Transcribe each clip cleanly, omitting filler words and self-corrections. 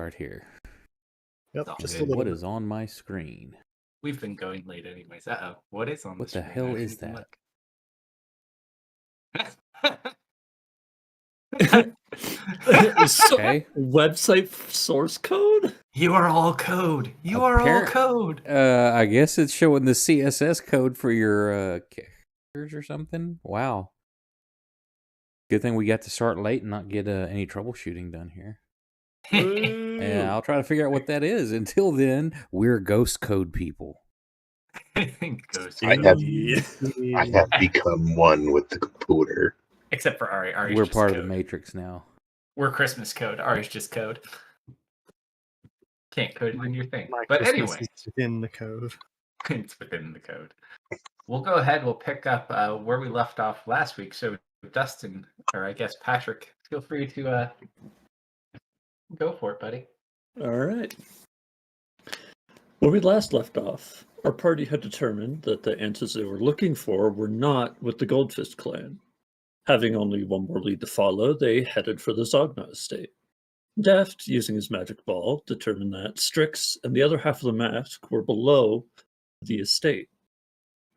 start here. Yep, all just a good. little What bit. is on my screen? We've been going late anyways. What is on What the the screen? hell I is didn't that? even look. Okay. Website source code? You are all code. You are all code. I guess it's showing the CSS code for your characters or something. Wow. Good thing we got to start late and not get any troubleshooting done here. Yeah, I'll try to figure out what that is. Until then, we're ghost code people. Ghost I code. have become one with the computer. Except for Ari. Ari's We're just part code. of the Matrix now. We're Christmas code. Ari's just code. Can't code it in your thing. My But Christmas anyway, is within the code. it's within the code. We'll go ahead. We'll pick up where we left off last week. So Dustin, or I guess Patrick, feel free to go for it, buddy. All right. When we last left off, our party had determined that the answers they were looking for were not with the Goldfist clan. Having only one more lead to follow, they headed for the Zogna estate. Deft, using his magic ball, determined that Strix and the other half of the mask were below the estate.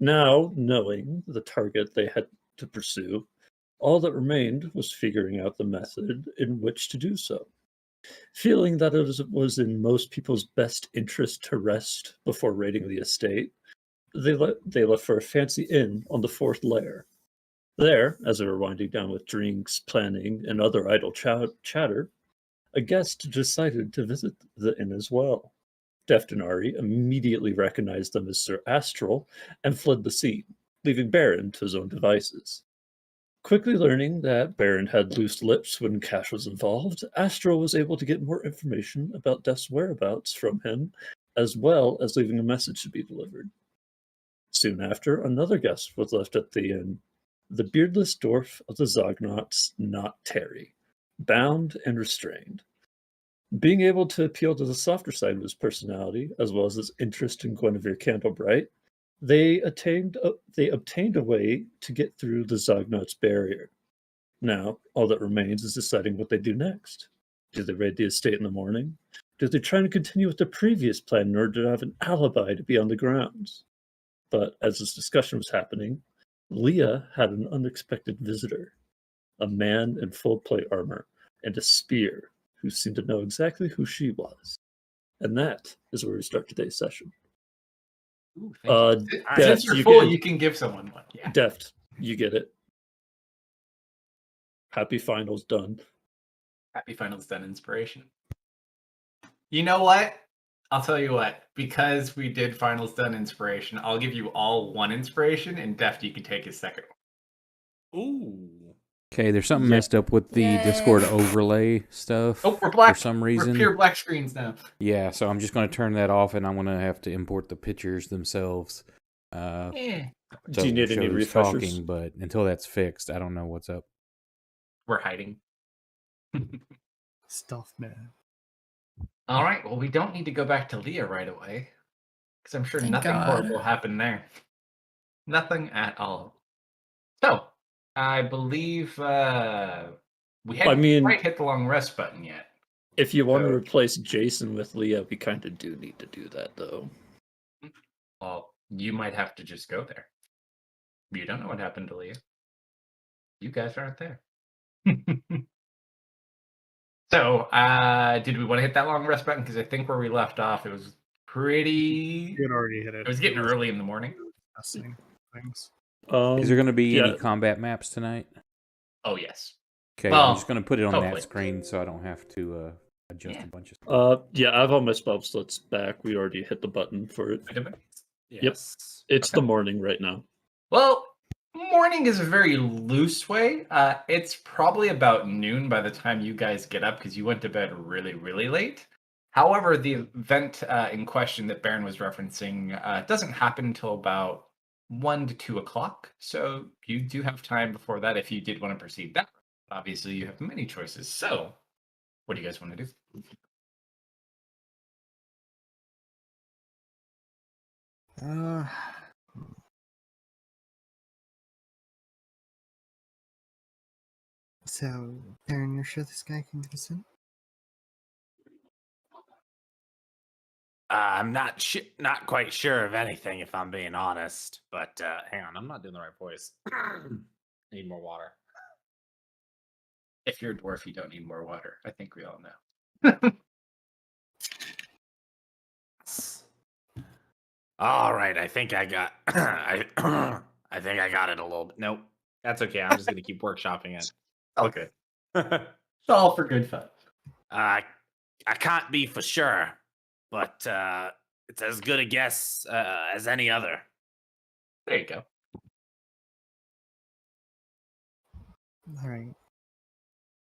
Now, knowing the target they had to pursue, all that remained was figuring out the method in which to do so. Feeling that it was in most people's best interest to rest before raiding the estate, they left for a fancy inn on the fourth layer. There, as they were winding down with drinks, planning, and other idle chatter, a guest decided to visit the inn as well. Deft and Ari immediately recognized them as Sir Astral and fled the scene, leaving Baron to his own devices. Quickly learning that Baron had loose lips when cash was involved, Astral was able to get more information about Deft's whereabouts from him, as well as leaving a message to be delivered. Soon after, another guest was left at the inn, the beardless dwarf of the Zognots, not Terry, bound and restrained. Being able to appeal to the softer side of his personality, as well as his interest in Guinevere Candlebright, they obtained a way to get through the Zognots barrier. Now, all that remains is deciding what they do next. Do they raid the estate in the morning? Do they try and continue with the previous plan in order to have an alibi to be on the grounds? But as this discussion was happening, Leah had an unexpected visitor, a man in full plate armor and a spear who seemed to know exactly who she was. And that is where we start today's session. Ooh, thank you. Deft, Since you're full, you can give someone one. Yeah. Deft, you get it. Happy finals done. Happy finals done, inspiration. You know what? I'll tell you what. Because we did finals done inspiration, I'll give you all one inspiration, and Deft, you can take his second one. Ooh. Okay, there's something messed up with the Discord overlay stuff. Oh, we're black. For some reason. We're pure black screens now. Yeah, so I'm just going to turn that off, and I'm going to have to import the pictures themselves. Yeah. So Do you need show any who's refreshers? talking, but until that's fixed, I don't know what's up. We're hiding. Stuff, man. All right. Well, we don't need to go back to Leah right away, because I'm sure Thank nothing God. horrible happened there. Nothing at all. So, I believe we hadn't quite hit the long rest button yet. If you want to replace Jason with Leah, we kind of do need to do that, though. Well, you might have to just go there. You don't know what happened to Leah. You guys aren't there. So, did we want to hit that long rest button? Because I think where we left off, it was pretty... You had already hit it. It was getting early in the morning. Discussing things. Is there going to be any combat maps tonight? Oh, yes. Okay, Well, I'm just going to put it on hopefully. that screen so I don't have to adjust a bunch of stuff. Yeah, I have all my spell slots back. We already hit the button for it. Yes. Yep. It's the morning right now. Well, morning is a very loose way. It's probably about noon by the time you guys get up because you went to bed really, really late. However, the event in question that Baron was referencing doesn't happen until about 1 to 2 o'clock. So you do have time before that if you did want to proceed that. Obviously, you have many choices. So what do you guys want to do? So, Baron, you're sure this guy can get us in? I'm not quite sure of anything, if I'm being honest. But hang on, I'm not doing the right voice. Need more water. If you're a dwarf, you don't need more water. I think we all know. All right, I think I got. I think I got it a little bit. Nope, that's okay. I'm just gonna keep workshopping it. Okay. uh, It's all for good fun. I can't be for sure, but it's as good a guess as any other. There you go. All right.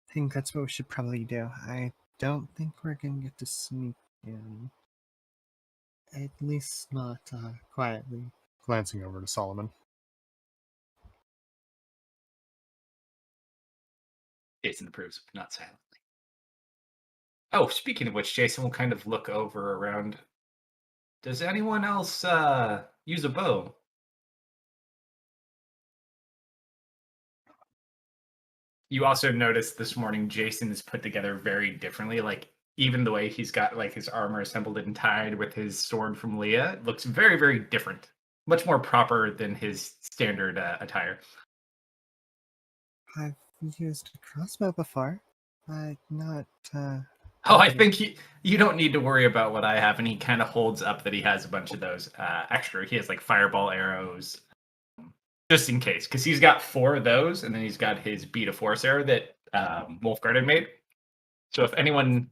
I think that's what we should probably do. I don't think we're gonna get to sneak in. At least not quietly. Glancing over to Solomon. Jason approves, not silently. Oh, speaking of which, Jason will kind of look over around. Does anyone else use a bow? You also noticed this morning Jason is put together very differently. Like, even the way he's got like his armor assembled and tied with his sword from Leah looks very, very different. Much more proper than his standard attire. I've used a crossbow before, but not. Oh, I think you don't need to worry about what I have. And he kind of holds up that he has a bunch of those extra. He has like fireball arrows, just in case, because he's got 4 of those, and then he's got his beat of force arrow that Wolfguard had made. So if anyone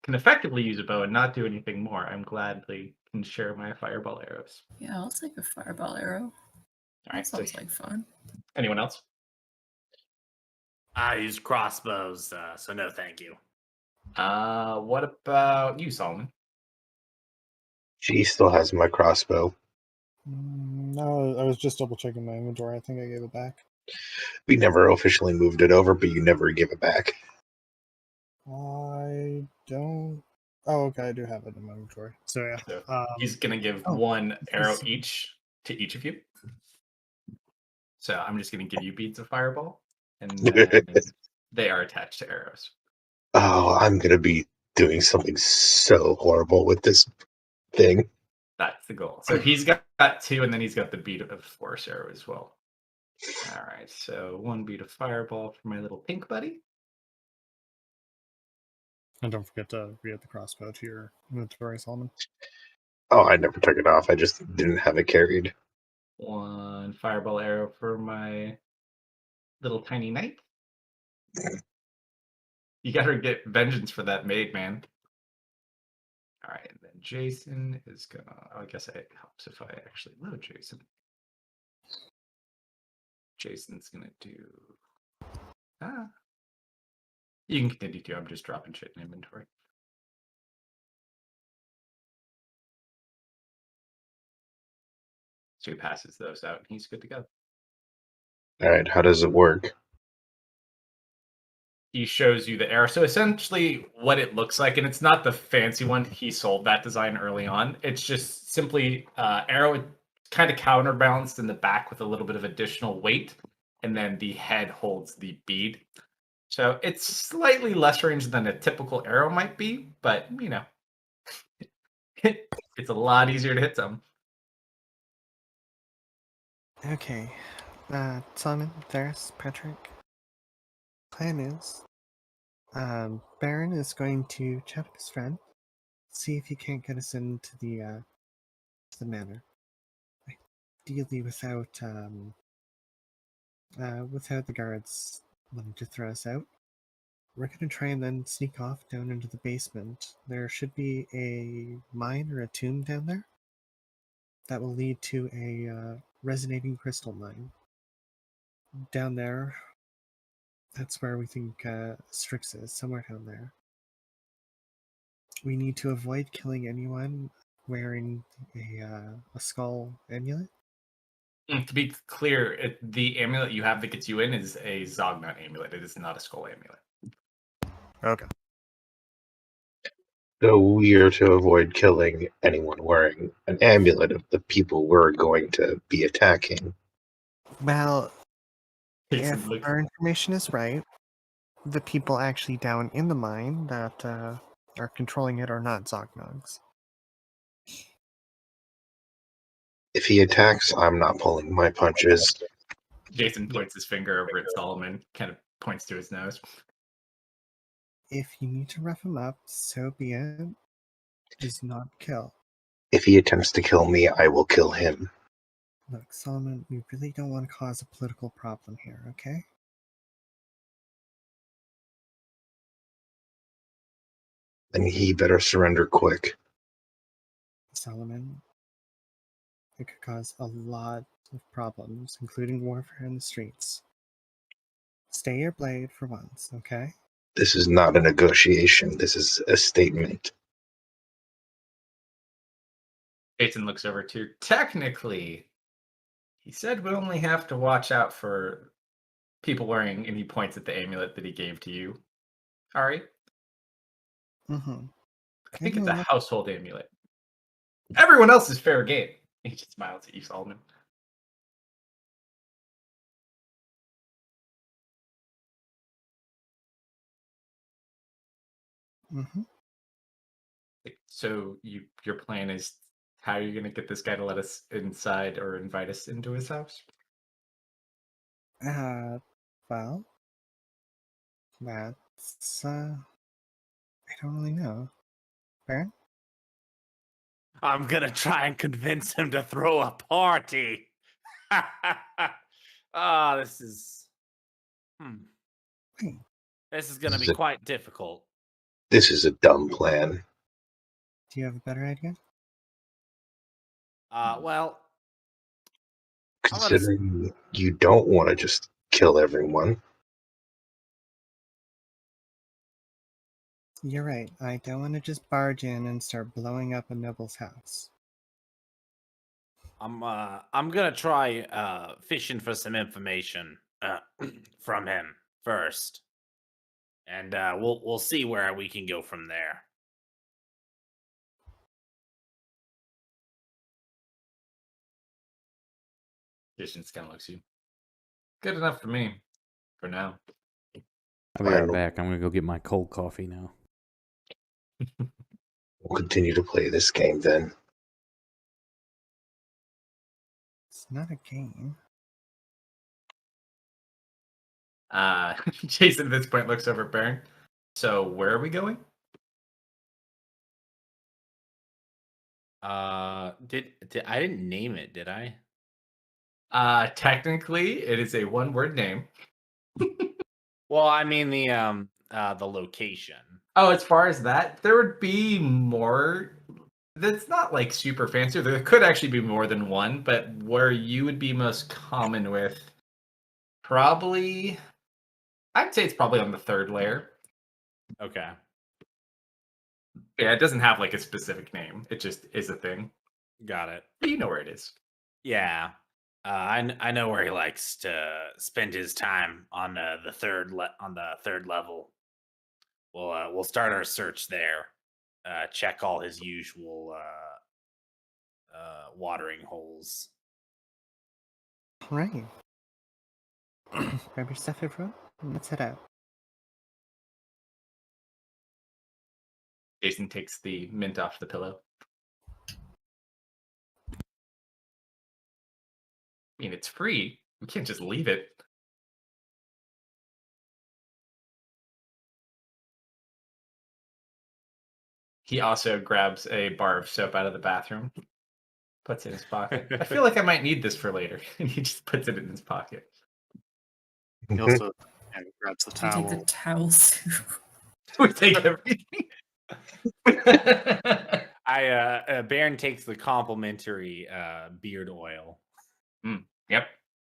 can effectively use a bow and not do anything more, I'm gladly can share my fireball arrows. Yeah, I'll take a fireball arrow. All That right. So sounds like fun. anyone else? I use crossbows, so no, thank you. What about you, Solomon? She still has my crossbow. No, I was just double checking my inventory. I think I gave it back. We never officially moved it over, but you never give it back. I don't. Oh, okay. I do have it in my inventory. So yeah. So he's gonna give oh, 1 arrow this- each to each of you. So I'm just gonna give you beads of fireball, and then they are attached to arrows. Oh, I'm gonna be doing something so horrible with this thing. That's the goal. So he's got 2, and then he's got the bead of force arrow as well. All right, so 1 bead of fireball for my little pink buddy. And don't forget to re-add the crossbow to your inventory, Solomon. Oh, I never took it off. I just didn't have it carried. 1 fireball arrow for my little tiny knight. You gotta get vengeance for that maid, man. All right, and then Jason is gonna. I guess it helps if I actually load Jason. Jason's gonna do. You can continue to. I'm just dropping shit in inventory. So he passes those out, and he's good to go. All right, how does it work? He shows you the arrow. So essentially what it looks like, and it's not the fancy one. He sold that design early on. It's just simply arrow kind of counterbalanced in the back with a little bit of additional weight. And then the head holds the bead. So it's slightly less range than a typical arrow might be, but you know, it's a lot easier to hit some. Okay. Simon, Theris, Patrick. Plan is, Baron is going to chat with his friend, see if he can't get us into the manor. Ideally, without the guards wanting to throw us out. We're going to try and then sneak off down into the basement. There should be a mine or a tomb down there that will lead to a resonating crystal mine. Down there, that's where we think Strix is, somewhere down there. We need to avoid killing anyone wearing a skull amulet. To be clear, the amulet you have that gets you in is a Zognut amulet. It is not a skull amulet. Okay. So we are to avoid killing anyone wearing an amulet of the people we're going to be attacking. Well, Jason if looks- our information is right, the people actually down in the mine that are controlling it are not Zognogs. If he attacks, I'm not pulling my punches. Jason points his finger over at Solomon, kind of points to his nose. If you need to rough him up, so be it. Does not kill. If he attempts to kill me, I will kill him. Look, Solomon, we really don't want to cause a political problem here, okay? Then he better surrender quick. Solomon, it could cause a lot of problems, including warfare in the streets. Stay your blade for once, okay? This is not a negotiation. This is a statement. Jason looks over to technically. He said we only have to watch out for people wearing, and he points at the amulet that he gave to you. Ari, Mm-hmm. I think it's a household amulet. Everyone else is fair game. He just smiles at you, Solomon. Mm-hmm. So your plan is how are you going to get this guy to let us inside or invite us into his house? Well, that's, I don't really know. Baron? I'm gonna try and convince him to throw a party. This is. Wait, This is gonna This be is a- quite difficult. This is a dumb plan. do you have a better idea? Well, I'm gonna. Considering you don't want to just kill everyone. You're right. I don't want to just barge in and start blowing up a noble's house. I'm gonna try fishing for some information from him first, and we'll see where we can go from there. Jason kind of looks at you. Good enough for me, for now. I'll be right Fine. back. I'm gonna go get my cold coffee now. We'll continue to play this game then. It's not a game. Jason at this point looks over at Baron. So where are we going? Did I didn't name it? Did I? Technically, it is a one-word name. Well, I mean the location. Oh, as far as that, there would be more. That's not like super fancy. There could actually be more than one, but where you would be most common with, probably, I'd say it's probably on the third layer. Okay. Yeah, it doesn't have like a specific name. It just is a thing. Got it. But you know where it is. Yeah. I know where he likes to spend his time on the third level. We'll start our search there. Check all his usual watering holes. All right. Grab your stuff, everyone, and let's head out. Jason takes the mint off the pillow. I mean, it's free. We can't just leave it. He also grabs a bar of soap out of the bathroom, puts it in his pocket. I feel like I might need this for later. And he just puts it in his pocket. He also grabs the Do you take the towel. towels? We take everything. Baron takes the complimentary beard oil. Yep.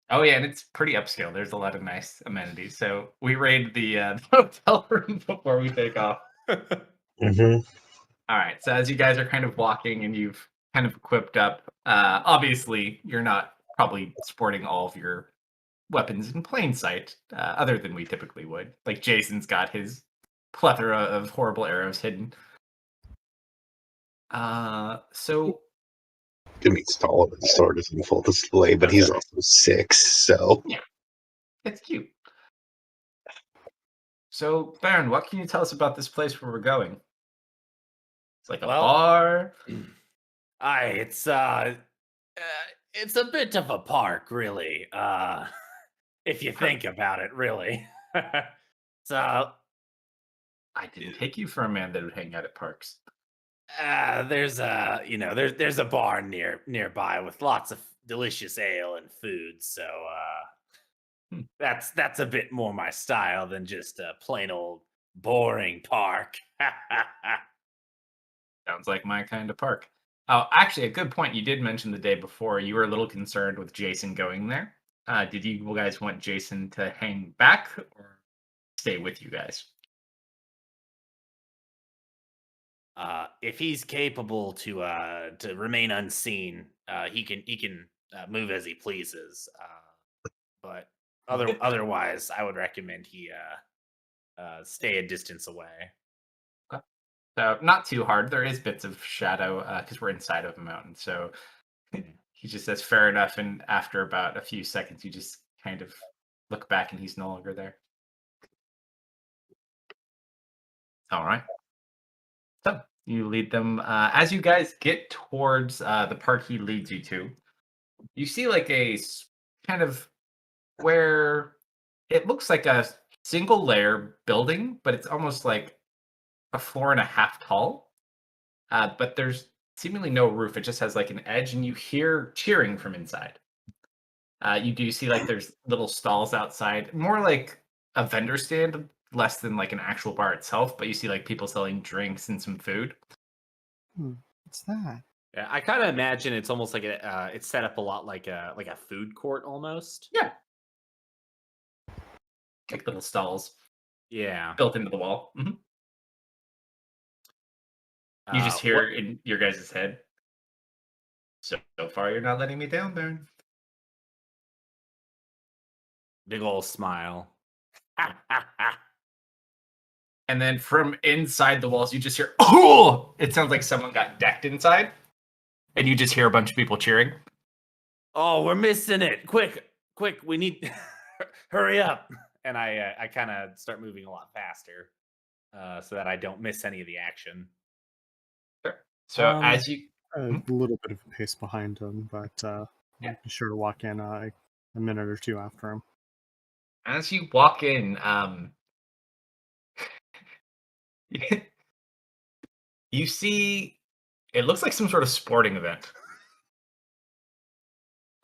Oh yeah, and it's pretty upscale. There's a lot of nice amenities. So we raid the hotel room before we take off. Mm-hmm. All right. So as you guys are kind of walking and you've kind of equipped up, obviously you're not probably sporting all of your weapons in plain sight, other than we typically would. Like Jason's got his plethora of horrible arrows hidden. So I mean, Solomon's sword is in full display, but he's also 6, so. yeah, it's cute. So Baron, what can you tell us about this place where we're going? It's like a bar. It's It's a bit of a park, really. If you think about it, really. So I didn't take you for a man that would hang out at parks. there's a there's a bar nearby with lots of delicious ale and food. So Hmm. that's a bit more my style than just a plain old boring park. Sounds like my kind of park. Oh, actually, a good point. You did mention the day before you were a little concerned with Jason going there. Did you guys want Jason to hang back or stay with you guys? If he's capable to remain unseen, he can move as he pleases. But otherwise, I would recommend he stay a distance away. Okay. So not too hard. There is bits of shadow because we're inside of a mountain. So he just says fair enough, and after about a few seconds, you just kind of look back, and he's no longer there. All right. So you lead them as you guys get towards the park he leads you to. You see like kind of where it looks like a single layer building, but it's almost like a floor and a half tall. But there's seemingly no roof. It just has like an edge, and you hear cheering from inside. You do see like there's little stalls outside, more like a vendor stand, less than like an actual bar itself. But you see like people selling drinks and some food. What's that? Yeah, I kind of imagine it's almost like it's set up a lot like a food court almost. Yeah, like little stalls Yeah. built into the wall. You just hear in your guys' head. So far, you're not letting me down, Baron. Big ol' smile. And then from inside the walls, you just hear, oh! It sounds like someone got decked inside. And you just hear a bunch of people cheering. Oh, we're missing it! Quick, we need hurry up! And I kind of start moving a lot faster, so that I don't miss any of the action. Sure. So as you, A little bit of a pace behind him, but Yeah. be sure to walk in a minute or two after him. as you walk in, you see, it looks like some sort of sporting event.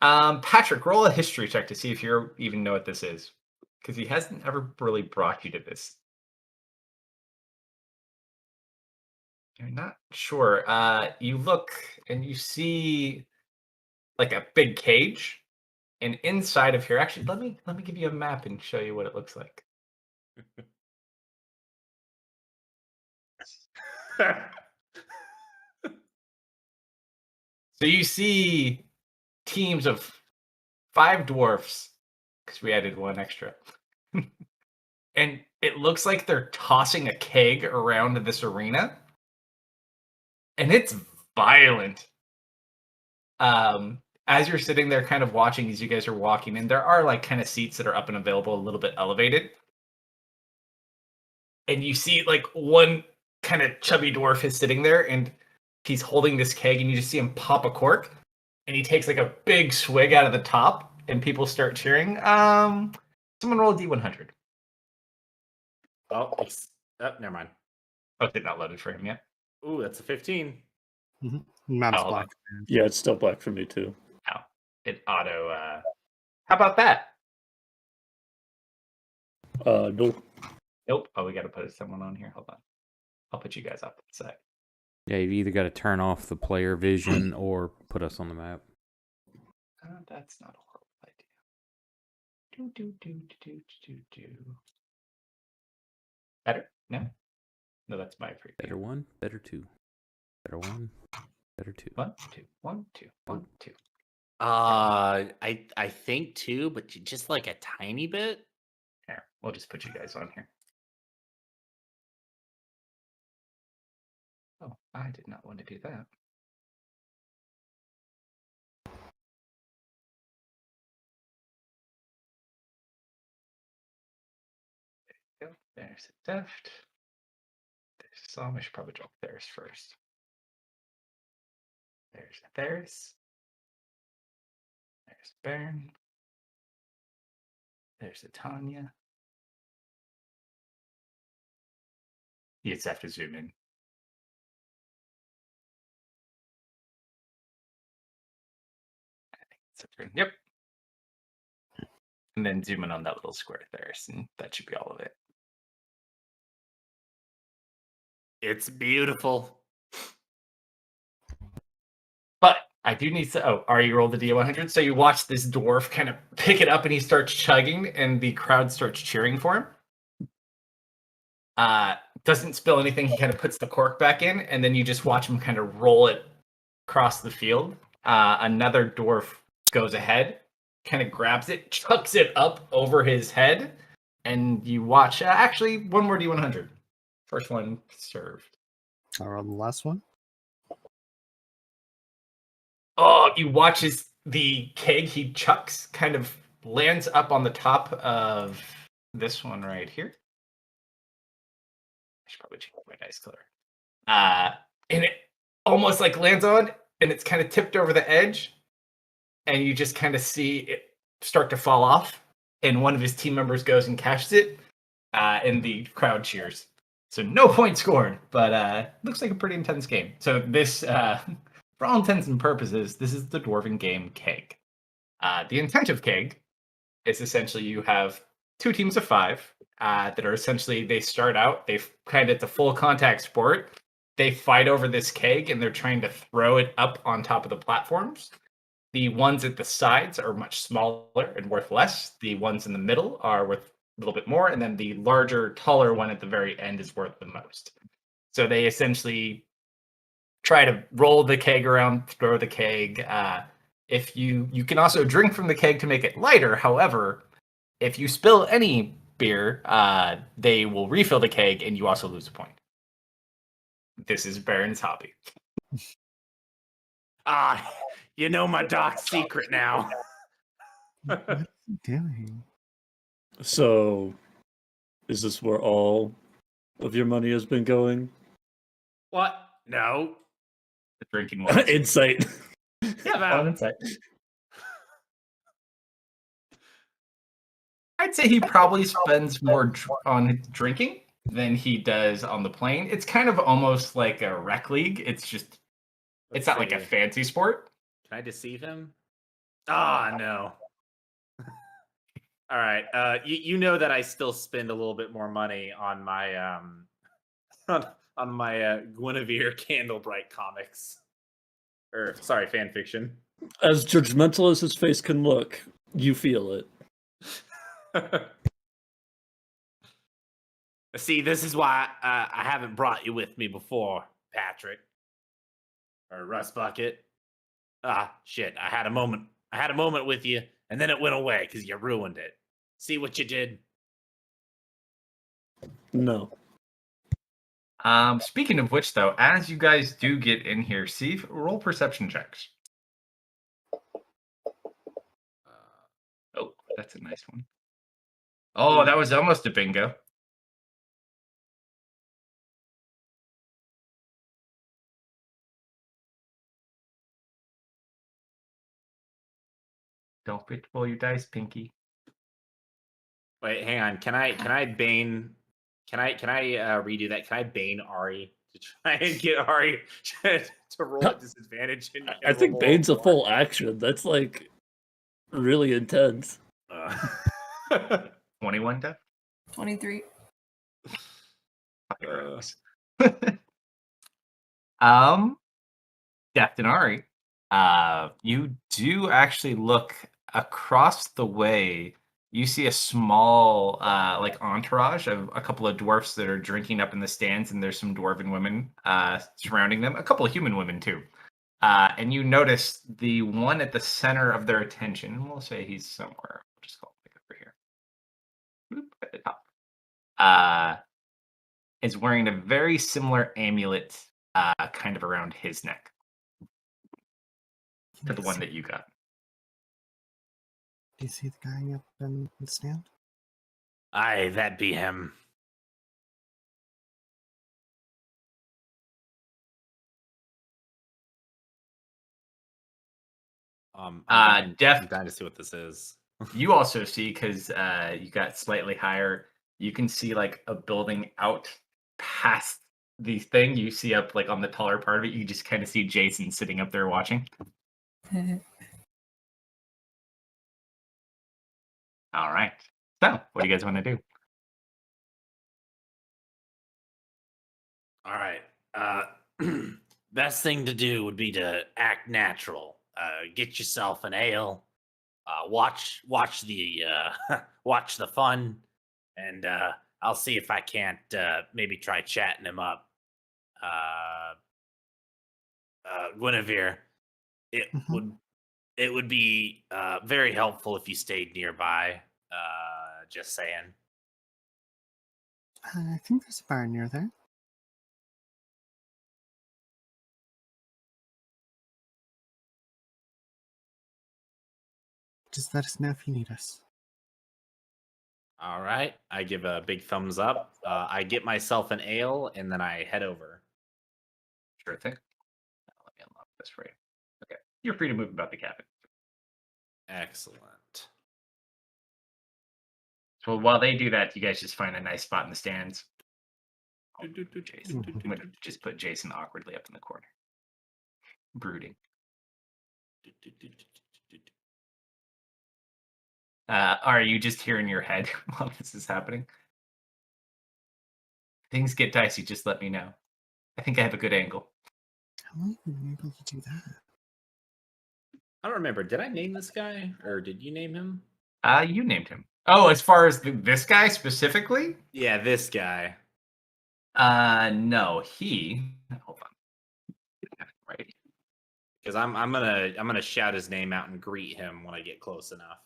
Patrick, roll a history check to see if you even know what this is, because he hasn't ever really brought you to this. You're not sure. You look and you see like a big cage, and inside of here, actually, let me give you a map and show you what it looks like. So you see teams of 5 dwarfs, because we added one extra. And it looks like they're tossing a keg around this arena. And it's violent. As you're sitting there kind of watching as you guys are walking in, there are like kind of seats that are up and available, a little bit elevated. And you see like one kind of chubby dwarf is sitting there and he's holding this keg, and you just see him pop a cork, and he takes like a big swig out of the top, and people start cheering. Someone roll a D100. Oh, never mind. Oh, it's not loaded for him yet. Ooh, that's a 15. Map's hold black. Yeah, it's still black for me too. Oh, it auto. How about that? Nope. Nope. Oh, we got to put someone on here. Hold on. I'll put you guys up a sec. Yeah, you've either got to turn off the player vision or put us on the map. That's not a horrible idea. Better? No? No, that's my free. Better one, better two. Better one, better two. 1, 2, 1, 2, 1, 2. I think 2, but just like a tiny bit. Here, we'll just put you guys on here. Oh, I did not want to do that. There you go. There's a deft. There's some. I should probably drop theirs first. There's theirs. There's Baron. There's a Tanya. You just have to zoom in. Yep. And then zoom in on that little square there, and that should be all of it. It's beautiful. But I do need to. Oh, Ari, you rolled the D100. So you watch this dwarf kind of pick it up, and he starts chugging, and the crowd starts cheering for him. Doesn't spill anything. He kind of puts the cork back in, and then you just watch him kind of roll it across the field. Another dwarf goes ahead, kind of grabs it, chucks it up over his head, and you watch. Actually, one more D100. First one served. I'll roll the last one. Oh, you watch the keg he chucks kind of lands up on the top of this one right here. I should probably change my dice color. And it almost like lands on, and it's kind of tipped over the edge, and you just kind of see it start to fall off. And one of his team members goes and catches it, and the crowd cheers. So no point scored, but looks like a pretty intense game. So this, for all intents and purposes, this is the Dwarven game Keg. The intent of Keg is essentially you have two teams of 5 that are essentially, they start out, it's a full contact sport. They fight over this keg and they're trying to throw it up on top of the platforms. The ones at the sides are much smaller and worth less. The ones in the middle are worth a little bit more. And then the larger, taller one at the very end is worth the most. So they essentially try to roll the keg around, throw the keg. If you can also drink from the keg to make it lighter. However, if you spill any beer, they will refill the keg and you also lose a point. This is Baron's hobby. You know my dark secret now. What are you doing? So, is this where all of your money has been going? What? No. The drinking one. Insight. Yeah, On insight. I'd say he probably spends more on drinking than he does on the plane. It's kind of almost like a rec league. It's just, it's not like a fancy sport. Can I deceive him? No. All right. You know that I still spend a little bit more money on my on my Guinevere Candlebright comics, or sorry, fan fiction. As judgmental as his face can look, you feel it. See, this is why I haven't brought you with me before, Patrick. Or Rust Bucket. Shit. I had a moment with you, and then it went away because you ruined it. See what you did? No. Speaking of which, though, as you guys do get in here, roll perception checks. Oh, that's a nice one. Oh, that was almost a bingo. Don't forget to roll your dice, Pinky. Wait, hang on. Can I bane? Can I redo that? Can I bane Ari to try and get Ari to roll at disadvantage? I think Bane's a full action. That's like really intense. 21 death. 23. Captain Ari, you do actually look across the way. You see a small, like entourage of a couple of dwarfs that are drinking up in the stands, and there's some dwarven women surrounding them. A couple of human women too. And you notice the one at the center of their attention. We'll say he's somewhere. We'll just call him over here. Boop, at the top. Is wearing a very similar amulet, kind of around his neck to the one that you got. Do you see the guy up in the stand? Aye, that be him. I'm Def, dying to see what this is. you also see, because you got slightly higher, you can see like a building out past the thing. You see up like on the taller part of it, you just kind of see Jason sitting up there watching. All right. So, what do you guys want to do? All right. Best thing to do would be to act natural. Get yourself an ale. Watch the watch the fun, and I'll see if I can't maybe try chatting him up. Guinevere, it Mhm. would be very helpful if you stayed nearby. Just saying. I think there's a bar near there. Just let us know if you need us. All right. I give a big thumbs up. I get myself an ale, and then I head over. Sure thing. Let me unlock this for you. Okay. You're free to move about the cabin. Excellent. So while they do that, you guys just find a nice spot in the stands. Jason. I'm going to just put Jason awkwardly up in the corner. Brooding. Are you just here in your head while this is happening? Things get dicey, just let me know. I think I have a good angle. How long have you been able to do that? I don't remember. Did I name this guy, or did you name him? You named him. Oh, as far as this guy specifically? Yeah, this guy. No, he. Hold on. Right. Because I'm gonna shout his name out and greet him when I get close enough.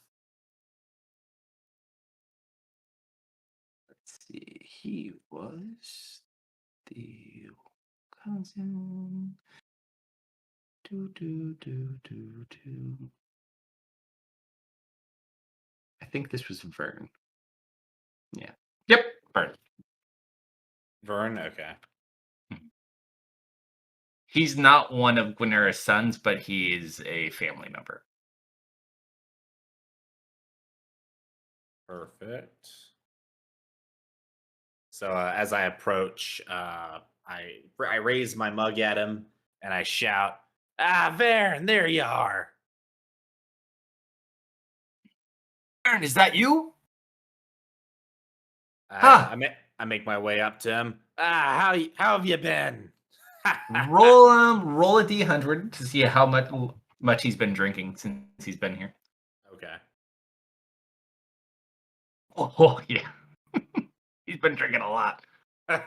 Let's see. He was the cousin. I think this was Vern. Yeah. Yep. Vern. Vern. Okay. He's not one of Gwenera's sons, but he is a family member. Perfect. So as I approach, I raise my mug at him and I shout, "Ah, Vern, there you are." Vern, is that you? I make my way up to him. How have you been? roll a d100 to see how much he's been drinking since he's been here. Okay. Oh yeah. He's been drinking a lot. All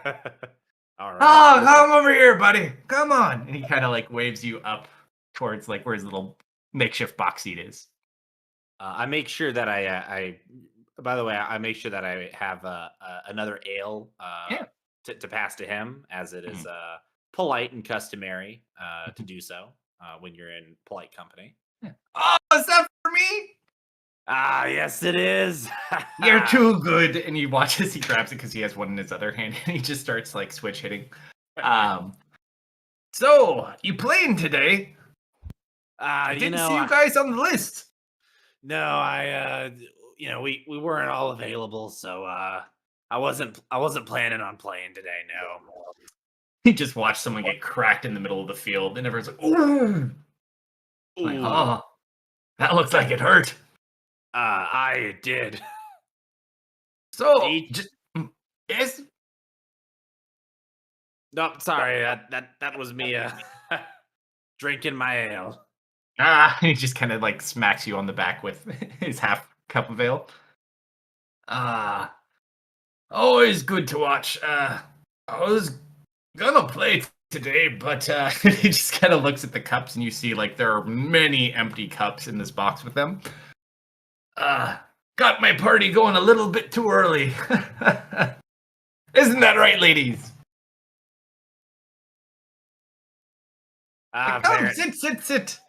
right. Oh, come over here, buddy. Come on. And he kind of like waves you up towards like where his little makeshift box seat is. I make sure that I by the way, I make sure that I have another ale Yeah. to pass to him, as it is polite and customary to do so when you're in polite company. Yeah. Oh, is that for me? Ah, yes, it is. You're too good. And he watches, he grabs it because he has one in his other hand, and he just starts like switch hitting. So you playing today? I didn't see you guys on the list. No, we weren't all available, so I wasn't planning on playing today. No. He just watched someone get cracked in the middle of the field, and everyone's like, "Ooh!" Like, oh, that looks like it hurt. I did. So, yes. No, sorry. That was me drinking my ale. He just kind of like smacks you on the back with his half cup of ale. Always good to watch. I was gonna play today, but he just kind of looks at the cups, and you see like there are many empty cups in this box with them. Got my party going a little bit too early. Isn't that right, ladies? Come, sit.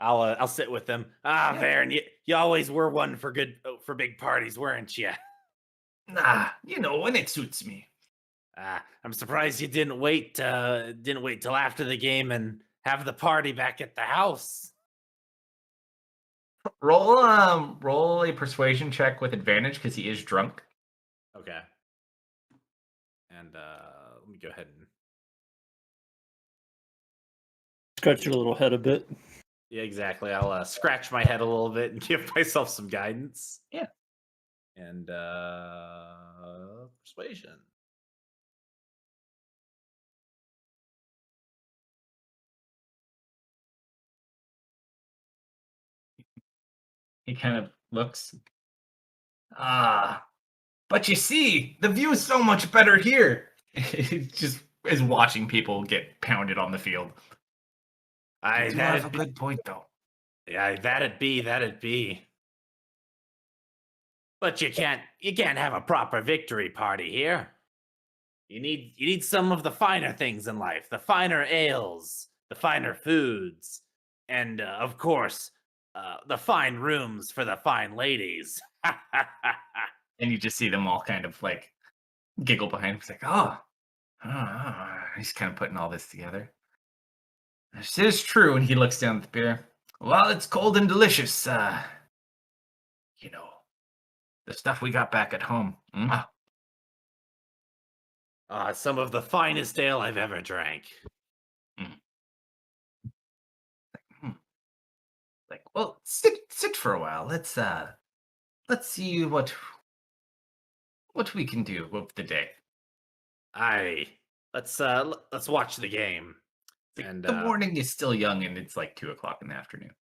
I'll sit with them. Varen, you always were one for big parties, weren't you? Nah, when it suits me. I'm surprised you didn't wait till after the game and have the party back at the house. Roll a persuasion check with advantage because he is drunk. Okay. And let me go ahead and Scratch your little head a bit. yeah, exactly. I'll scratch my head a little bit and give myself some guidance. Yeah. And persuasion. He kind of looks. But you see, the view is so much better here. He just is watching people get pounded on the field. You do have a good point, though. Yeah, that'd be. But you can't have a proper victory party here. You need some of the finer things in life, the finer ales, the finer foods, and of course, the fine rooms for the fine ladies. And you just see them all kind of like giggle behind him. It's like, oh, he's kind of putting all this together. This is true. And he looks down at the beer. Well, it's cold and delicious. You know, the stuff we got back at home. Some of the finest ale I've ever drank. Like, well, sit for a while. Let's see what we can do with the day. Let's watch the game. And the morning is still young, and it's like 2:00 in the afternoon.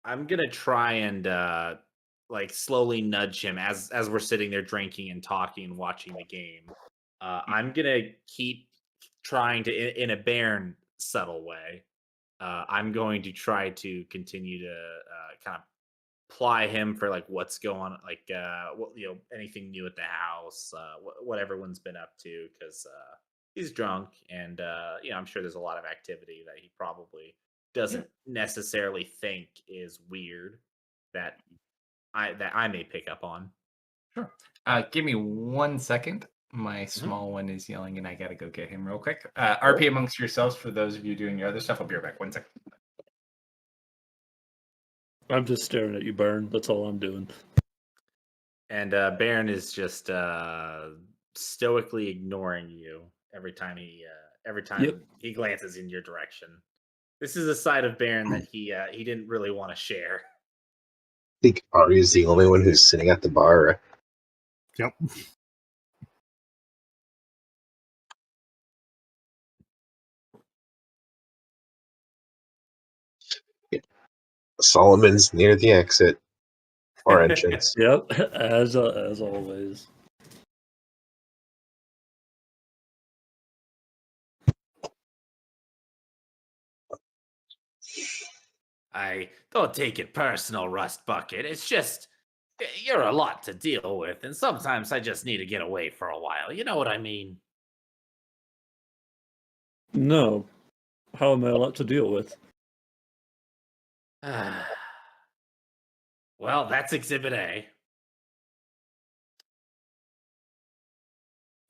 I'm gonna try and like slowly nudge him as we're sitting there drinking and talking and watching the game. I'm gonna keep trying to in a Baron subtle way. I'm going to try to continue to kind of ply him for like what's going on, like what anything new at the house, what everyone's been up to, because he's drunk and I'm sure there's a lot of activity that he probably doesn't necessarily think is weird that I may pick up on. Sure. Give me 1 second. My small one is yelling, and I gotta go get him real quick. RP amongst yourselves for those of you doing your other stuff. I'll be right back. 1 second. I'm just staring at you, Baron. That's all I'm doing. And Baron is just stoically ignoring you every time he glances in your direction. This is a side of Baron that he didn't really want to share. I think Ari is the only one who's sitting at the bar. Yep. Solomon's near the exit or entrance. Yep, as always. I don't take it personal, Rust Bucket. It's just you're a lot to deal with, and sometimes I just need to get away for a while. You know what I mean? No. How am I allowed to deal with? Well, that's Exhibit A.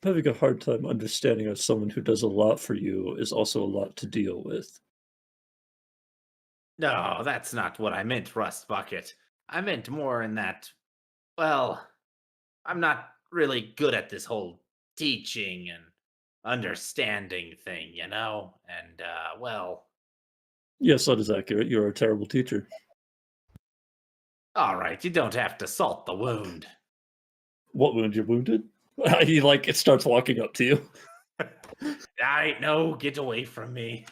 I'm having a hard time understanding how someone who does a lot for you is also a lot to deal with. No, that's not what I meant, Rust Bucket. I meant more in that, well, I'm not really good at this whole teaching and understanding thing, you know? And, well... Yes, that is accurate. You're a terrible teacher. All right, you don't have to salt the wound. What wound? You're wounded? He, it starts walking up to you. No, get away from me.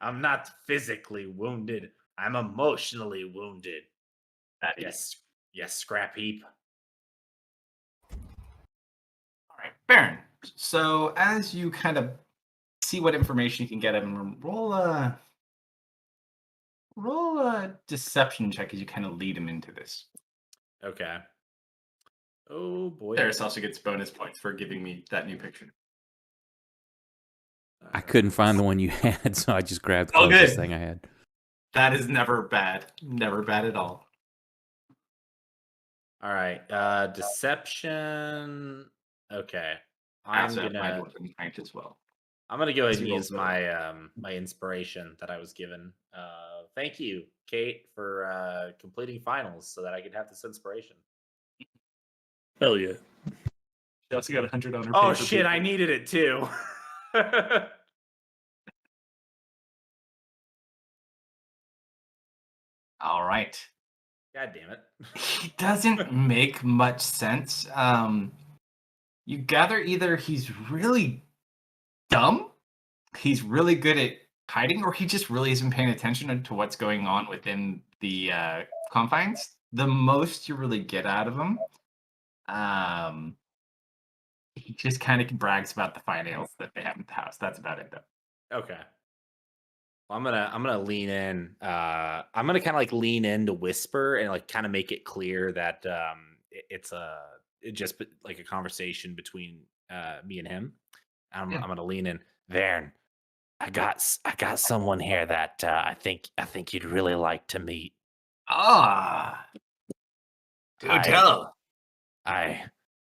I'm not physically wounded. I'm emotionally wounded. Yes, scrap heap. All right, Baron. So as you kind of see what information you can get him, roll a deception check as you kind of lead him into this. Okay. Oh boy. Darius also gets bonus points for giving me that new picture. I couldn't find the one you had, so I just grabbed the Oh, closest good. thing I had. That is never bad. Never bad at all. All right. Deception. Okay. I'm gonna as well. I'm gonna go ahead and use my my inspiration that I was given. thank you, Kate, for completing finals so that I could have this inspiration. Hell yeah. She also got 100 on her Oh paper shit, I people. needed it too. All right. God damn it. He doesn't make much sense. You gather either he's really dumb, he's really good at hiding, or he just really isn't paying attention to what's going on within the confines. The most you really get out of him, he just kind of brags about the fine ales that they have in the house. That's about it, though. Okay. Well, I'm gonna lean in. I'm gonna kind of like lean in to whisper and like kind of make it clear that it's just like a conversation between me and him. I'm gonna lean in. Vern, I got someone here that I think you'd really like to meet. Ah, do tell.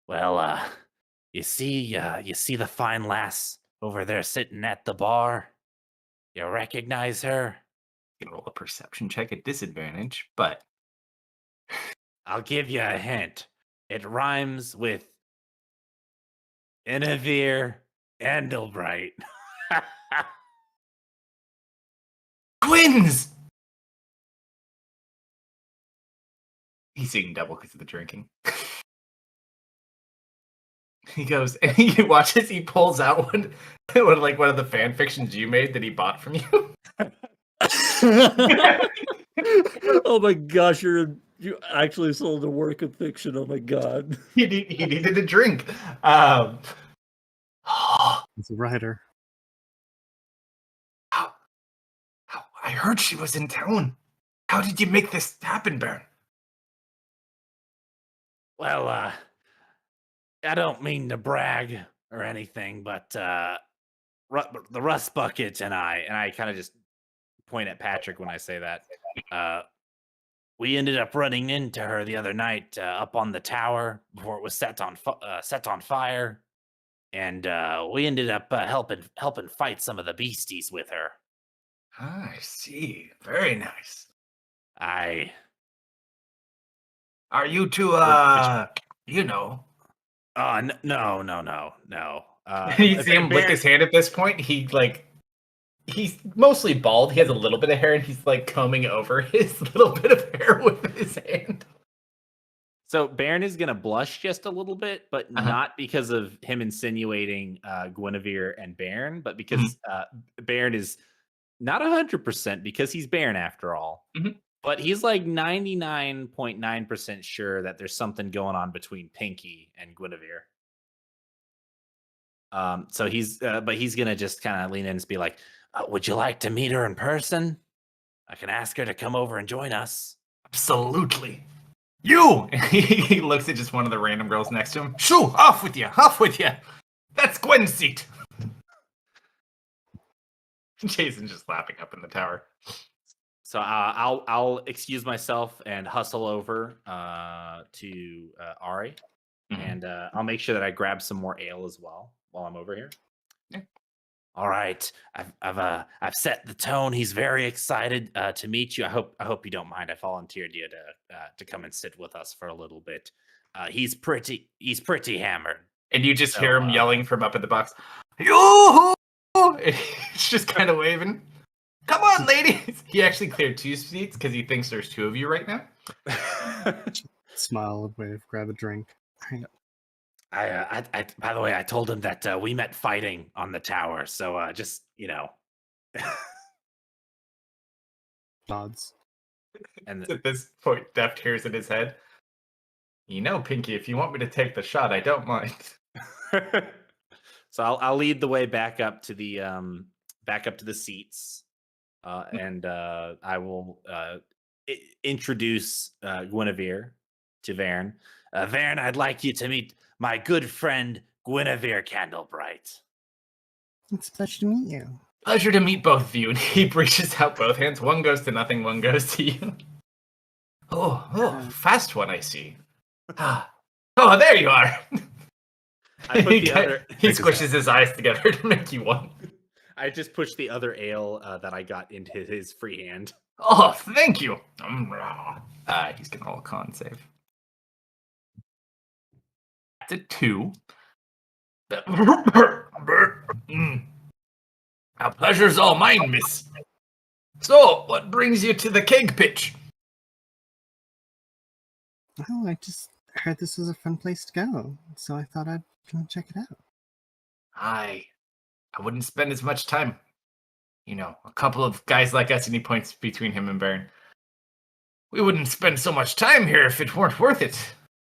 Well, you see the fine lass over there sitting at the bar. You recognize her? You can roll a perception check at disadvantage, but I'll give you a hint. It rhymes with Inavir Endelbright. Gwyn's! He's eating double because of the drinking. He goes, and he watches, he pulls out one of the fan fictions you made that he bought from you. Oh my gosh, you actually sold a work of fiction. Oh my god. He needed a drink. He's a writer. I heard she was in town. How did you make this happen, Baron? Well, I don't mean to brag or anything, but the Rust Bucket and I kind of just point at Patrick when I say that. We ended up running into her the other night up on the tower before it was set on fire, and we ended up helping fight some of the beasties with her. I see. Very nice. Are you two, you know? No. You see him lick his hand at this point. He's mostly bald. He has a little bit of hair, and he's like combing over his little bit of hair with his hand. So Baron is gonna blush just a little bit, but not because of him insinuating Guinevere and Baron, but because Baron is not 100% because he's Baron after all. But he's like 99.9% sure that there's something going on between Pinky and Guinevere. So he's gonna just kind of lean in and be like, "Would you like to meet her in person? I can ask her to come over and join us." Absolutely. You! He looks at just one of the random girls next to him. Shoo! Off with you! That's Gwen's seat. Jason's just laughing up in the tower. So I'll excuse myself and hustle over to Ari, and I'll make sure that I grab some more ale as well while I'm over here. Yeah. All right, I've set the tone. He's very excited to meet you. I hope you don't mind. I volunteered you to come and sit with us for a little bit. He's pretty hammered, and you just hear him yelling from up in the box. Yoo-hoo! He's just kind of waving. Come on, ladies! He actually cleared 2 seats because he thinks there's 2 of you right now. Smile, wave, grab a drink. I by the way, I told him that we met fighting on the tower, so just Nods. And at this point, Deft hears in his head, Pinky, if you want me to take the shot, I don't mind. So I'll lead the way back up to the seats, and I will introduce Guinevere to Vern. Vern, I'd like you to meet my good friend Guinevere Candlebright. It's a pleasure to meet you. Pleasure to meet both of you. And he reaches out both hands. One goes to nothing, one goes to you. Oh, fast one, I see. Oh, there you are. He squishes his eyes together to make you one. I just pushed the other ale that I got into his free hand. Oh, thank you. He's gonna roll a con save. That's a 2. Our pleasure's all mine, miss. So, what brings you to the keg pitch? Oh, I just heard this was a fun place to go, so I thought I'd come check it out. I wouldn't spend as much time. You know, a couple of guys like us, and he points between him and Baron. We wouldn't spend so much time here if it weren't worth it.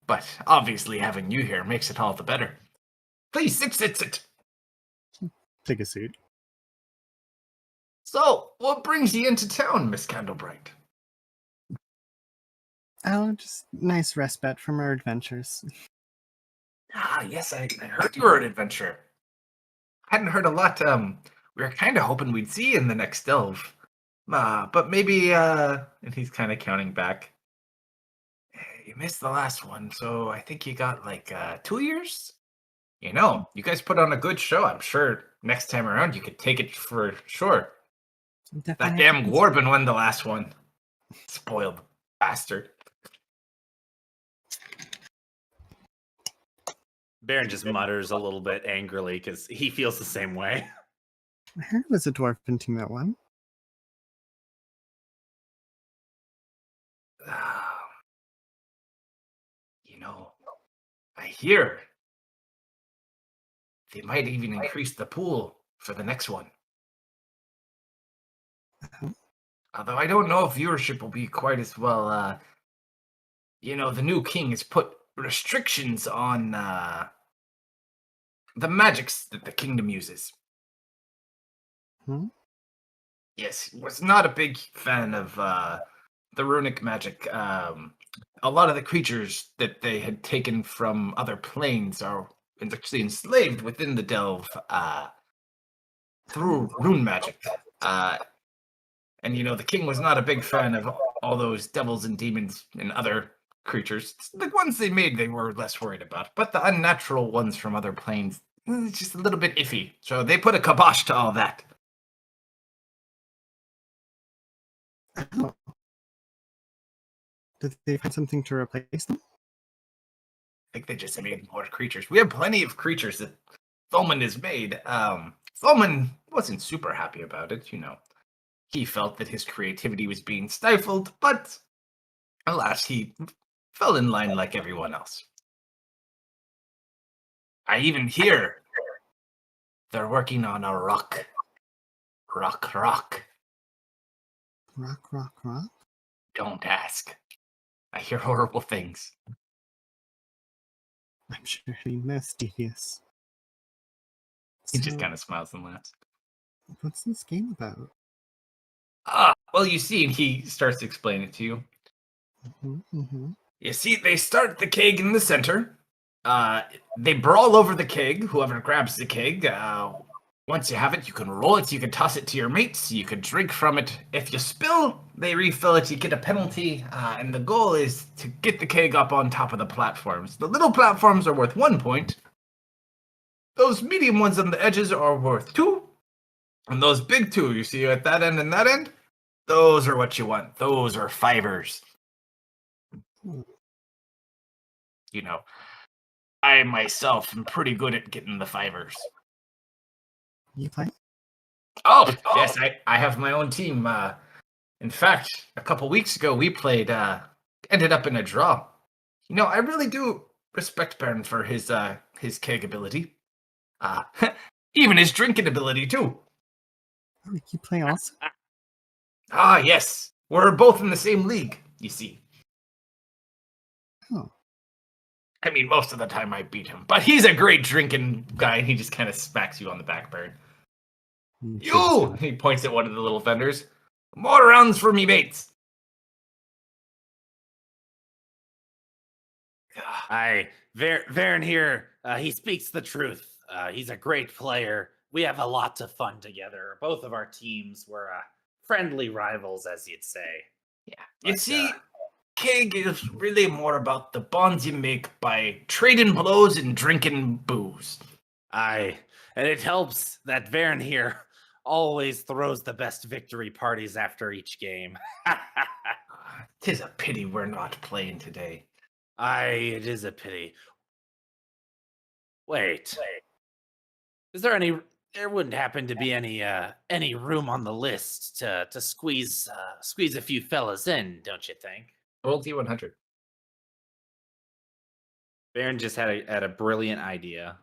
But obviously having you here makes it all the better. Please, sit. Take a seat. So, what brings you into town, Miss Candlebright? Oh, just nice respite from our adventures. Ah, yes, I heard you were an adventurer. Hadn't heard a lot. We were kind of hoping we'd see you in the next delve. But maybe, and he's kind of counting back. You missed the last one, so I think you got like 2 years? You know, you guys put on a good show. I'm sure next time around you could take it for sure. That Definitely damn happens. Gwarbin won the last one. Spoiled bastard. Baron just mutters a little bit angrily because he feels the same way. I heard it was a dwarven team that won. You know, I hear they might even increase the pool for the next one. Uh-huh. Although I don't know if viewership will be quite as well. You know, the new king has put restrictions on the magics that the kingdom uses. Hmm? Yes, was not a big fan of the runic magic. A lot of the creatures that they had taken from other planes are actually enslaved within the delve through rune magic. And you know, the king was not a big fan of all those devils and demons and other creatures. The ones they made, they were less worried about. But the unnatural ones from other planes, it's just a little bit iffy. So they put a kibosh to all that. Oh. Did they find something to replace them? I think they just made more creatures. We have plenty of creatures that Thoman has made. Thoman wasn't super happy about it, you know. He felt that his creativity was being stifled, but alas, he fell in line like everyone else. I even hear they're working on a rock. Rock. Rock. Don't ask. I hear horrible things. I'm sure he mischievous. He just kind of smiles and laughs. What's this game about? Well, you see, and he starts to explain it to you. Mm-hmm. You see, they start the keg in the center. They brawl over the keg. Whoever grabs the keg, once you have it, you can roll it. You can toss it to your mates. You can drink from it. If you spill, they refill it. You get a penalty. And the goal is to get the keg up on top of the platforms. The little platforms are worth 1 point. Those medium ones on the edges are worth 2. And those big 2, you see at that end and that end, those are what you want. Those are fivers. You know, I myself am pretty good at getting the fivers. You play? Oh, yes, I have my own team. In fact, a couple weeks ago, we played, ended up in a draw. You know, I really do respect Baron for his keg ability. Even his drinking ability, too. Oh, you play also? Yes. We're both in the same league, you see. Oh. I mean, most of the time I beat him, but he's a great drinking guy, and he just kind of smacks you on the back, Baron. You! He points at one of the little vendors. More rounds for me, mates. Varen here, he speaks the truth. He's a great player. We have a lot of fun together. Both of our teams were friendly rivals, as you'd say. Yeah. You see, keg is really more about the bonds you make by trading blows and drinking booze. And it helps that Varen here always throws the best victory parties after each game. 'Tis a pity we're not playing today. It is a pity. Wait. Is there any? There wouldn't happen to be any room on the list to squeeze a few fellas in, don't you think? Roll D100. Baron just had a brilliant idea.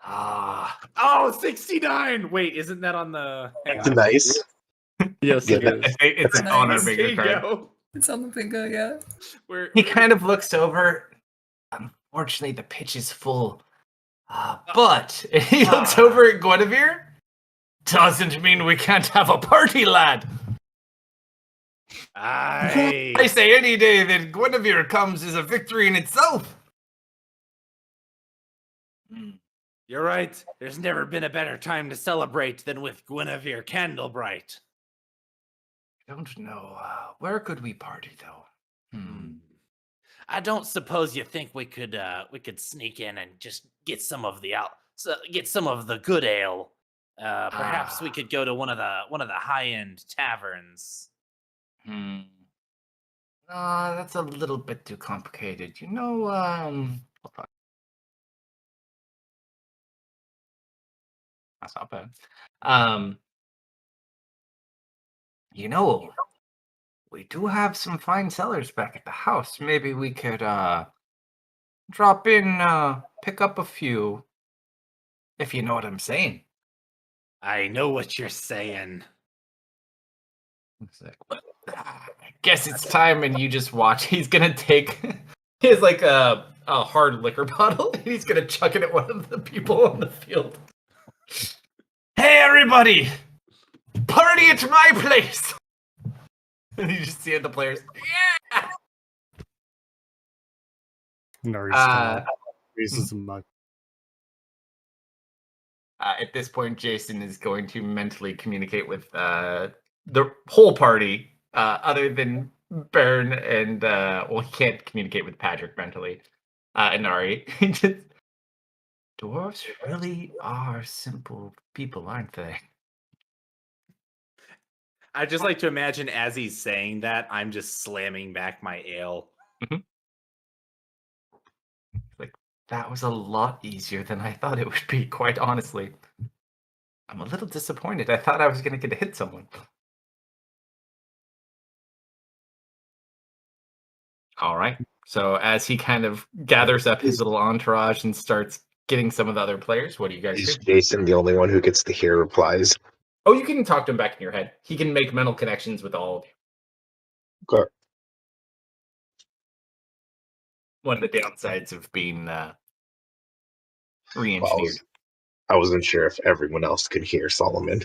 Ah, Oh, 69! Wait, isn't that on the? Hang on. Nice. Yes, Yeah, it is. it's Nice. on our There bigger you card. go. It's on the bingo, yeah. He kind of looks over. Unfortunately, the pitch is full. But he looks over at Guinevere. Doesn't mean we can't have a party, lad. I say any day that Guinevere comes is a victory in itself. You're right. There's never been a better time to celebrate than with Guinevere Candlebright. I don't know. Where could we party, though? I don't suppose you think we could sneak in and just get some of the good ale. Perhaps we could go to one of the high-end taverns. That's a little bit too complicated. You know, hold on. That's not bad. You know, we do have some fine cellars back at the house. Maybe we could drop in, pick up a few, if you know what I'm saying. I know what you're saying. I guess it's time, and you just watch. He's gonna take his like a hard liquor bottle, and he's gonna chuck it at one of the people on the field. Hey, everybody! Party at my place! And you just see the players. Yeah! Nari raises a mug. At this point, Jason is going to mentally communicate with the whole party, other than Baron and he can't communicate with Patrick mentally. And Nari. Dwarves really are simple people, aren't they? I just like to imagine as he's saying that, I'm just slamming back my ale. Like, that was a lot easier than I thought it would be, quite honestly. I'm a little disappointed. I thought I was going to get to hit someone. All right. So as he kind of gathers up his little entourage and starts getting some of the other players, what do you guys Is do? Jason the only one who gets to hear replies? Oh, you can talk to him back in your head. He can make mental connections with all of you. Okay. One of the downsides of being re-engineered. I wasn't sure if everyone else could hear Solomon.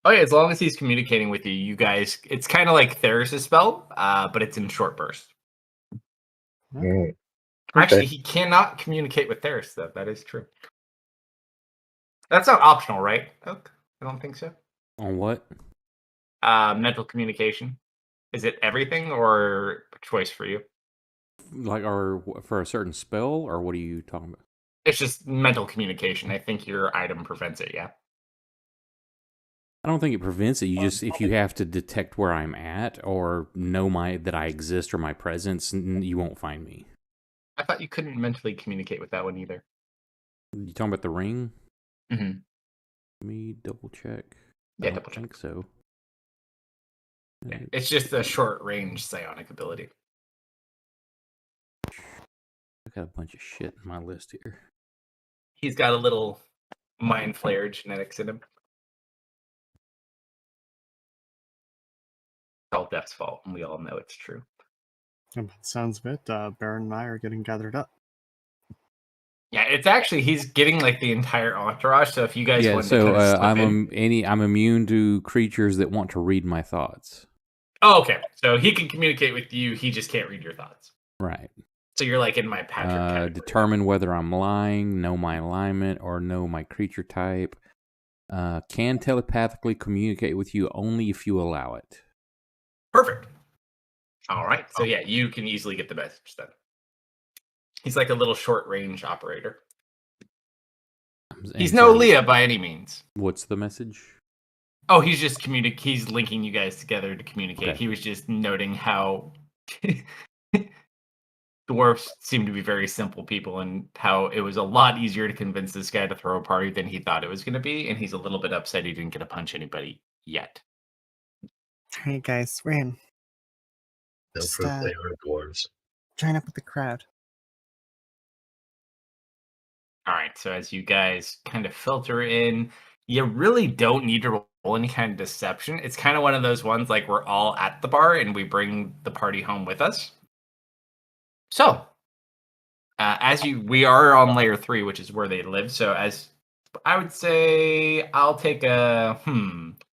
Oh yeah, as long as he's communicating with you, you guys, it's kind of like Theris' spell, but it's in short bursts. Mm. Actually, Okay. he cannot communicate with Theris, though. That is true. That's not optional, right, Oak? I don't think so. On what? Mental communication. Is it everything or a choice for you? Like, or for a certain spell, or what are you talking about? It's just mental communication. I think your item prevents it, yeah? I don't think it prevents it. You just, if you have to detect where I'm at or know that I exist or my presence, you won't find me. I thought you couldn't mentally communicate with that one either. You talking about the ring? Mm-hmm. Let me double check. Yeah, I don't double check. think so. Yeah, it's just a short range psionic ability. I got a bunch of shit in my list here. He's got a little mind flare genetics in him. It's all Death's fault, and we all know it's true. Sounds of it. Baron and I are getting gathered up. Yeah, it's actually he's getting like the entire entourage. So if you guys want to so kind of slip in, I'm immune to creatures that want to read my thoughts. Oh, okay. So he can communicate with you. He just can't read your thoughts. Right. So you're like in my Patrick category. Determine whether I'm lying, know my alignment, or know my creature type. Can telepathically communicate with you only if you allow it. Perfect. All right. So yeah, you can easily get the message then. He's like a little short range operator. He's no sorry, Leah by any means. What's the message? Oh, he's just he's linking you guys together to communicate. Okay. He was just noting how dwarves seem to be very simple people and how it was a lot easier to convince this guy to throw a party than he thought it was going to be, and he's a little bit upset he didn't get to punch anybody yet. Hey guys, we're in. No Just, proof they are dwarves. Join up with the crowd. All right, so as you guys kind of filter in, you really don't need to roll any kind of deception. It's kind of one of those ones like we're all at the bar and we bring the party home with us. So, we are on layer 3, which is where they live. So as I would say, I'll take a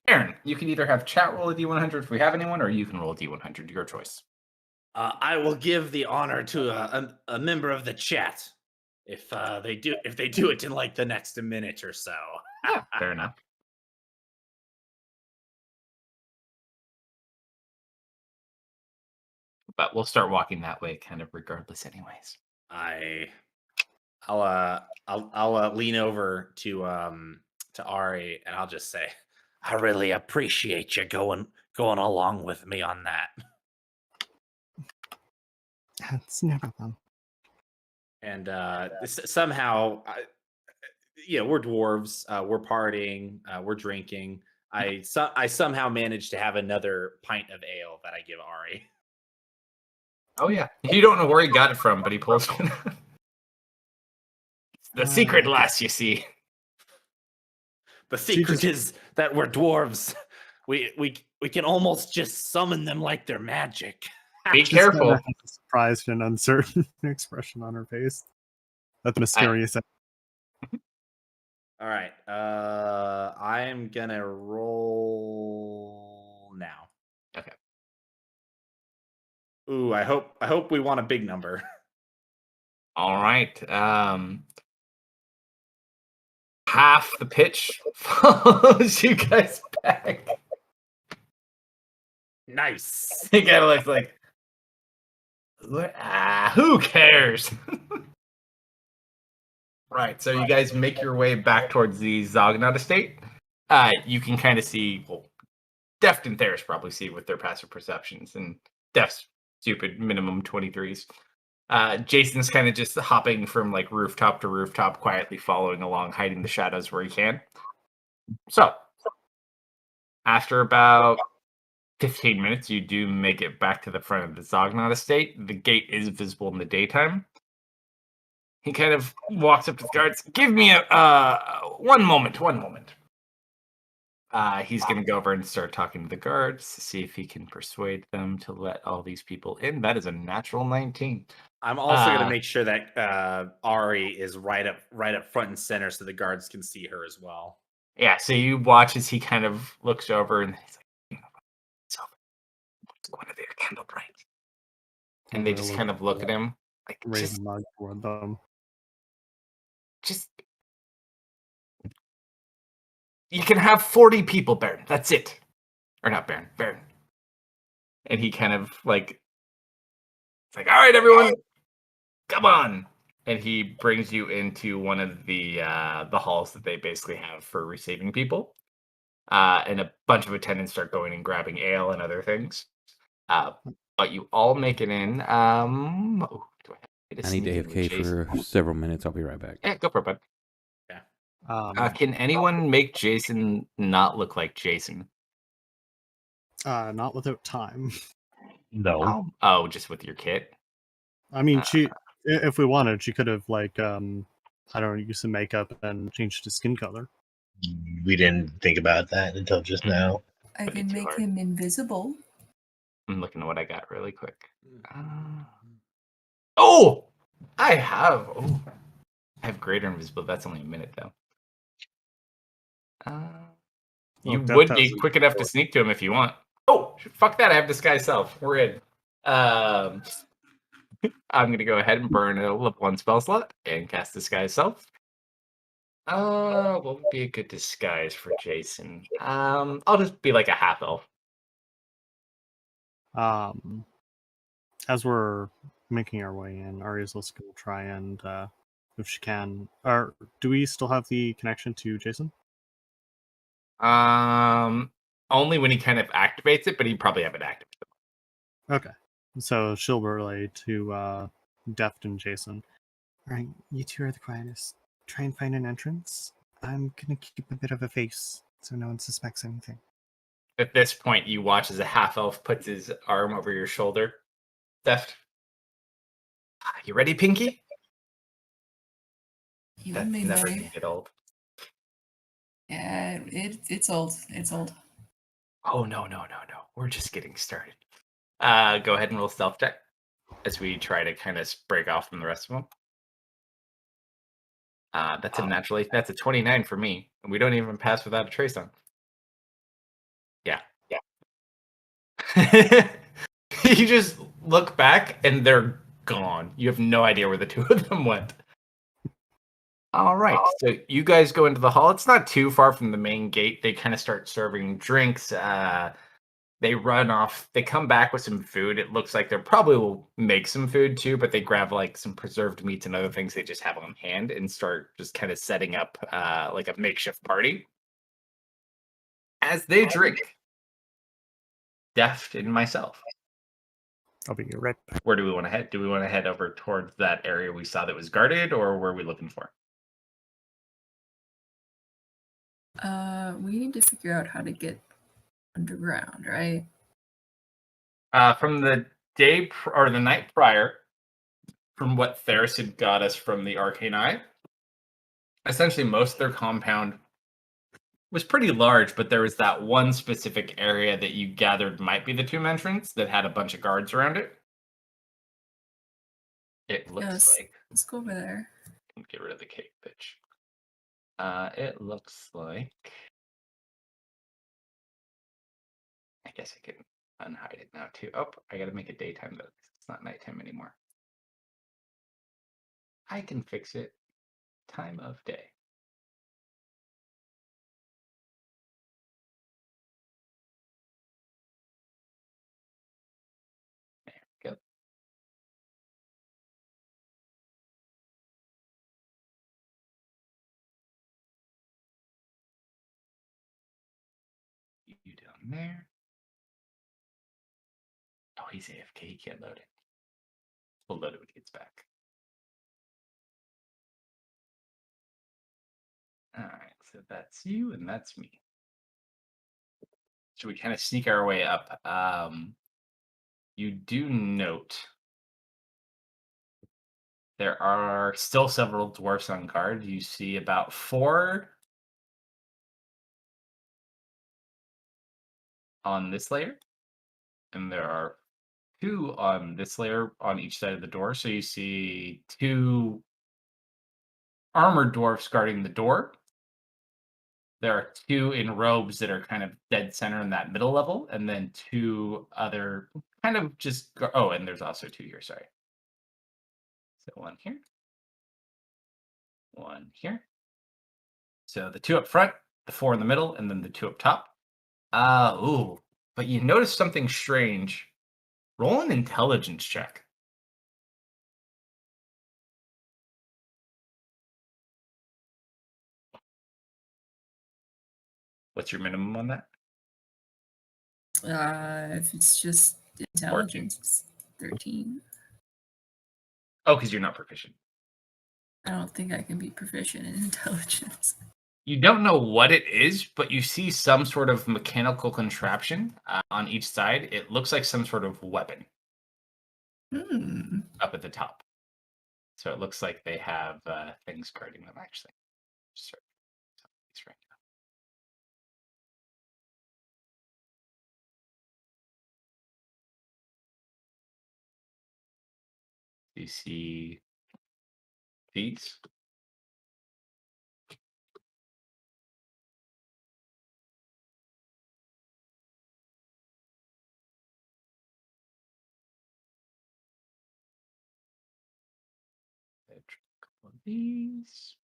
Aaron, you can either have chat roll a D100 if we have anyone, or you can roll a D100. Your choice. I will give the honor to a member of the chat if they do it in like the next minute or so. Yeah, fair enough. But we'll start walking that way, kind of regardless, anyways. I'll lean over to Ari and I'll just say, I really appreciate you going along with me on that. It's no problem. And somehow, we're dwarves. We're partying. We're drinking. I somehow managed to have another pint of ale that I give Ari. Oh yeah, you don't know where he got it from, but he pulls one. The secret glass, you see. The secret is that we're dwarves. We can almost just summon them like they're magic. Be careful. A surprised and uncertain expression on her face. That's mysterious. All right. I am gonna roll now. Okay. Ooh, I hope we want a big number. All right. Half the pitch follows you guys back. Nice. He kind of looks like, who cares? Right. So you guys make your way back towards the Zognot estate. You can kind of see, well, Deft and Theris probably see with their passive perceptions, and Deft's stupid minimum 23s. Jason's kind of just hopping from like rooftop to rooftop, quietly following along, hiding the shadows where he can. So, after about 15 minutes, you do make it back to the front of the Zognot estate. The gate is visible in the daytime. He kind of walks up to the guards. Give me one moment. He's going to go over and start talking to the guards to see if he can persuade them to let all these people in. That is a natural 19. I'm also going to make sure that Ari is right up front and center so the guards can see her as well. Yeah, so you watch as he kind of looks over and he's like, one of their candle bright. And they just kind of look at him like, raise a mug toward them. Just you can have 40 people, Baron. That's it. Or not Baron. And he kind of like, it's like, all right, everyone, come on. And he brings you into one of the halls that they basically have for receiving people. And a bunch of attendants start going and grabbing ale and other things. But you all make it in. I need AFK for several minutes. I'll be right back. Yeah, go for it, bud. Yeah. Can anyone make Jason not look like Jason? Not without time. No. Oh, just with your kit? I mean, if we wanted, she could have like I don't know, used some makeup and changed his skin color. We didn't think about that until just now. I can make him invisible. I'm looking at what I got really quick. Oh! I have greater invisibility. That's only a minute though. You would be quick enough to sneak to him if you want. Oh, fuck that! I have disguise self. We're in. I'm gonna go ahead and burn a level 1 spell slot and cast disguise self. What would be a good disguise for Jason? I'll just be like a half elf. As we're making our way in, Ari's also going to try and if she can. Or do we still have the connection to Jason? Only when he kind of activates it, but he'd probably have it active. Okay. So she'll relay to Deft and Jason. Alright, you two are the quietest. Try and find an entrance. I'm gonna keep a bit of a face so no one suspects anything. At this point, you watch as a half elf puts his arm over your shoulder. Deft. You ready, Pinky? You That's and me, never buddy. gonna get old. Yeah, it's old. It's old. Oh no. We're just getting started. Go ahead and roll stealth check as we try to kind of break off from the rest of them. That's a naturally. That's a 29 for me, and we don't even pass without a trace on. Yeah. You just look back and they're gone. You have no idea where the two of them went. All right, so you guys go into the hall. It's not too far from the main gate. They kind of start serving drinks. They run off. They come back with some food. It looks like they probably will make some food too, but they grab like some preserved meats and other things they just have on hand and start just kind of setting up like a makeshift party. As they drink, Deft and myself. I'll be right back. Where do we want to head? Do we want to head over towards that area we saw that was guarded, or where are we looking for? We need to figure out how to get underground, right? From the day or the night prior, from what Theris had got us from the Arcane Eye, essentially most of their compound was pretty large, but there was that one specific area that you gathered might be the tomb entrance that had a bunch of guards around it. It looks Yes. like. Let's go over there. Get rid of the cake, bitch. It looks like. I guess I can unhide it now too. Oh, I gotta make it daytime though. It's not nighttime anymore. I can fix it. Time of day. There we go. You down there. Oh, he's AFK. He can't load it. We'll load it when he gets back. All right, so that's you and that's me. Should we kind of sneak our way up? You do note there are still several dwarfs on guard. You see about 4 on this layer, and there are 2 on this layer on each side of the door. So you see 2 armored dwarfs guarding the door. There are 2 in robes that are kind of dead center in that middle level, and then 2 other kind of just. Oh, and there's also 2 here. Sorry. So 1 here, 1 here. So the 2 up front, the 4 in the middle, and then the 2 up top. Ooh. But you notice something strange. Roll an intelligence check. What's your minimum on that? If it's just intelligence, it's 13. Oh, because you're not proficient. I don't think I can be proficient in intelligence. You don't know what it is, but you see some sort of mechanical contraption on each side. It looks like some sort of weapon up at the top. So it looks like they have things guarding them, actually. Sorry. Right now. You see these? A couple of these.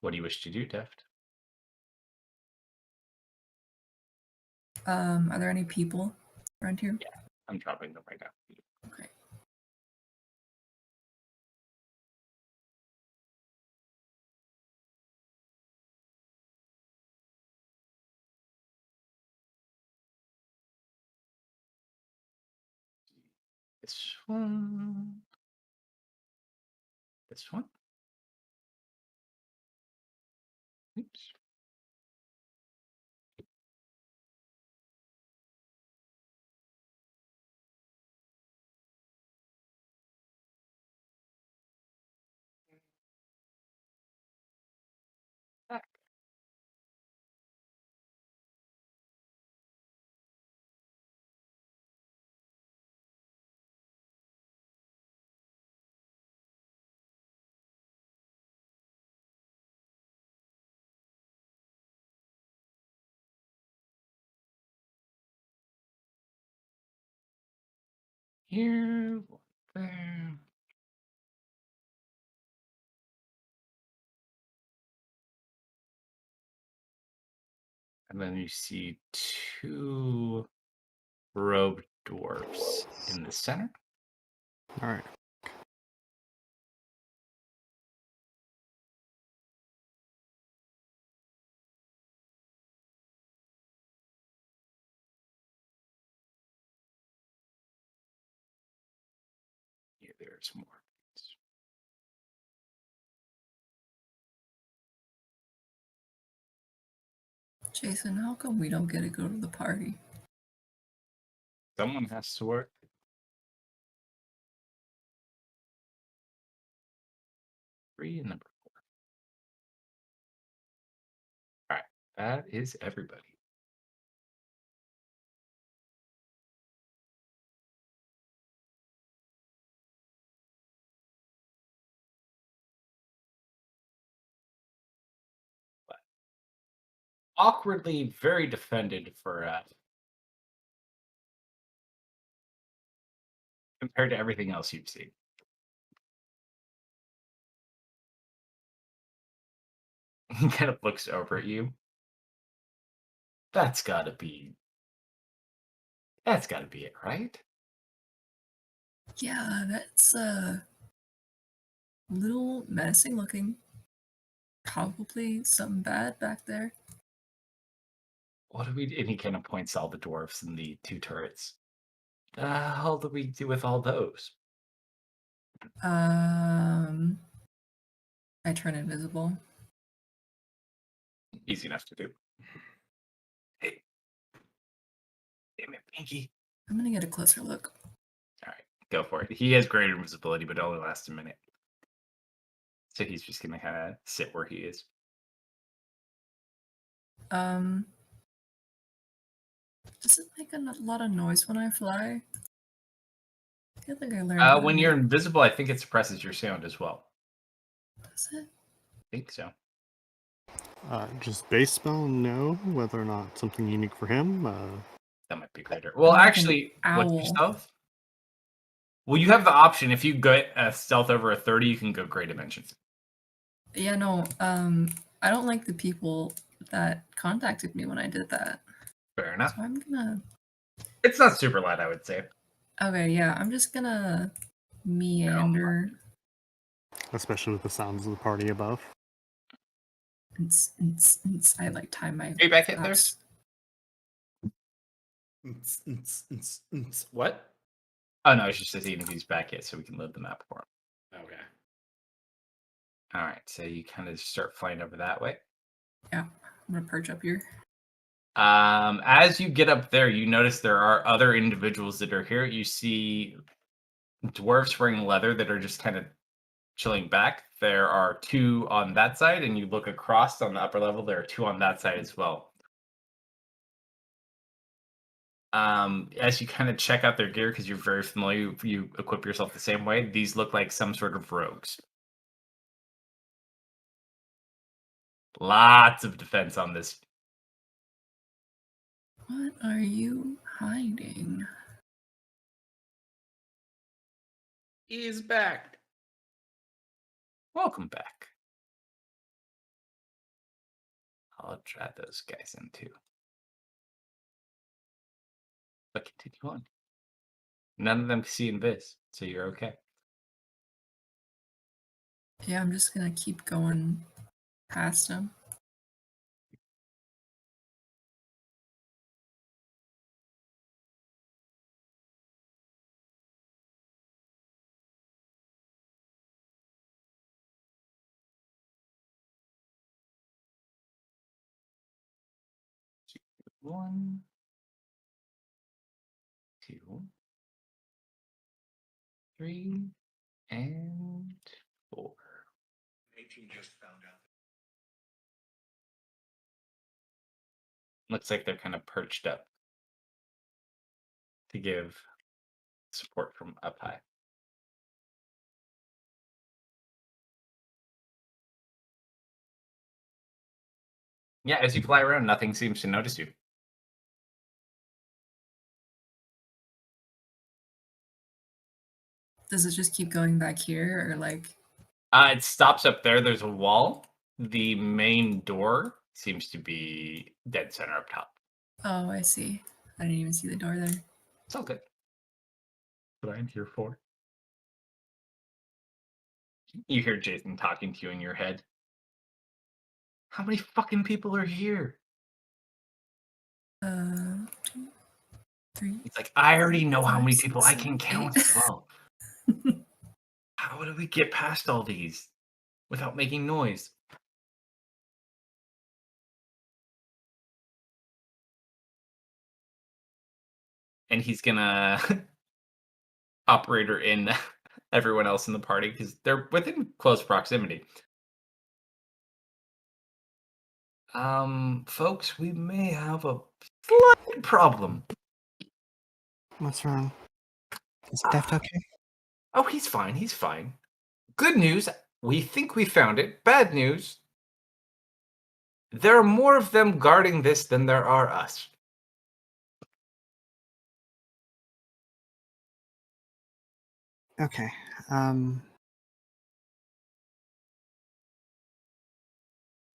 What do you wish to do, Deft? Are there any people around here? Yeah, I'm dropping them right now. Okay. This one. This one. Oops. Back. Here, there. And then you see two robed dwarves in the center. All right. Here, there's more. Jason, how come we don't get to go to the party? Someone has to work. Three and number 4. All right, that is everybody. But awkwardly, very defended for compared to everything else you've seen. He kind of looks over at you. That's gotta be it, right? Yeah, that's a little menacing looking. Probably something bad back there. What do we do? And he kind of points all the dwarfs and the 2 turrets. How do we do with all those? I turn invisible. Easy enough to do. Hey. Damn it, Pinky. I'm gonna get a closer look. All right, go for it. He has greater invisibility, but it only lasts a minute. So he's just gonna kind of sit where he is. Does it make a lot of noise when I fly? I feel like I learned how to When you're make- invisible, I think it suppresses your sound as well. Does it? I think so. Just base spell, no. Whether or not something unique for him. That might be greater. Well, I'm like an actually, what's your owl. stealth? Well, you have the option. If you get a stealth over a 30, you can go Great Dimensions. Yeah, no, I don't like the people that contacted me when I did that. Fair enough. So I'm gonna... It's not super light, I would say. Okay, yeah, I'm just gonna meander. especially with the sounds of the party above. I like time my... Are you back yet, there? flaps. What? Oh, no, it's just seeing if he's back yet so we can load the map for him. Okay. All right, so you kind of start flying over that way. Yeah, I'm gonna perch up here. As you get up there, you notice there are other individuals that are here. You see dwarves wearing leather that are just kind of chilling back. There are 2 on that side, and you look across on the upper level. There are 2 on that side as well. As you kind of check out their gear, because you're very familiar, you equip yourself the same way. These look like some sort of rogues. Lots of defense on this. What are you hiding? He's back. Welcome back. I'll try those guys in too. But continue on. None of them see invis, so you're okay. Yeah, I'm just gonna keep going past him. 1, 2, 3, and 4. Looks like they're kind of perched up to give support from up high. Yeah, as you fly around, nothing seems to notice you. Does it just keep going back here, or like? It stops up there. There's a wall. The main door seems to be dead center up top. Oh, I see. I didn't even see the door there. It's all good. What I'm here for. You hear Jason talking to you in your head. How many fucking people are here? 2, 3. It's like, I already know how 5, many 6, people. I 7, can count 8. as well. How do we get past all these without making noise? And he's gonna operator in everyone else in the party because they're within close proximity. Folks, we may have a slight problem. What's wrong? Is Deft okay? Oh, he's fine. He's fine. Good news, we think we found it. Bad news, there are more of them guarding this than there are us. Okay. And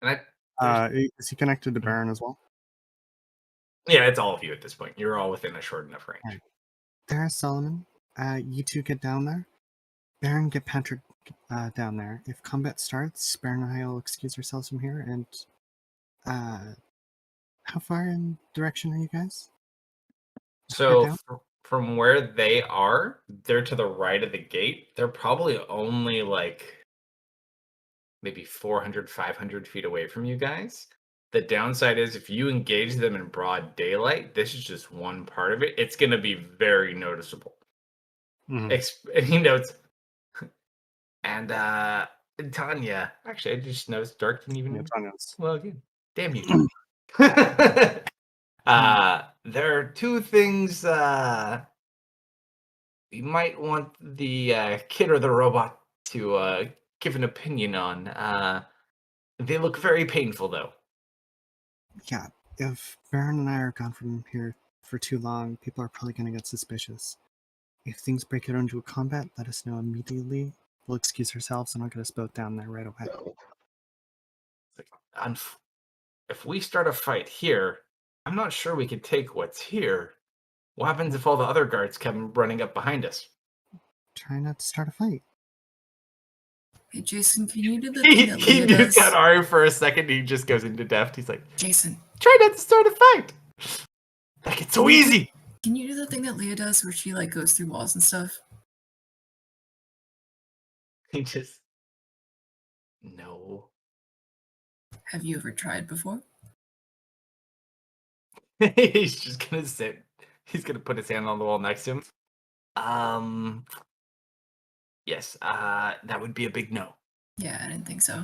I, Is he connected to Baron as well? yeah, it's all of you at this point. You're all within a short enough range. Right. There's Solomon. You two get down there. Baron, get Patrick down there. If combat starts, Baron and I will excuse ourselves from here. And how far in direction are you guys? So from where they are, they're to the right of the gate. They're probably only like maybe 400, 500 feet away from you guys. The downside is if you engage them in broad daylight, this is just one part of it. It's going to be very noticeable. Mm-hmm. And he notes, and Tanya, actually, I just noticed Dark didn't even. Yeah, Tanya's. Well, again, damn you. There are two things you might want the kid or the robot to give an opinion on. They look very painful, though. Yeah, if Baron and I are gone from here for too long, people are probably going to get suspicious. If things break out into a combat, let us know immediately. We'll excuse ourselves and I'll get us both down there right away. No. If we start a fight here, I'm not sure we could take what's here. What happens if all the other guards come running up behind us? Try not to start a fight. Hey, Jason, can you do the thing that He Leah mused does? out Ari for a second. He just goes into deft. He's like, Jason, try not to start a fight. Like, it's so easy. can you do the thing that Leah does where she like goes through walls and stuff? He just, no. Have you ever tried before? He's just gonna sit. He's gonna put his hand on the wall next to him. Yes, that would be a big no. Yeah, I didn't think so.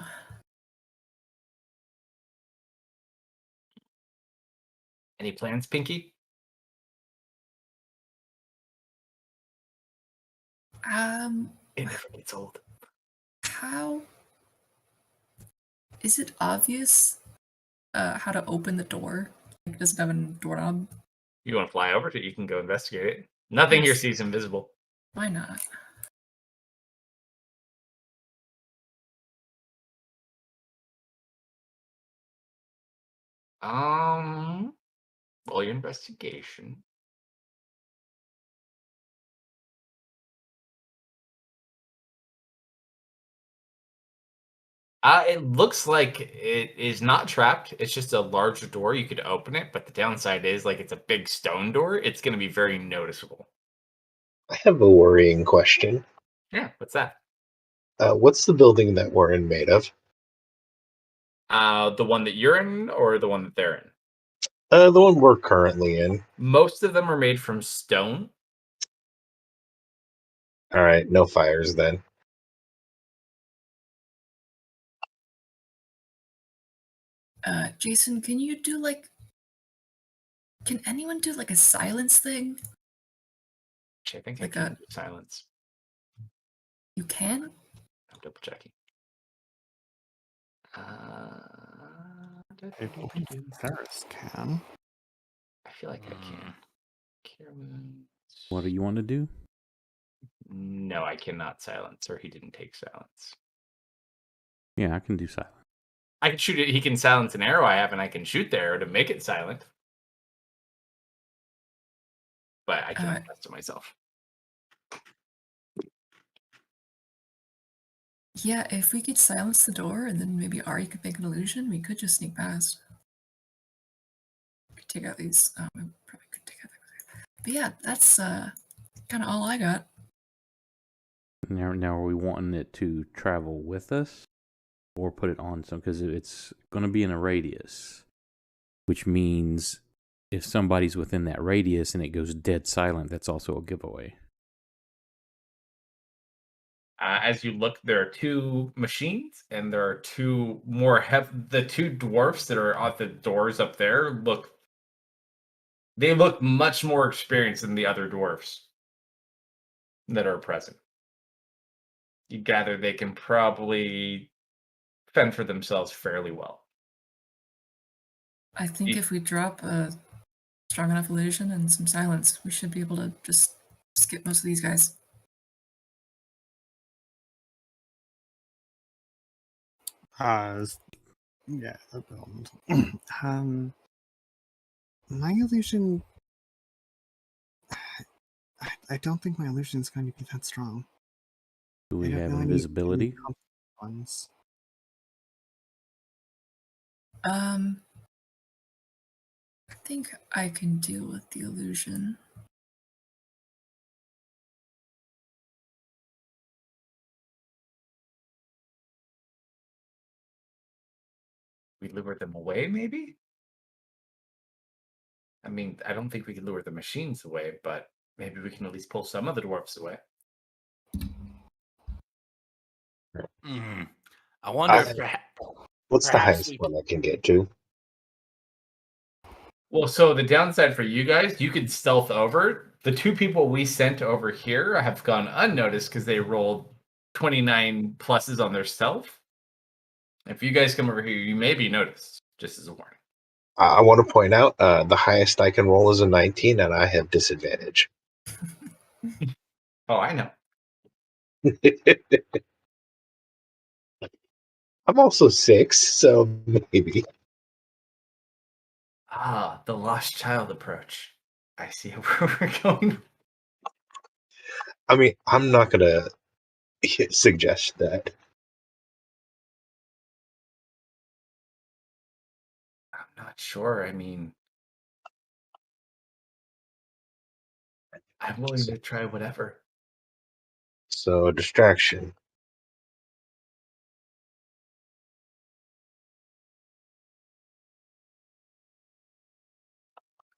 Any plans, Pinky? It never gets old. How is it obvious how to open the door? Like, does it have a doorknob? You want to fly over to it? You can go investigate it. Nothing here Yes. seems invisible. Why not? Roll your investigation. It looks like it is not trapped. It's just a larger door. You could open it, but the downside is like it's a big stone door. It's going to be very noticeable. I have a worrying question. Yeah, what's that? What's the building that we're in made of? The one that you're in or the one that they're in? The one we're currently in. Most of them are made from stone. All right, no fires then. Jason, can you do can anyone do a silence thing? Which I think Like I can do silence. You can? I'm double checking. I believe Ferris can. I feel like I can. Cure wounds. What do you want to do? No, I cannot silence, or he didn't take silence. Yeah, I can do silent. I can shoot it. He can silence an arrow I have, and I can shoot the arrow to make it silent. But I can't test it myself. Yeah, if we could silence the door and then maybe Ari could make an illusion, we could just sneak past. We could take out these. We probably could take out that. But yeah, that's kind of all I got. Now, are we wanting it to travel with us, or put it on some? Because it's going to be in a radius, which means if somebody's within that radius and it goes dead silent, that's also a giveaway. As you look, there are two machines, and there are two more the two dwarfs that are at the doors up there look much more experienced than the other dwarfs that are present. You gather they can probably fend for themselves fairly well. I think if we drop a strong enough illusion and some silence, we should be able to just skip most of these guys. Yeah, my illusion. I don't think my illusion is going to be that strong. Do we have any invisibility? ones. I think I can deal with the illusion. We lure them away, maybe? I mean, I don't think we can lure the machines away, but maybe we can at least pull some of the dwarfs away. I wonder if what's the perhaps highest we one I can get to? Well, so the downside for you guys, you could stealth over. The two people we sent over here have gone unnoticed because they rolled 29 pluses on their stealth. If you guys come over here, you may be noticed, just as a warning. I want to point out the highest I can roll is a 19, and I have disadvantage. Oh, I know. I'm also 6, so maybe. Ah, the lost child approach. I see where we're going. I mean, I'm not going to suggest that. I'm not sure. I mean, I'm willing to try whatever. So, distraction.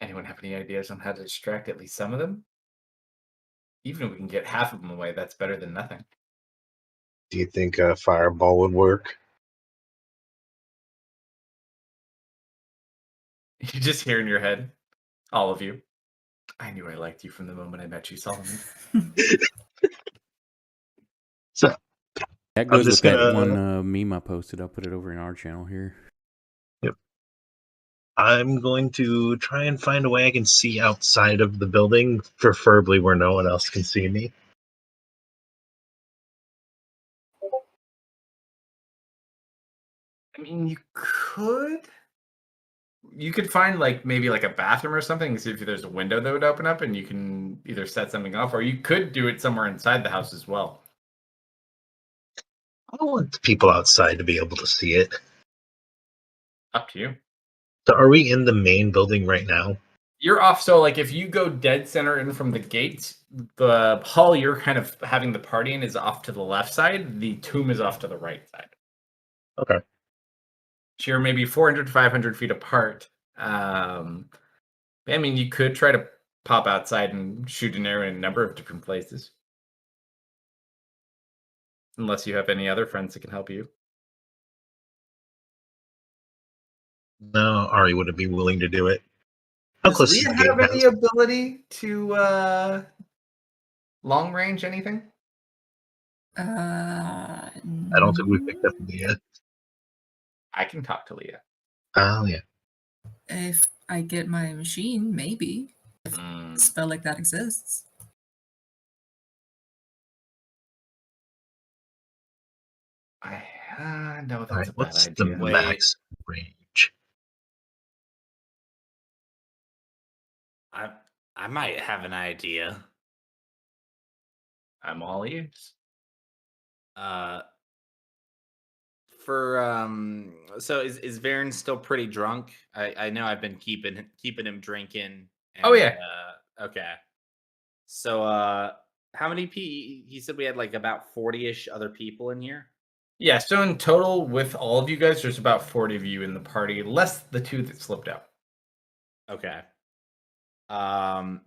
Anyone have any ideas on how to distract at least some of them? Even if we can get half of them away, that's better than nothing. Do you think a fireball would work? You just hear in your head, all of you. I knew I liked you from the moment I met you, Solomon. So That goes with that gonna... one meme I posted. I'll put it over in our channel here. Yep. I'm going to try and find a way I can see outside of the building, preferably where no one else can see me. I mean, you could find maybe a bathroom or something and see if there's a window that would open up and you can either set something off, or you could do it somewhere inside the house as well. I don't want the people outside to be able to see it. Up to you. So are we in the main building right now? You're off, so if you go dead center in from the gate, the hall you're kind of having the party in is off to the left side, the tomb is off to the right side. Okay. So you're maybe 400 to 500 feet apart I mean, you could try to pop outside and shoot an arrow in a number of different places. Unless you have any other friends that can help you. No, Ari wouldn't be willing to do it. How Does close is Leah the have any gatehouse? ability to long range anything? I don't think we picked up Leah. I can talk to Leah. Oh, yeah. If I get my machine, maybe. A Mm, spell like that exists. no, All that's right, a bad what's the idea. max range? I might have an idea. I'm all ears. Uh, so is Varen still pretty drunk? I know I've been keeping him drinking. Oh, yeah. Okay. So how many he said we had like about 40-ish other people in here? Yeah, so in total, with all of you guys, there's about 40 of you in the party, less the 2 that slipped out. Okay. I'm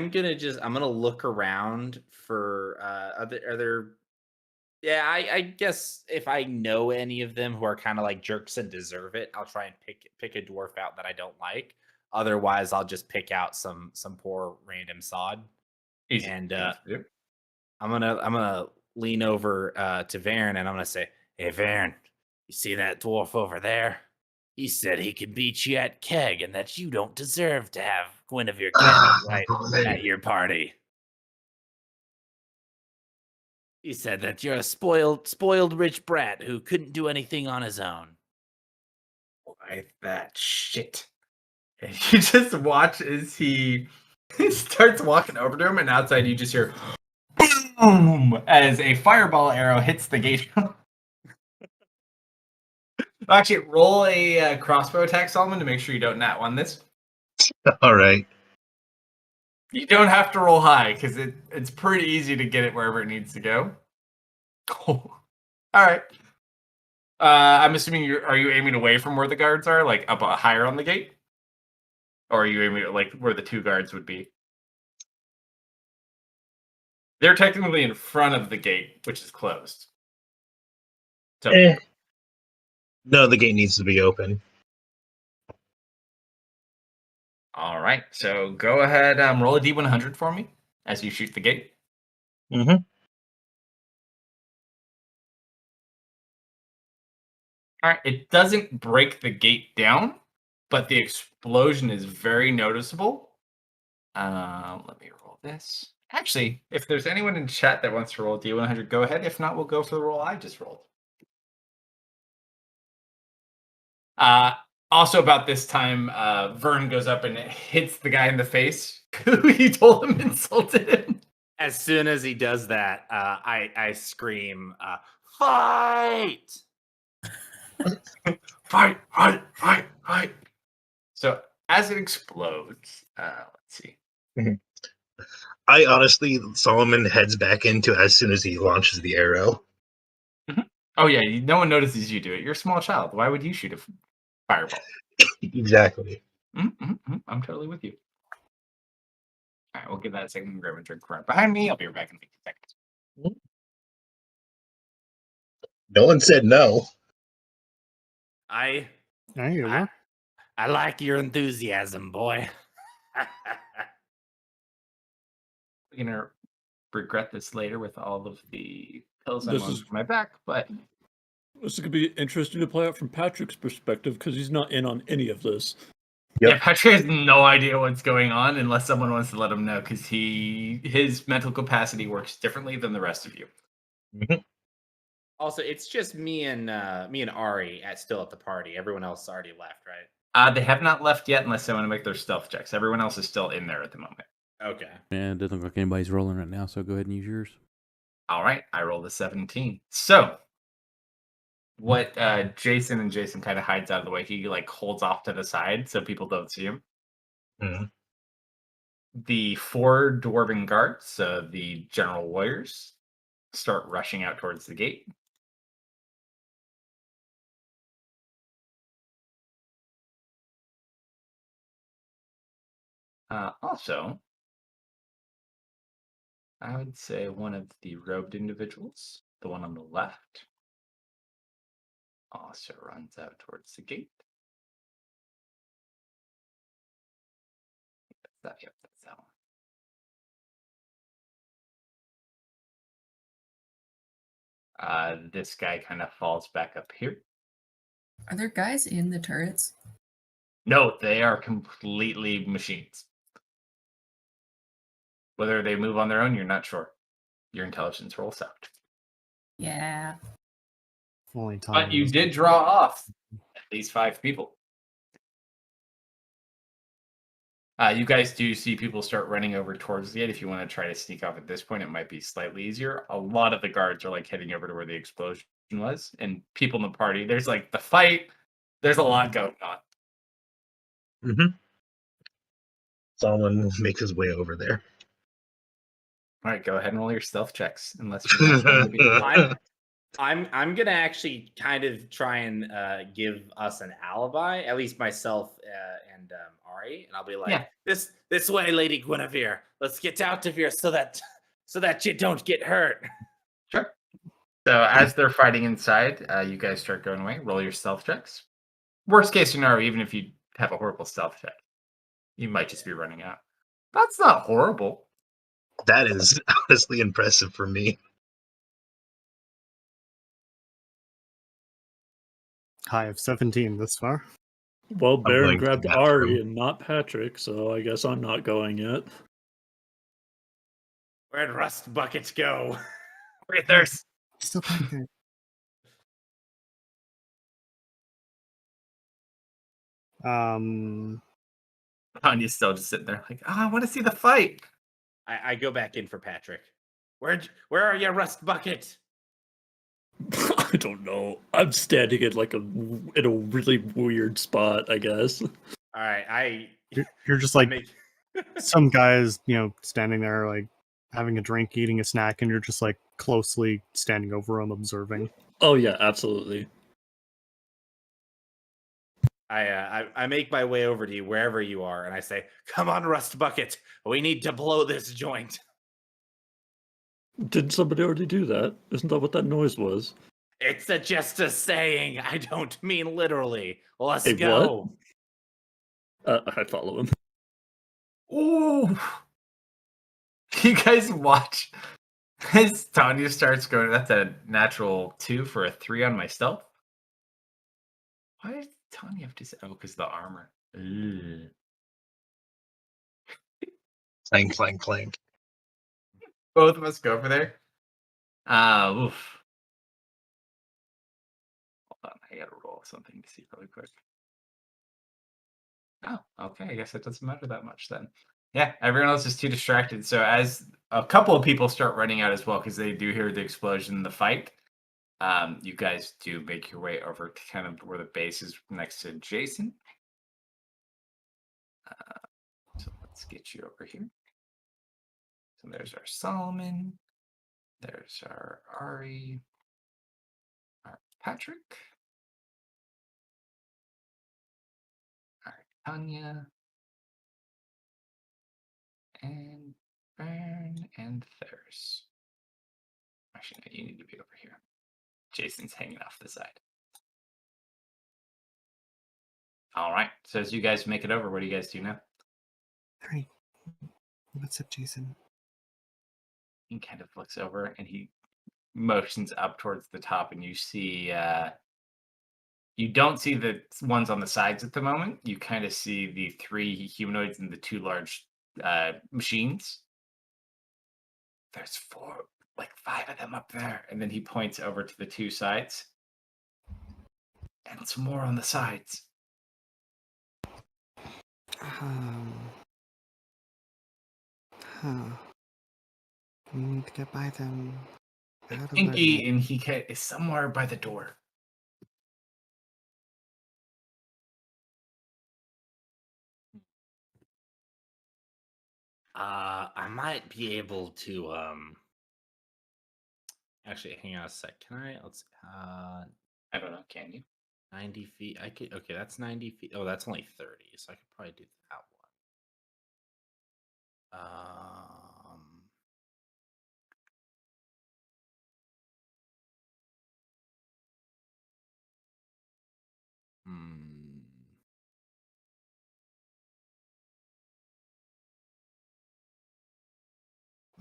gonna look around for are there yeah, I guess if I know any of them who are kind of like jerks and deserve it, I'll try and pick a dwarf out that I don't like. Otherwise, I'll just pick out some poor random sod. Easy. And thing to do. I'm gonna lean over to Varen and I'm gonna say, "Hey Varen, you see that dwarf over there? He said he could beat you at keg and that you don't deserve to have Guinevere Cannon right at your party. He said that you're a spoiled rich brat who couldn't do anything on his own." Why that shit? And you just watch as he starts walking over to him, and outside you just hear boom as a fireball arrow hits the gate. Actually, roll a crossbow attack, Solomon, to make sure you don't nat one this. All right. You don't have to roll high because it's pretty easy to get it wherever it needs to go. All right. I'm assuming are you aiming away from where the guards are, like up higher on the gate, or are you aiming at, like where the 2 guards would be? They're technically in front of the gate, which is closed. So, No, the gate needs to be open. all right. So go ahead, roll a d100 for me as you shoot the gate. Mm-hmm. All right. It doesn't break the gate down, but the explosion is very noticeable. Let me roll this. Actually, if there's anyone in chat that wants to roll d100, go ahead. If not, we'll go for the roll I just rolled. Also, about this time, Vern goes up and hits the guy in the face who he told him insulted him. As soon as he does that, I scream, "Fight!" Fight, fight, fight, fight. So as it explodes, let's see. I honestly, Solomon heads back into as soon as he launches the arrow. Oh yeah, no one notices you do it. You're a small child. Why would you shoot a fireball? Exactly. I'm totally with you. All right, we'll give that a second. Grab a drink right behind me. I'll be right back in 50 seconds. No one said no. I There you I, were. I like your enthusiasm, boy. I'm gonna regret this later with all of the pills I'm This on is- for my back, but This is going to be interesting to play out from Patrick's perspective because he's not in on any of this. Yep. yeah, Patrick has no idea what's going on unless someone wants to let him know because his mental capacity works differently than the rest of you. Also, it's just me and Ari still at the party. Everyone else already left, right? They have not left yet unless they want to make their stealth checks. Everyone else is still in there at the moment. Okay. Yeah, it doesn't look like anybody's rolling right now, so go ahead and use yours. All right, I rolled a 17. So, what Jason kind of hides out of the way. He like holds off to the side so people don't see him. Mhm. The 4 dwarven guards, the general warriors, start rushing out towards the gate. Also, I would say one of the robed individuals, the one on the left, also runs out towards the gate. Yep, that's that one. This guy kind of falls back up here. Are there guys in the turrets? No, they are completely machines. Whether they move on their own, you're not sure. Your intelligence rolls out. Yeah. Only time. But you did draw off at least 5 people. You guys do see people start running over towards the gate. If you want to try to sneak off at this point, it might be slightly easier. A lot of the guards are like heading over to where the explosion was, and people in the party. There's like the fight. There's a lot going on. Mm-hmm. Solomon makes his way over there. All right, go ahead and roll your stealth checks, unless you want to maybe. I'm gonna actually kind of try and give us an alibi, at least myself and Ari, and I'll be like, Yeah. this way, Lady Guinevere. Let's get out of here so that you don't get hurt. Sure. So as they're fighting inside, you guys start going away. Roll your stealth checks. Worst case scenario, even if you have a horrible stealth check, you might just be running out. That's not horrible. That is honestly impressive for me. High of 17 this far. Well, Baron going to grabbed the bathroom. Ari and not Patrick, so I guess I'm not going yet. Where'd Rust Buckets go? Where'd theirs? Still back there. Tanya's still just sitting there like, I want to see the fight. I go back in for Patrick. Where are you, Rust Bucket? I don't know. I'm standing in in a really weird spot, I guess. All right, You're just I like make some guys, standing there like having a drink, eating a snack, and you're just like closely standing over them, observing. Oh yeah, absolutely. I make my way over to you wherever you are, and I say, "Come on, Rust Bucket, we need to blow this joint." Didn't somebody already do that? Isn't that what that noise was? It's just a saying. I don't mean literally. Let's Hey, go. I follow him. Ooh. You guys watch as Tanya starts going. That's a natural 2 for a 3 on my stealth. Why does Tanya have to say? Oh, because the armor. Ugh. Clank, clank, clank. Both of us go over there. Oof. Hold on, I gotta roll something to see really quick. Oh, okay. I guess it doesn't matter that much then. Yeah, everyone else is too distracted. So as a couple of people start running out as well, because they do hear the explosion in the fight, you guys do make your way over to kind of where the base is next to Jason. So let's get you over here. So there's our Solomon. There's our Ari. Our Patrick. Our Tanya. And Bern and Thurs. Actually, no, you need to be over here. Jason's hanging off the side. All right. So as you guys make it over, what do you guys do now? Alright. What's up, Jason? He kind of looks over and he motions up towards the top, and you see you don't see the ones on the sides at the moment. You kind of see the 3 humanoids and the 2 large machines. There's 5 of them up there. And then he points over to the 2 sides. And some more on the sides. We need to get by them. Out of Pinky their- and he is somewhere by the door. I might be able to actually hang on a sec. Can I? Let's I don't know, can you? 90 feet. I could. Okay, that's 90 feet. Oh, that's only 30, so I could probably do that one.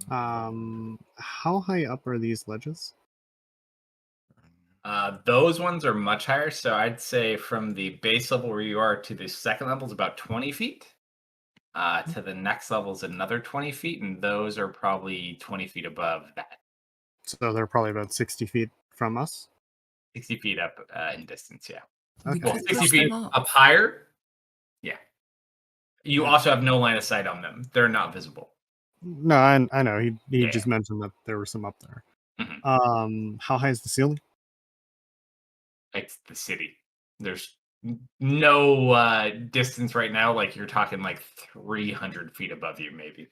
Hmm. How high up are these ledges? Those ones are much higher. So I'd say from the base level where you are to the second level is about 20 feet. To the next level is another 20 feet, and those are probably 20 feet above that. So they're probably about 60 feet from us. 60 feet up in distance, yeah. We Okay. Well, could 60 push feet them up off. higher. Yeah. You Yeah. also have no line of sight on them. They're not visible. No, I know. He Yeah. just mentioned that there were some up there. Mhm. How high is the ceiling? It's the city. There's no distance right now. Like you're talking like 300 feet above you, maybe.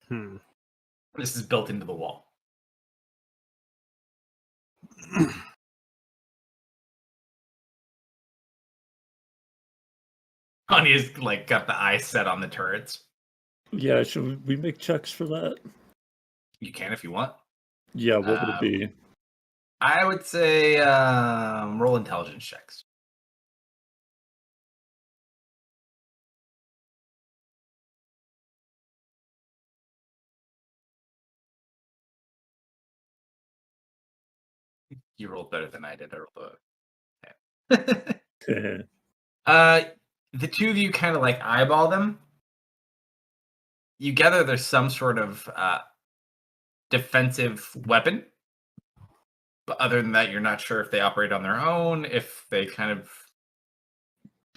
Hmm. This is built into the wall. Anya's like got the eyes set on the turrets. Yeah, should we make checks for that? You can if you want. Yeah, what would it be? I would say roll intelligence checks. You rolled better than I did. I rolled the two of you kind of like eyeball them. You gather there's some sort of defensive weapon. But other than that, you're not sure if they operate on their own, if they kind of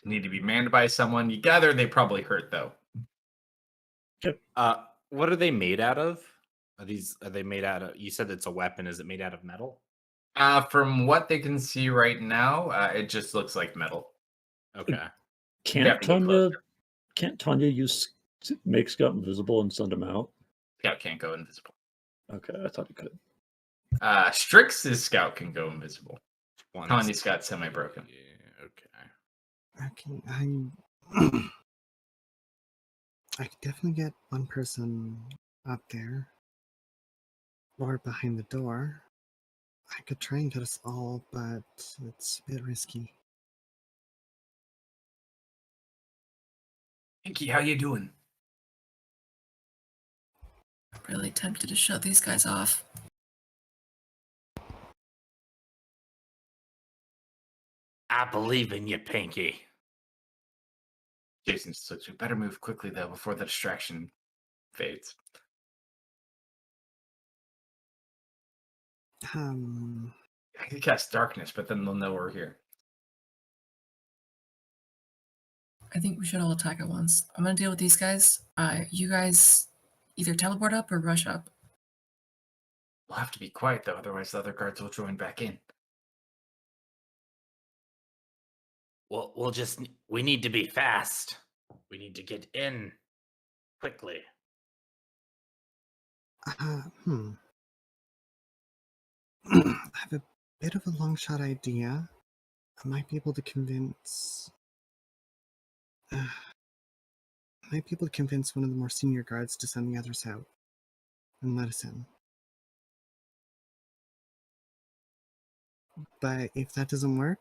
need to be manned by someone. You gather they probably hurt though. What are they made out of? Are they made out of? You said it's a weapon. Is it made out of metal? From what they can see right now, it just looks like metal. Okay. Can't Tanya make Scout invisible and send him out? Scout can't go invisible. Okay, I thought he could. Strix's Scout can go invisible. Tanya's got semi-broken. Yeah, okay. I could definitely get one person up there or behind the door. I could try and get us all, but it's a bit risky. Pinky, how you doing? I'm really tempted to shut these guys off. I believe in you, Pinky. Jason says we better move quickly though before the distraction fades. I could cast darkness, but then they'll know we're here. I think we should all attack at once. I'm gonna deal with these guys. You guys either teleport up or rush up. We'll have to be quiet though, otherwise the other guards will join back in. Well, we need to be fast. We need to get in quickly. I have a bit of a long shot idea. I might be able to convince. One of the more senior guards to send the others out and let us in. But if that doesn't work,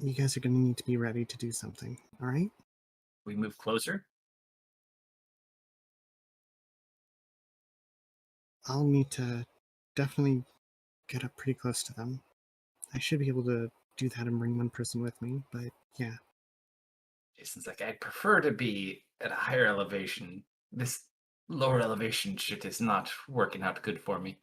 you guys are going to need to be ready to do something, alright? We move closer. I'll need to definitely get up pretty close to them. I should be able to do that and bring one person with me, but yeah. Jason's like, I'd prefer to be at a higher elevation. This lower elevation shit is not working out good for me.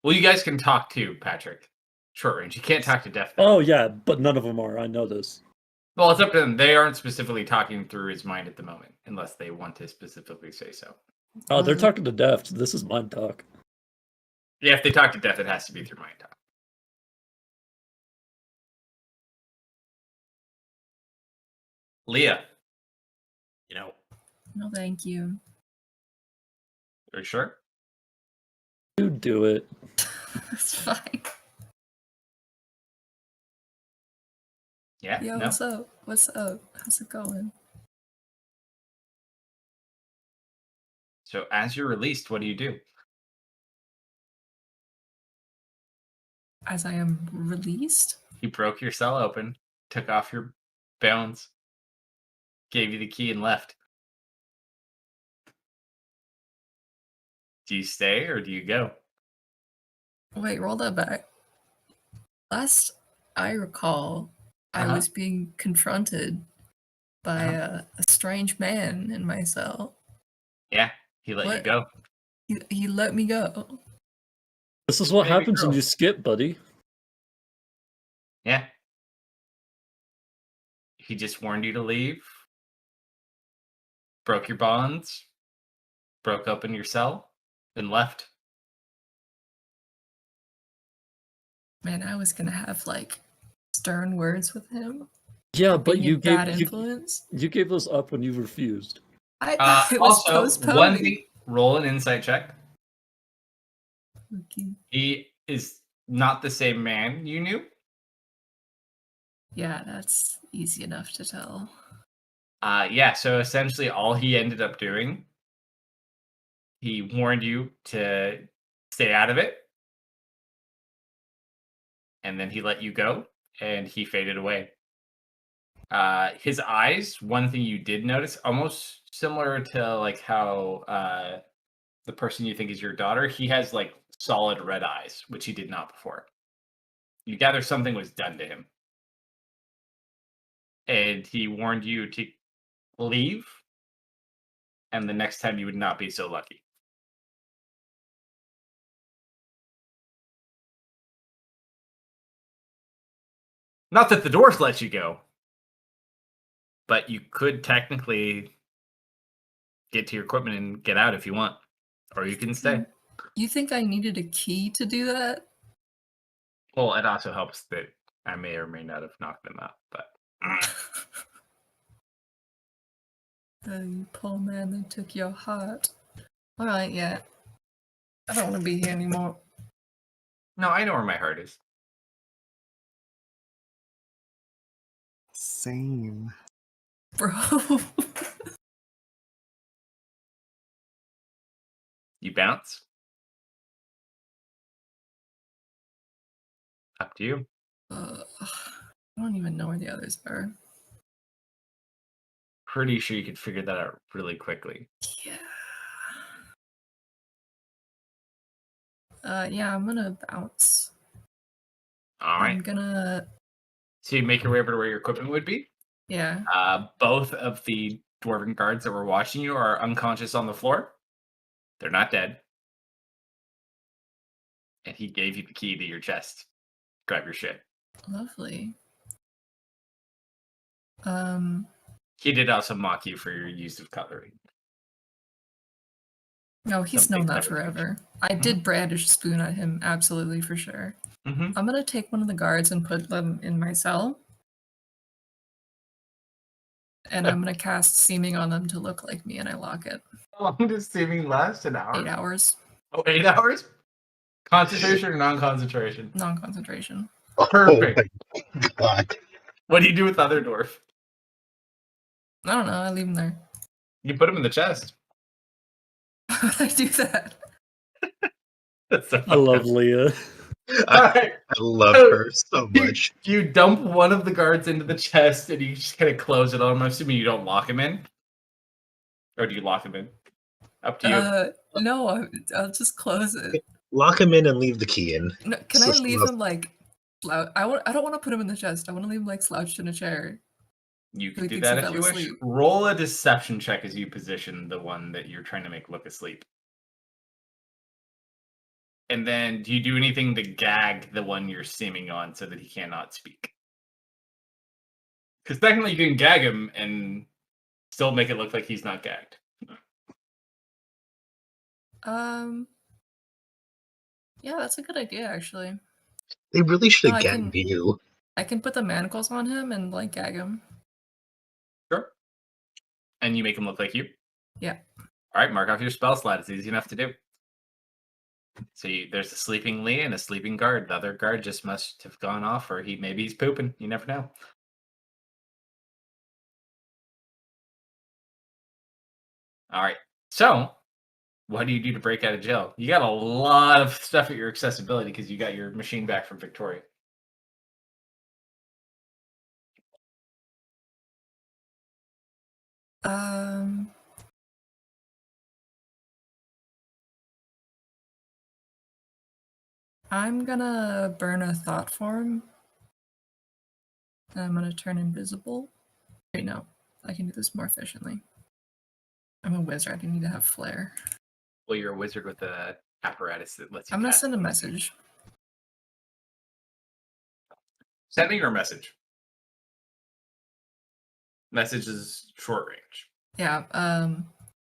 Well, you guys can talk too, Patrick. Short range. You can't talk to Death. Oh yeah, but none of them are. I know this. Well, it's up to them. They aren't specifically talking through his mind at the moment, unless they want to specifically say so. Oh, they're talking to Deft. This is mind talk. Yeah, if they talk to Death, it has to be through mind talk. Leah. No, thank you. Are you sure? You do it. It's fine. Yeah. Yo, No. what's up? What's up? How's it going? So as you're released, what do you do? As I am released? He broke your cell open, took off your bounds, gave you the key, and left. Do you stay or do you go? Wait, roll that back. Last I recall, I Uh-huh. was being confronted by Uh-huh. a strange man in my cell. Yeah, he let you What? go. He let me go. This is what Baby happens when girl. you skip, buddy. Yeah. He just warned you to leave, broke your bonds, broke open your cell, and left. Man, I was gonna have like stern words with him. Yeah, for but being you a bad gave influence. you gave those up when you refused. I thought it was Also, one postponing. thing, roll an insight check. Okay. He is not the same man you knew. Yeah, that's easy enough to tell. Yeah, so essentially all he ended up doing, he warned you to stay out of it, and then he let you go, and he faded away. His eyes, one thing you did notice, almost similar to like how the person you think is your daughter, he has like solid red eyes, which he did not before. You gather something was done to him. And he warned you to leave, and the next time you would not be so lucky. Not that the doors let you go, but you could technically get to your equipment and get out if you want, or you can stay. You think I needed a key to do that? Well, it also helps that I may or may not have knocked them out, but You poor man, they took your heart. Alright, yeah. I don't want to be here anymore. no, I know where my heart is. Same. Bro. You bounce. Up to you. I don't even know where the others are. Pretty sure you could figure that out really quickly. Yeah. Yeah, I'm gonna bounce. All I'm right. gonna. So you make your way over to where your equipment would be. Yeah. Both of the dwarven guards that were watching you are unconscious on the floor. They're not dead. And he gave you the key to your chest. Grab your shit. Lovely. He did also mock you for your use of cutlery. No, he's Something known that clever. forever. I did brandish a spoon at him, absolutely, for sure. Mm-hmm. I'm gonna take one of the guards and put them in my cell. And I'm gonna cast Seeming on them to look like me, and I lock it. How long does seeming last? An hour? 8 hours. Oh, 8 hours? Concentration or non-concentration? Non-concentration. Perfect. Oh my god. What do you do with the other dwarf? I don't know, I leave him there. You put him in the chest. Why would I do that? That's so I love fucked up. Leah. All right. I love her so You- much. You dump one of the guards into the chest and you just kind of close it on him. I'm assuming you don't lock him in. Or do you lock him in? Up to you. No, I'll just close it. Lock him in and leave the key in. No, can I Just leave love- him like I don't want to put him in the chest. I want to leave him like slouched in a chair. You He can do thinks that he if fell you wish. asleep. Roll a deception check as you position the one that you're trying to make look asleep. And then do you do anything to gag the one you're seeming on so that he cannot speak? Because technically you can gag him and still make it look like he's not gagged. Yeah, that's a good idea actually. They really should No, have I gagged can- you. I can put the manacles on him and like gag him. Sure. And you make him look like you? Yeah. All right, mark off your spell slot. It's easy enough to do. So there's a sleeping Lee and a sleeping guard. The other guard just must have gone off, or maybe he's pooping. You never know. All right. So, what do you do to break out of jail? You got a lot of stuff at your accessibility because you got your machine back from Victoria. I'm gonna burn a thought form. And I'm gonna turn invisible. Wait, no. I can do this more efficiently. I'm a wizard. I need to have flair. Well, you're a wizard with a apparatus that lets you. I'm gonna cast send a things. message. Send me your message. Message is short range. Yeah.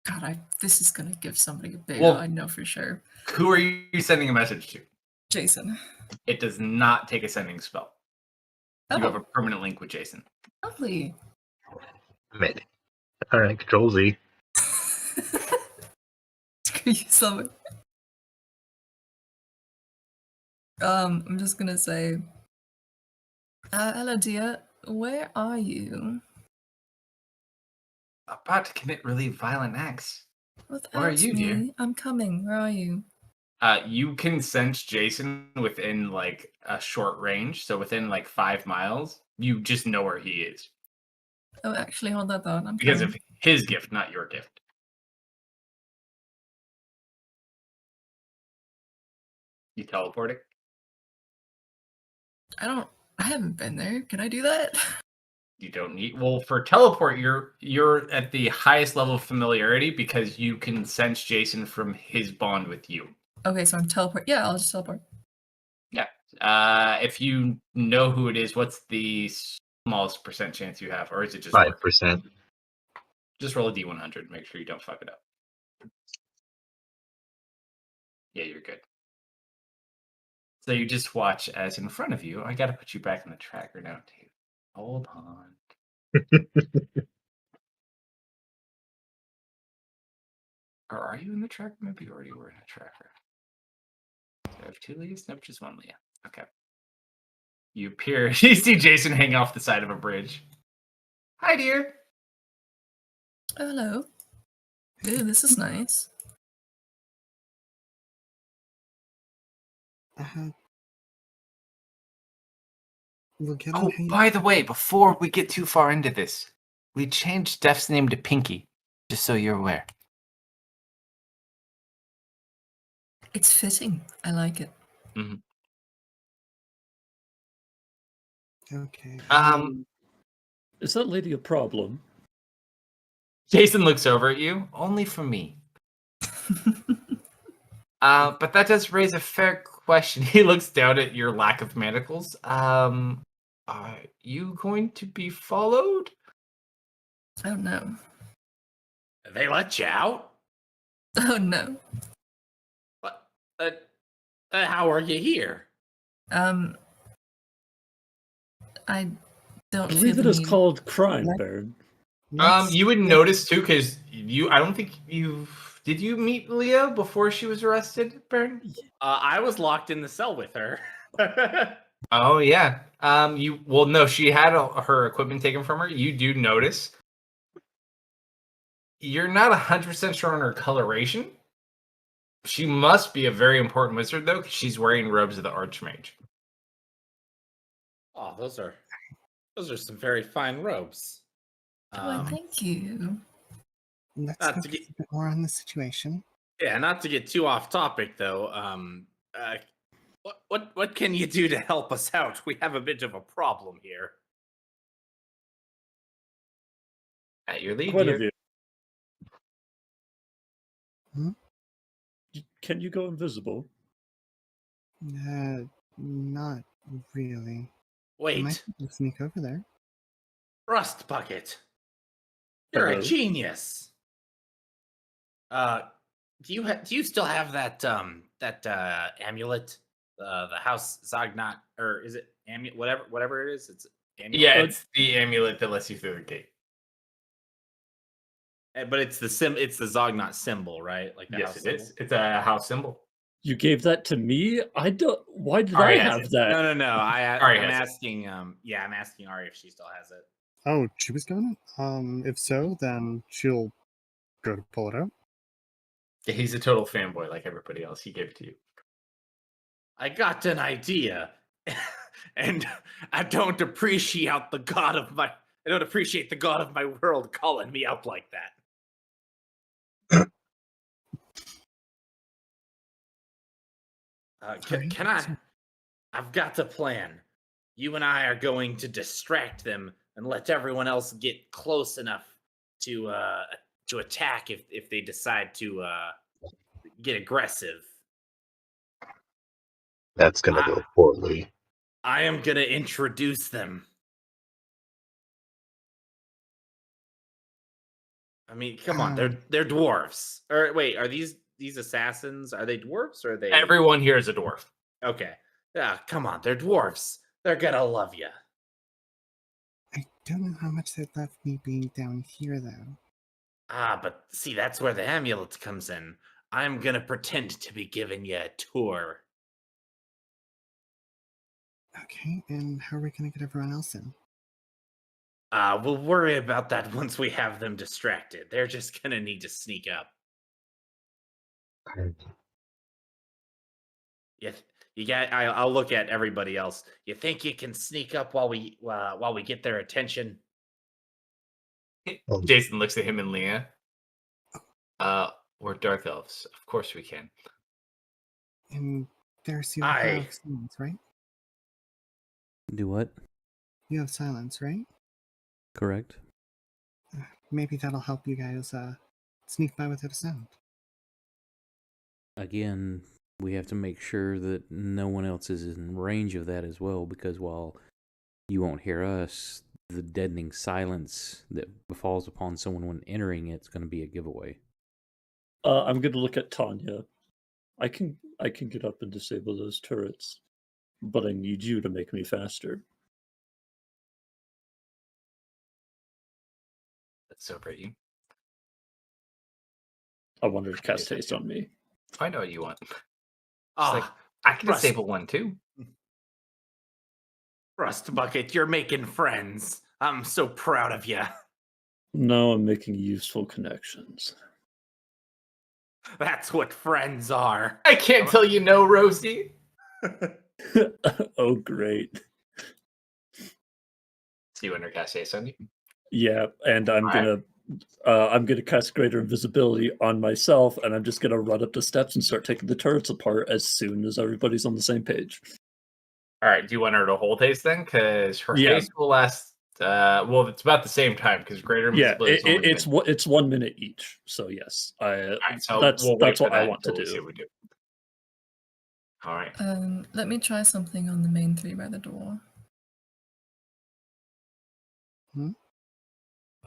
God, this is gonna give somebody a big. Well- I know for sure. Who are you sending a message to? Jason. It does not take a sending spell. You have a Oh, permanent link with Jason. lovely. Mid. All right, Control Z. Screw you, someone. I'm just gonna say, hello, dear. Where are you? About to commit really violent acts. Without Where are you, me, dear? I'm coming. Where are you? You can sense Jason within like a short range, so within like 5 miles, you just know where he is Oh, actually, hold that thought. I'm because coming. of his gift, not your gift. You teleporting? I haven't been there. Can I do that? You don't need. Well, for teleport, you're at the highest level of familiarity because you can sense Jason from his bond with you. Okay, so I'm teleport. Yeah, I'll just teleport. If you know who it is, what's the smallest percent chance you have, or is it just work? 5%. Just roll a d100. Make sure you don't fuck it up. Yeah, you're good. So you just watch as in front of you. I got to put you back in the tracker now, too. Hold on. Or are you in the tracker? Maybe you already were in a tracker. Do I have 2 Leahs? Nope, just 1 Leah. Okay. You appear. You see Jason hang off the side of a bridge. Hi, dear. Oh, hello. Ooh, this is nice. We'll get Oh, on hang- by the way, before we get too far into this, we changed Def's name to Pinky, just so you're aware. It's fitting. I like it. Okay. Is that lady a problem? Jason looks over at you, only for me. But that does raise a fair question. He looks down at your lack of manacles. Are you going to be followed? Oh no. They let you out? Oh no. What? How are you here? I don't I feel believe the it is need. called crime, Let- Baron. You would notice too, because I don't think did you meet Leah before she was arrested, Baron? I was locked in the cell with her. Oh yeah. No, she had her equipment taken from her. You do notice. You're not 100% sure on her coloration. She must be a very important wizard though, because she's wearing robes of the Archmage. Oh, those are some very fine robes. Oh, thank you. Let's Not to focus get- a bit more on the situation. Yeah, not to get too off topic though. What can you do to help us out? We have a bit of a problem here. At your lead, Quite dear. of you. Hmm? Can you go invisible? Not really. I Wait, might be able to sneak over there. Rust Bucket. You're a Hello. genius. Do you still have that amulet? The House Zagnat, or is it amulet? Whatever it is, it's amulet. Yeah, it's the amulet that lets you through the gate. But it's the Zognat symbol, right? Like the Yes, house it is. symbol? It's a house symbol. You gave that to me? I don't. Why did Ari I has have it. that? No. Ari I'm has it. asking. I'm asking Ari if she still has it. Oh, she was doing it? If so, then she'll Go to pull it out. Yeah, he's a total fanboy like everybody else. He gave it to you. I got an idea, and I don't appreciate the god of my. I don't appreciate the god of my world calling me out like that. Sorry, Can I? sorry. I've got a plan. You and I are going to distract them and let everyone else get close enough to attack if they decide to get aggressive. That's gonna go poorly. I am gonna introduce them. I mean, come on, they're dwarves. Or wait, are these assassins? Are they dwarves or are they? Everyone here is a dwarf. Okay. Yeah, come on, they're dwarves. They're gonna love you. I don't know how much they'd love me being down here, though. Ah, but see, that's where the amulet comes in. I'm gonna pretend to be giving you a tour. Okay, and how are we going to get everyone else in? We'll worry about that once we have them distracted. They're just gonna need to sneak up. You got. I'll look at everybody else. You think you can sneak up while we get their attention? Jason looks at him and Leah. We're dark elves. Of course we can. And there's you have silence, right? Do what? You have silence, right? Correct. Maybe that'll help you guys sneak by without a sound. Again, we have to make sure that no one else is in range of that as well, because while you won't hear us, the deadening silence that falls upon someone when entering it's going to be a giveaway. I'm going to look at Tanya. I can get up and disable those turrets, but I need you to make me faster. That's so pretty. I wanted to cast haste on me. I know what you want. Oh, Like, I can disable one too. Rust Bucket, you're making friends. I'm so proud of you. No, I'm making useful connections. That's what friends are. I can't tell you no, Rosie. Oh, great. So you under cast haste on you? Yeah, and I'm gonna cast greater invisibility on myself, and I'm just gonna run up the steps and start taking the turrets apart as soon as everybody's on the same page. All right. Do you want her to hold haste then? Because her haste will last. Well, it's about the same time because greater invisibility. Yeah, it's 1 minute each. So yes, so that's what I want to we'll see do. what we do. All right. Let me try something on the main three by the door.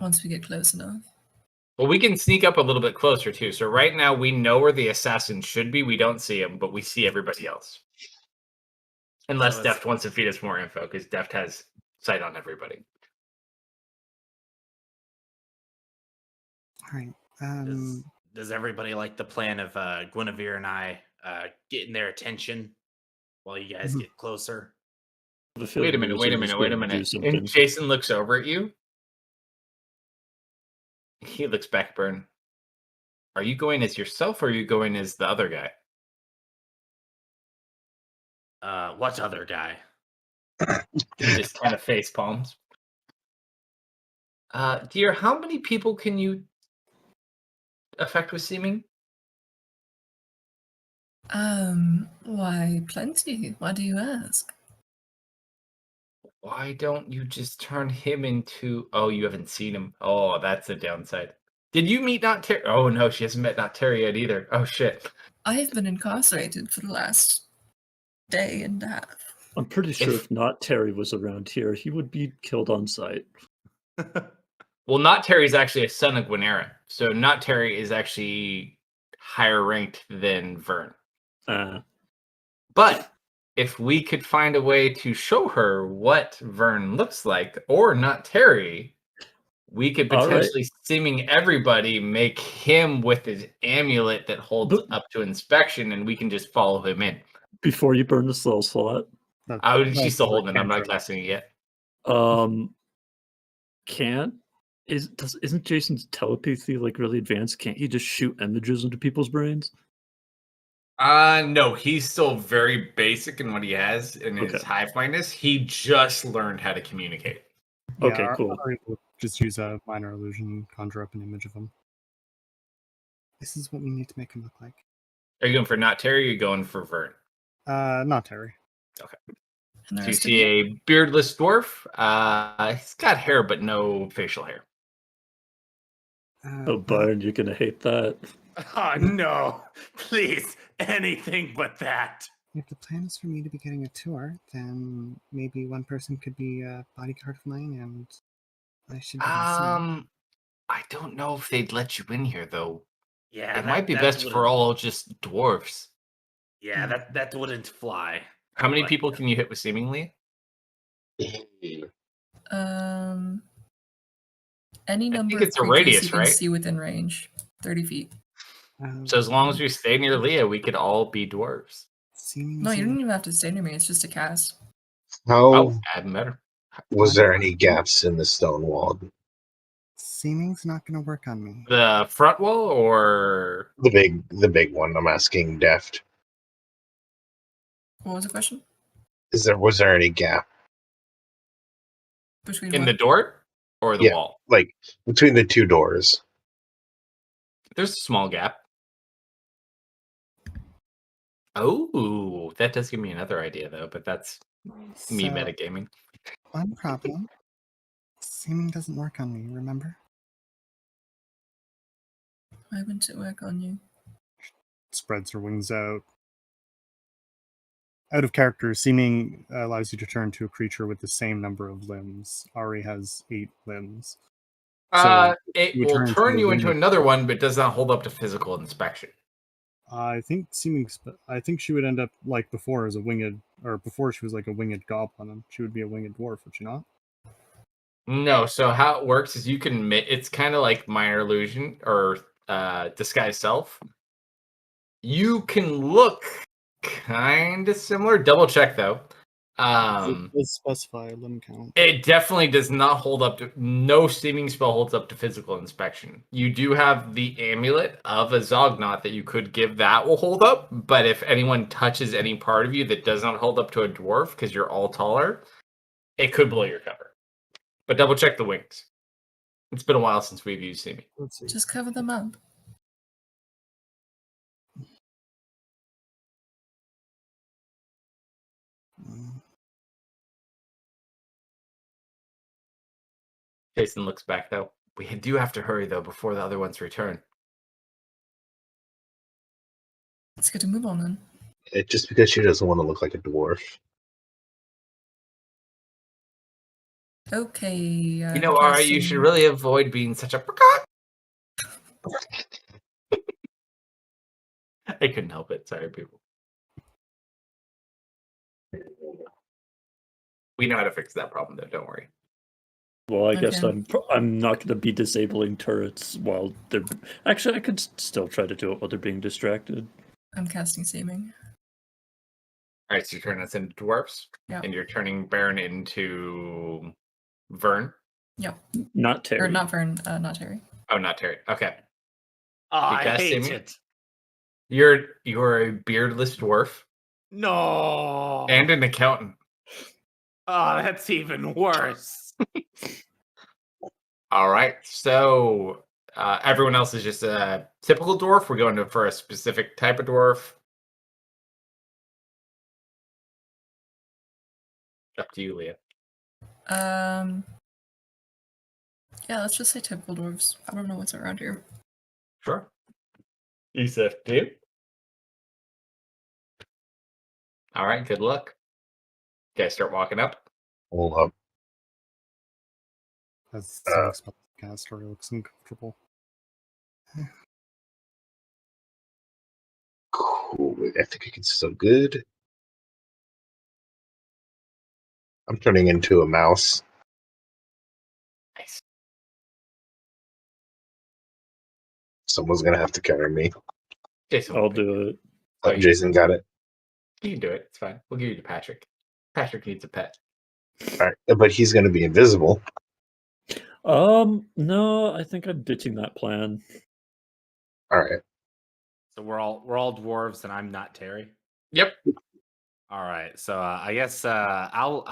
Once we get close enough. Well, we can sneak up a little bit closer too. So right now we know where the assassin should be. We don't see him, but we see everybody else. Unless Deft wants to feed us more info, because Deft has sight on everybody. All right. Does everybody like the plan of Guinevere and I getting their attention while you guys get closer? Wait a minute. And Jason looks over at you. He looks back, Burn. Are you going as yourself or are you going as the other guy? What other guy? He just kind of face palms. Dear, how many people can you affect with seeming? Why, plenty. Why do you ask? Why don't you just turn him into... Oh, you haven't seen him. Oh, that's a downside. Did you meet Not Terry? Oh, no, she hasn't met Not Terry yet either. Oh, shit. I have been incarcerated for the last day and a half. I'm pretty sure if Not Terry was around here, he would be killed on sight. Well, Not Terry's actually a son of Gwenera. So Not Terry is actually higher ranked than Vern. But if we could find a way to show her what Vern looks like, or Not Terry, we could potentially, seeming everybody, make him with his amulet that holds up to inspection, and we can just follow him in. Before you burn the slow slot. She's still holding it. I'm not casting it yet. Can Isn't Jason's telepathy like really advanced? Can't he just shoot images into people's brains? No, he's still very basic in what he has in his Okay. hive mindness. He just learned how to communicate. Yeah, Okay, cool. Ari will just use a minor illusion and conjure up an image of him. This is what we need to make him look like. Are you going for not Terry or are you going for Vern? Not Terry. And the So you rest of see you? a beardless dwarf. He's got hair, but no facial hair. Oh, well, Byron, you're gonna hate that. Oh no! Please, anything but that. if the plan is for me to be getting a tour, then maybe one person could be a bodyguard of mine, and I should be missing. I don't know if they'd let you in here though. Yeah, It might be that best for wouldn't- all just dwarves. Yeah, that wouldn't fly. How many Like, people can you hit with seemingly? Any number think of it's a creatures radius, you can right? see within range. 30 feet. So as long as we stay near Leah, we could all be dwarves. Seeming No, you isn't- don't even have to stay near me. It's just a cast. How Oh, even better. was there any gaps in the stone wall? Seeming's not going to work on me. The front wall or The big one. I'm asking Deft. What was the question? Was there any gap Between in what? the door or the Yeah. wall? like between the two doors? There's a small gap. Oh, that does give me another idea though, but that's me So, metagaming. one problem. Seeming doesn't work on me, remember? Why wouldn't it work on you? Spreads her wings out. Out of character, seeming allows you to turn to a creature with the same number of limbs. Ari has 8 limbs. It you will turn turn to you a into winged- another one, but does not hold up to physical inspection. I think I think she would end up like before as a winged, or before she was like a winged goblin, and she would be a winged dwarf, would she not? No, so how it works is you can it's kind of like minor illusion or disguise self. You can look kind of similar. Double check though. Let's specify a limb count. It definitely does not hold up to. No seeming spell holds up to physical inspection. You do have the amulet of a Zognot that you could give, that will hold up. But if anyone touches any part of you that does not hold up to a dwarf because you're all taller, it could blow your cover. But double check the wings. It's been a while since we've used seeming. Let's see. Just cover them up. Jason looks back though. We do have to hurry though before the other ones return. Let's get to move on then. Just because she doesn't want to look like a dwarf. Okay. You know, Ari, you should really avoid being such a. I couldn't help it. Sorry, people. We know how to fix that problem, though. Don't worry. Well, I guess Okay. I'm not going to be disabling turrets while they're. Actually, I could still try to do it while they're being distracted. I'm casting seeming. All right, so you're turning us into dwarfs, Yeah. and you're turning Baron into Vern. Yep. Not Terry. Or not Vern, not Terry. Oh, not Terry. Okay, Oh, I Because hate Amy- it. you're a beardless dwarf No. and an accountant. Oh, that's even worse. All right, so everyone else is just a typical dwarf. We're going for a specific type of dwarf. Up to you, Leah. Yeah, let's just say typical dwarves. I don't know what's around here. Sure. Yusuf, do you? All right, good luck. You guys start walking up. Hold up. As Uh, spell caster looks uncomfortable. Cool. I think I can still good. I'm turning into a mouse. Nice. Someone's gonna have to carry me. Jason, I'll do it. Oh, you- Jason got it. You can do it. It's fine. We'll give you to Patrick. Patrick needs a pet. All right, but he's gonna be invisible. No, I think I'm ditching that plan. All right. So we're all dwarves, and I'm not Terry. Yep. All right. So I guess I'll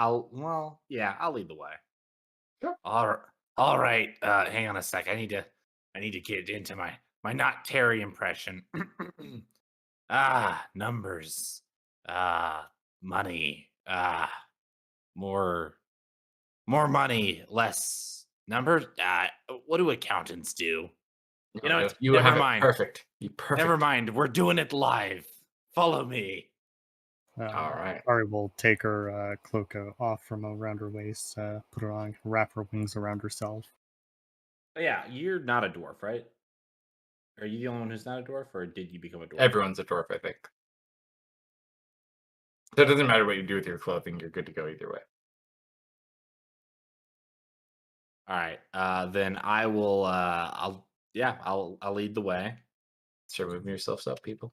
lead the way. Sure. All right. Hang on a sec. I need to get into my not Terry impression. Numbers. Money. More money, less numbers. What do accountants do? You know, it's You never have it mind. perfect. You perfect. Never mind. We're doing it live. Follow me. All right. Ari will take her cloak off from around her waist, put it on, wrap her wings around herself. Yeah, you're not a dwarf, right? Are you the only one who's not a dwarf, or did you become a dwarf? Everyone's a dwarf, I think. So it doesn't matter what you do with your clothing. You're good to go either way. All right. Then I will. I'll lead the way. Start moving yourselves up, people.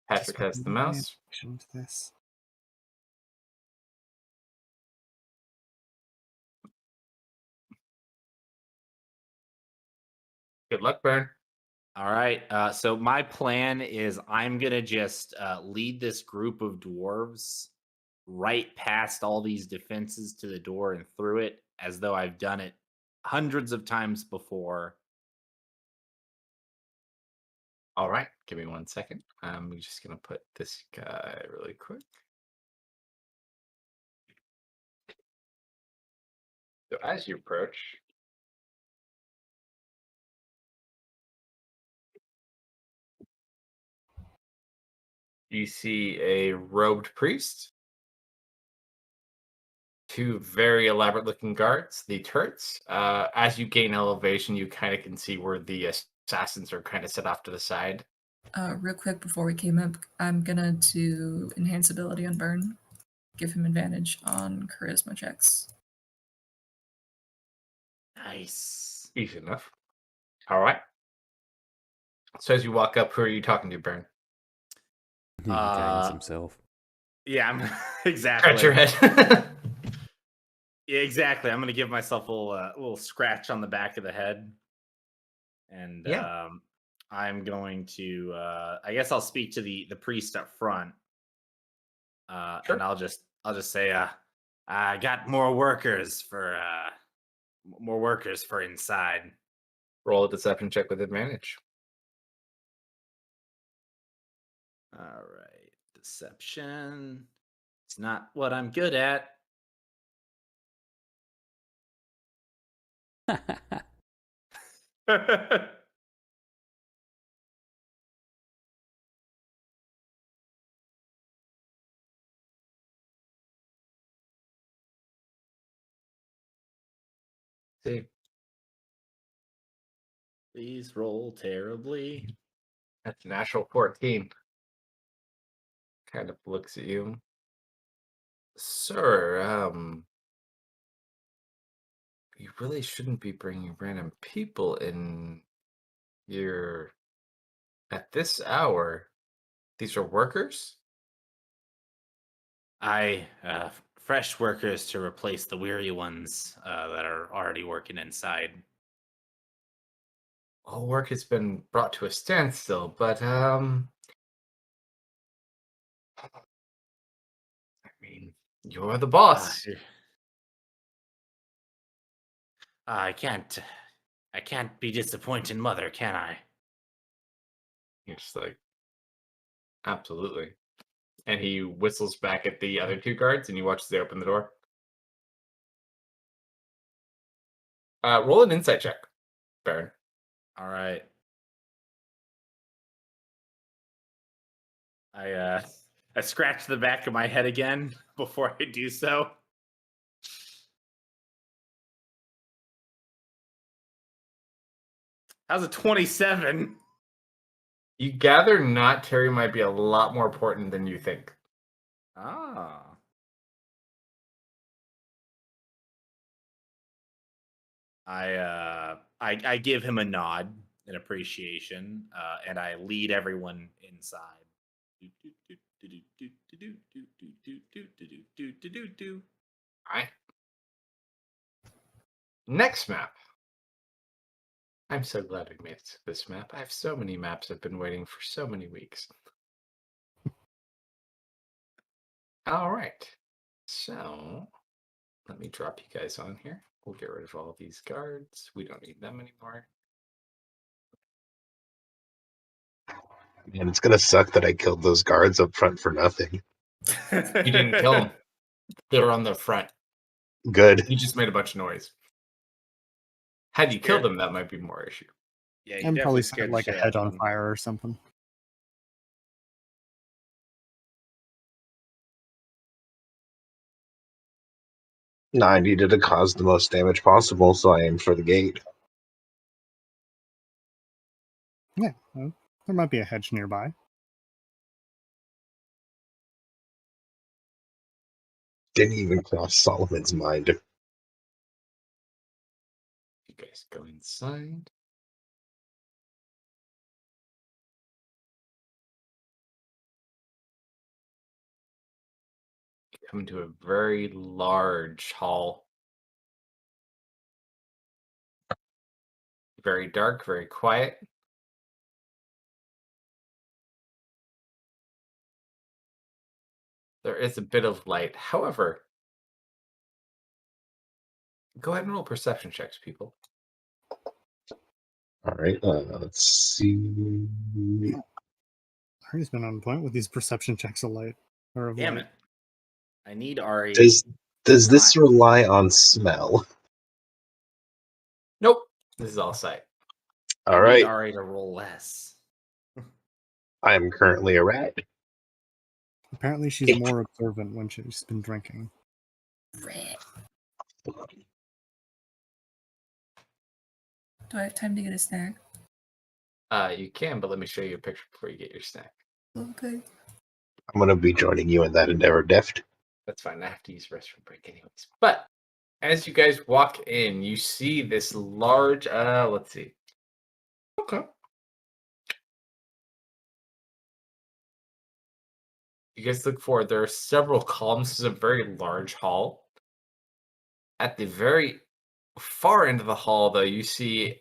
Patrick has the mouse. Into this. Good luck, Baron. All right. So my plan is I'm gonna just lead this group of dwarves right past all these defenses to the door and through it, as though I've done it hundreds of times before. All right. Give me 1 second. I'm just going to put this guy really quick. So as you approach, you see a robed priest, 2 very elaborate looking guards, the turrets. As you gain elevation, you kind of can see where the assassins are kind of set off to the side. Real quick before we came up, I'm gonna do enhance ability on Burn. Give him advantage on charisma checks. Nice. Easy enough. All right. So as you walk up, who are you talking to, Baron? He guidance himself. Yeah, I'm exactly. Scratch your head. Yeah, exactly. I'm gonna give myself a little scratch on the back of the head, and Yeah. I'm going to. I guess I'll speak to the priest up front, Sure. and I'll just say, I got more workers for inside. Roll a deception check with advantage. All right, deception. It's not what I'm good at. See, Please roll terribly. that's a natural 14. Kind of looks at you. Sir, you really shouldn't be bringing random people in here at this hour. These are workers? Fresh workers to replace the weary ones that are already working inside. All work has been brought to a standstill, but I mean, you're the boss. I can't be disappointed, mother, can I? You're just like, absolutely. And he whistles back at the other 2 guards, and you watch as they open the door. Roll an insight check, Baron. All right. I scratch the back of my head again before I do so. How's a 27? You gather not Terry might be a lot more important than you think. Ah. I give him a nod in appreciation, and I lead everyone inside. Alright. Next map. I'm so glad we made it to this map. I have so many maps I've been waiting for so many weeks. Alright. So, let me drop you guys on here. We'll get rid of all these guards. We don't need them anymore. Man, it's gonna suck that I killed those guards up front for nothing. You didn't kill them. They were on the front. Good. You just made a bunch of noise. Had you killed them, that might be more issue. Yeah, you And probably definitely set scared the like a shit head out of on them. fire or something. No, I needed to cause the most damage possible, so I aimed for the gate. Yeah, well, there might be a hedge nearby. Didn't even cross Solomon's mind. You guys go inside. You come into a very large hall. Very dark, very quiet. There is a bit of light. However, go ahead and roll perception checks, people. All right, let's see. Ari's been on point with these perception checks of light. Or of Damn light. it. I need Ari. Does this Not. rely on smell? Nope. This is all sight. All I need right, Ari to roll less. I am currently a rat. Apparently she's more observant when she's been drinking. Do I have time to get a snack? You can, but let me show you a picture before you get your snack. Okay. I'm gonna be joining you in that endeavor, Deft. That's fine. I have to use the restroom break anyways. But as you guys walk in, you see this large, let's see. Okay. You guys look forward. There are several columns. This is a very large hall. At the very far end of the hall, though, you see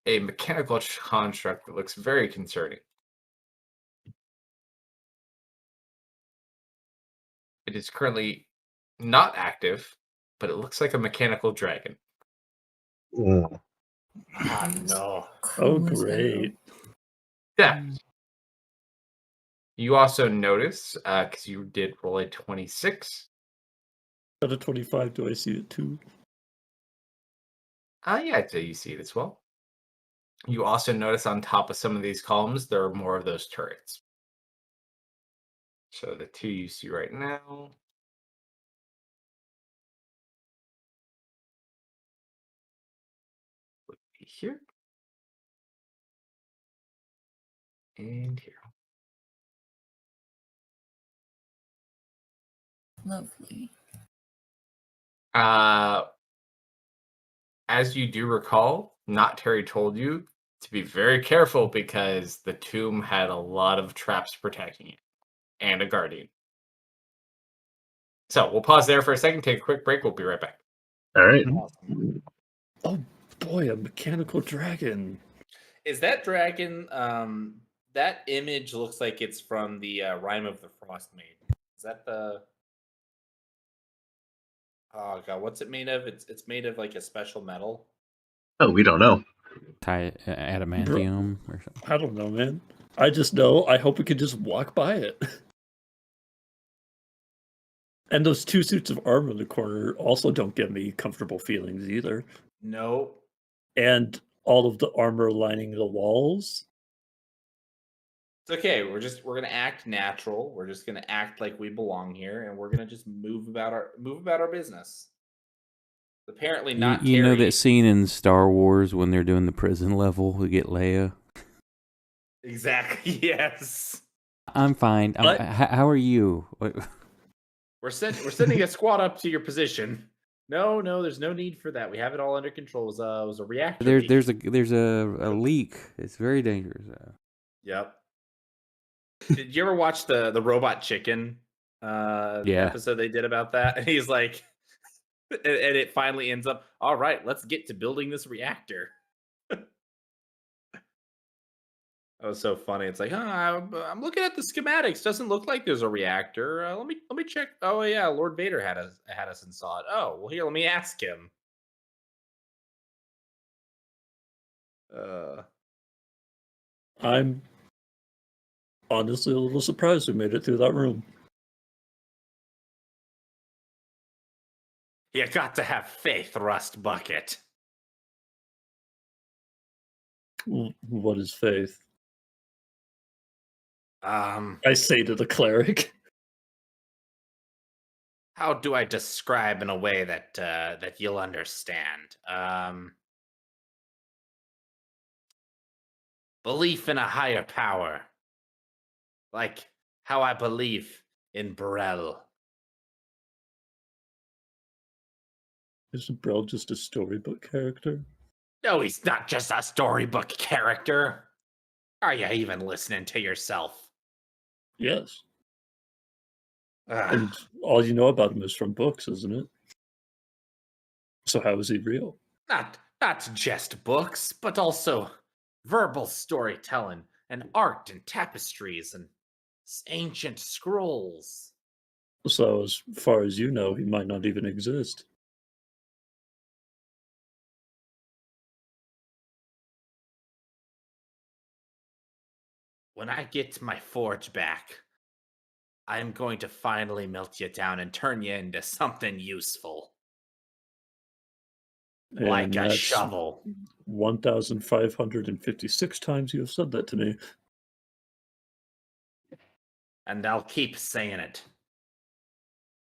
a mechanical construct that looks very concerning. It is currently not active, but it looks like a mechanical dragon. Mm. Ah, no. Oh, Cool as hell. great. Yeah. You also notice, because you did roll a 26. Out of 25, do I see it too? Yeah, I'd say you see it as well. You also notice on top of some of these columns, there are more of those turrets. So the two you see right now. Would be here. And here. Lovely. As you do recall, Not Terry told you to be very careful because the tomb had a lot of traps protecting it and a guardian. So we'll pause there for a second, take a quick break. We'll be right back. All right. Oh boy, a mechanical dragon. Is that dragon? That image looks like it's from the Rime of the Frost Maid. Is that the? Oh god, what's it made of? It's made of like a special metal. Oh, we don't know. Adamantium or something. I don't know, man. I just know I hope we could just walk by it. And those two suits of armor in the corner also don't give me comfortable feelings either. No. And all of the armor lining the walls. It's okay. We're gonna act natural. We're just gonna act like we belong here, and we're gonna just move about our business. Apparently not. You know Terry. that scene in Star Wars when they're doing the prison level to get Leia? Exactly. Yes. I'm fine. What? How are you? We're sending a squad up to your position. No, there's no need for that. We have it all under control. It was a reactor. leak. There's a leak. It's very dangerous. Yep. Did you ever watch the Robot Chicken Yeah. episode they did about that? And he's like, and it finally ends up, all right, let's get to building this reactor. That was so funny. It's like, I'm looking at the schematics. Doesn't look like there's a reactor. Let me check. Oh yeah, Lord Vader had us install it. Oh well, here, let me ask him. I'm honestly a little surprised we made it through that room. You got to have faith, Rust Bucket. What is faith? Um, I say to the cleric. how do I describe in a way that that you'll understand? Belief in a higher power, like how I believe in Burrell. Is Brell just a storybook character? No, he's not just a storybook character. Are you even listening to yourself? Yes. Ugh. And all you know about him is from books, isn't it? So how is he real? Not just books, but also verbal storytelling and art and tapestries and ancient scrolls. So as far as you know, he might not even exist. When I get my forge back, I'm going to finally melt you down and turn you into something useful. Like And a that's shovel. 1,556 times you have said that to me. And I'll keep saying it.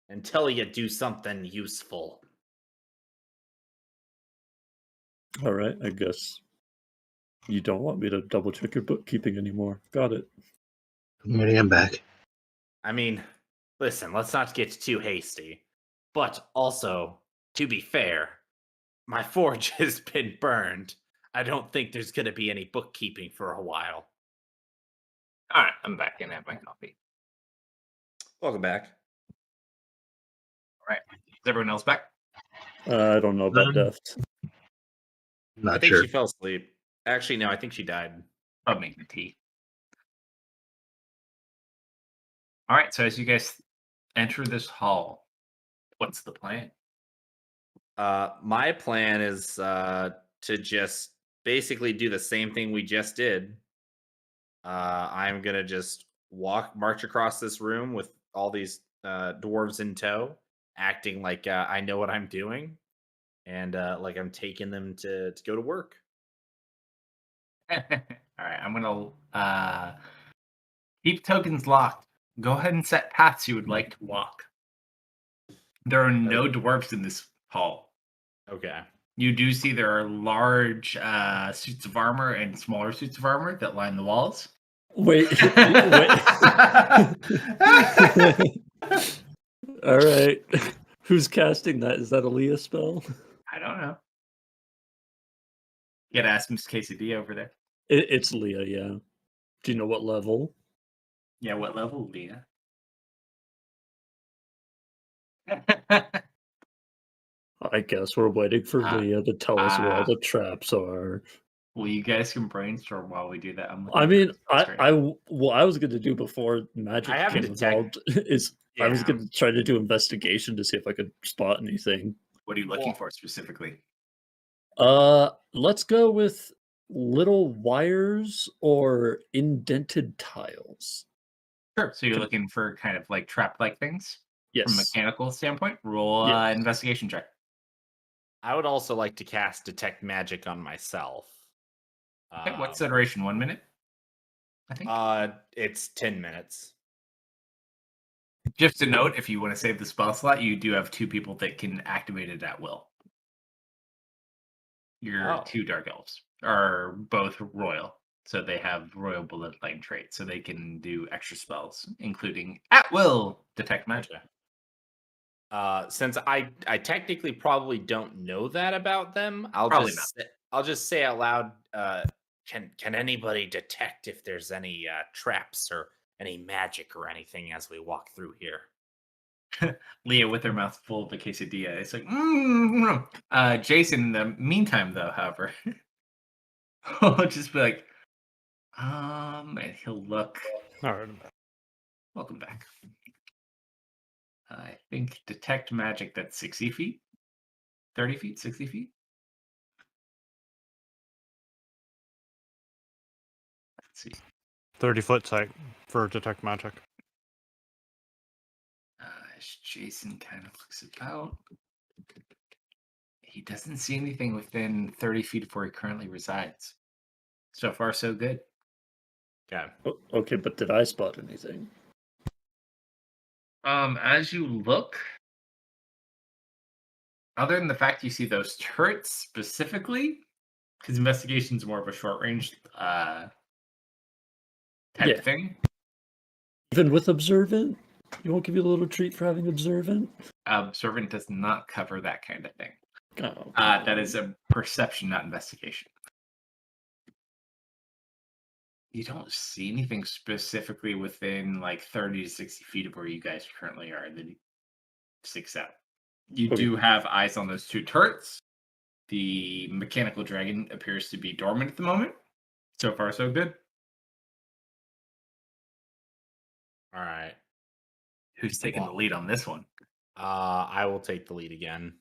Until you do something useful. All right, I guess you don't want me to double check your bookkeeping anymore. Got it. I'm gonna get back. I mean, listen, let's not get too hasty. But also, to be fair, my forge has been burned. I don't think there's going to be any bookkeeping for a while. All right, I'm back and have my coffee. Welcome back. All right, is everyone else back? I don't know about Deft. I Not think sure. she fell asleep. Actually, no, I think she died. I'll make the tea. All right, so as you guys enter this hall, what's the plan? My plan is to just basically do the same thing we just did. I'm gonna just march across this room with all these dwarves in tow, acting like I know what I'm doing, and like I'm taking them to go to work. All right, I'm gonna keep tokens locked. Go ahead and set paths you would like to walk. There are no dwarves in this hall. Okay. You do see there are large suits of armor and smaller suits of armor that line the walls. Wait. All right. Who's casting that? Is that a Leah spell? I don't know. You gotta ask Miss Quesadilla over there. It's Leah, yeah. Do you know what level? Yeah, what level, Leah? I guess we're waiting for Leah to tell us where all the traps are. Well, you guys can brainstorm while we do that. I mean, what I was going to do before magic I have became a detect- involved is I was Yeah. going to try to do investigation to see if I could spot anything. What are you looking for specifically? Let's go with little wires or indented tiles. Sure. So you're looking for kind of like trap-like things? Yes. From a mechanical standpoint? Roll Yes. investigation check. I would also like to cast detect magic on myself. Okay, what's the duration? 1 minute? I think. It's 10 minutes. Just a note, if you want to save the spell slot, you do have 2 people that can activate it at will. Your 2 dark elves are both royal, so they have royal bloodline traits, so they can do extra spells, including at will detect magic. Since I technically probably don't know that about them, I'll just say out loud. Can anybody detect if there's any traps or any magic or anything as we walk through here. Leah with her mouth full of the quesadilla. It's like, Jason, in the meantime, though, however, will just be like, and he'll look. All right. Welcome back. I think detect magic that's 60 feet, 30 feet, 60 feet. Let's see. 30-foot sight for detect magic. As Jason kind of looks about, he doesn't see anything within 30 feet of where he currently resides. So far, so good. Okay. Okay, but did I spot anything? As you look, other than the fact you see those turrets specifically, because investigation is more of a short range type Yeah. thing. Even with observant? You won't give you a little treat for having observant? Observant does not cover that kind of thing. Oh, That is a perception, not investigation. You don't see anything specifically within like 30 to 60 feet of where you guys currently are that sticks out. You Okay. do have eyes on those two turrets. The mechanical dragon appears to be dormant at the moment. So far, so good. All right. Who's taking the lead on this one? I will take the lead again.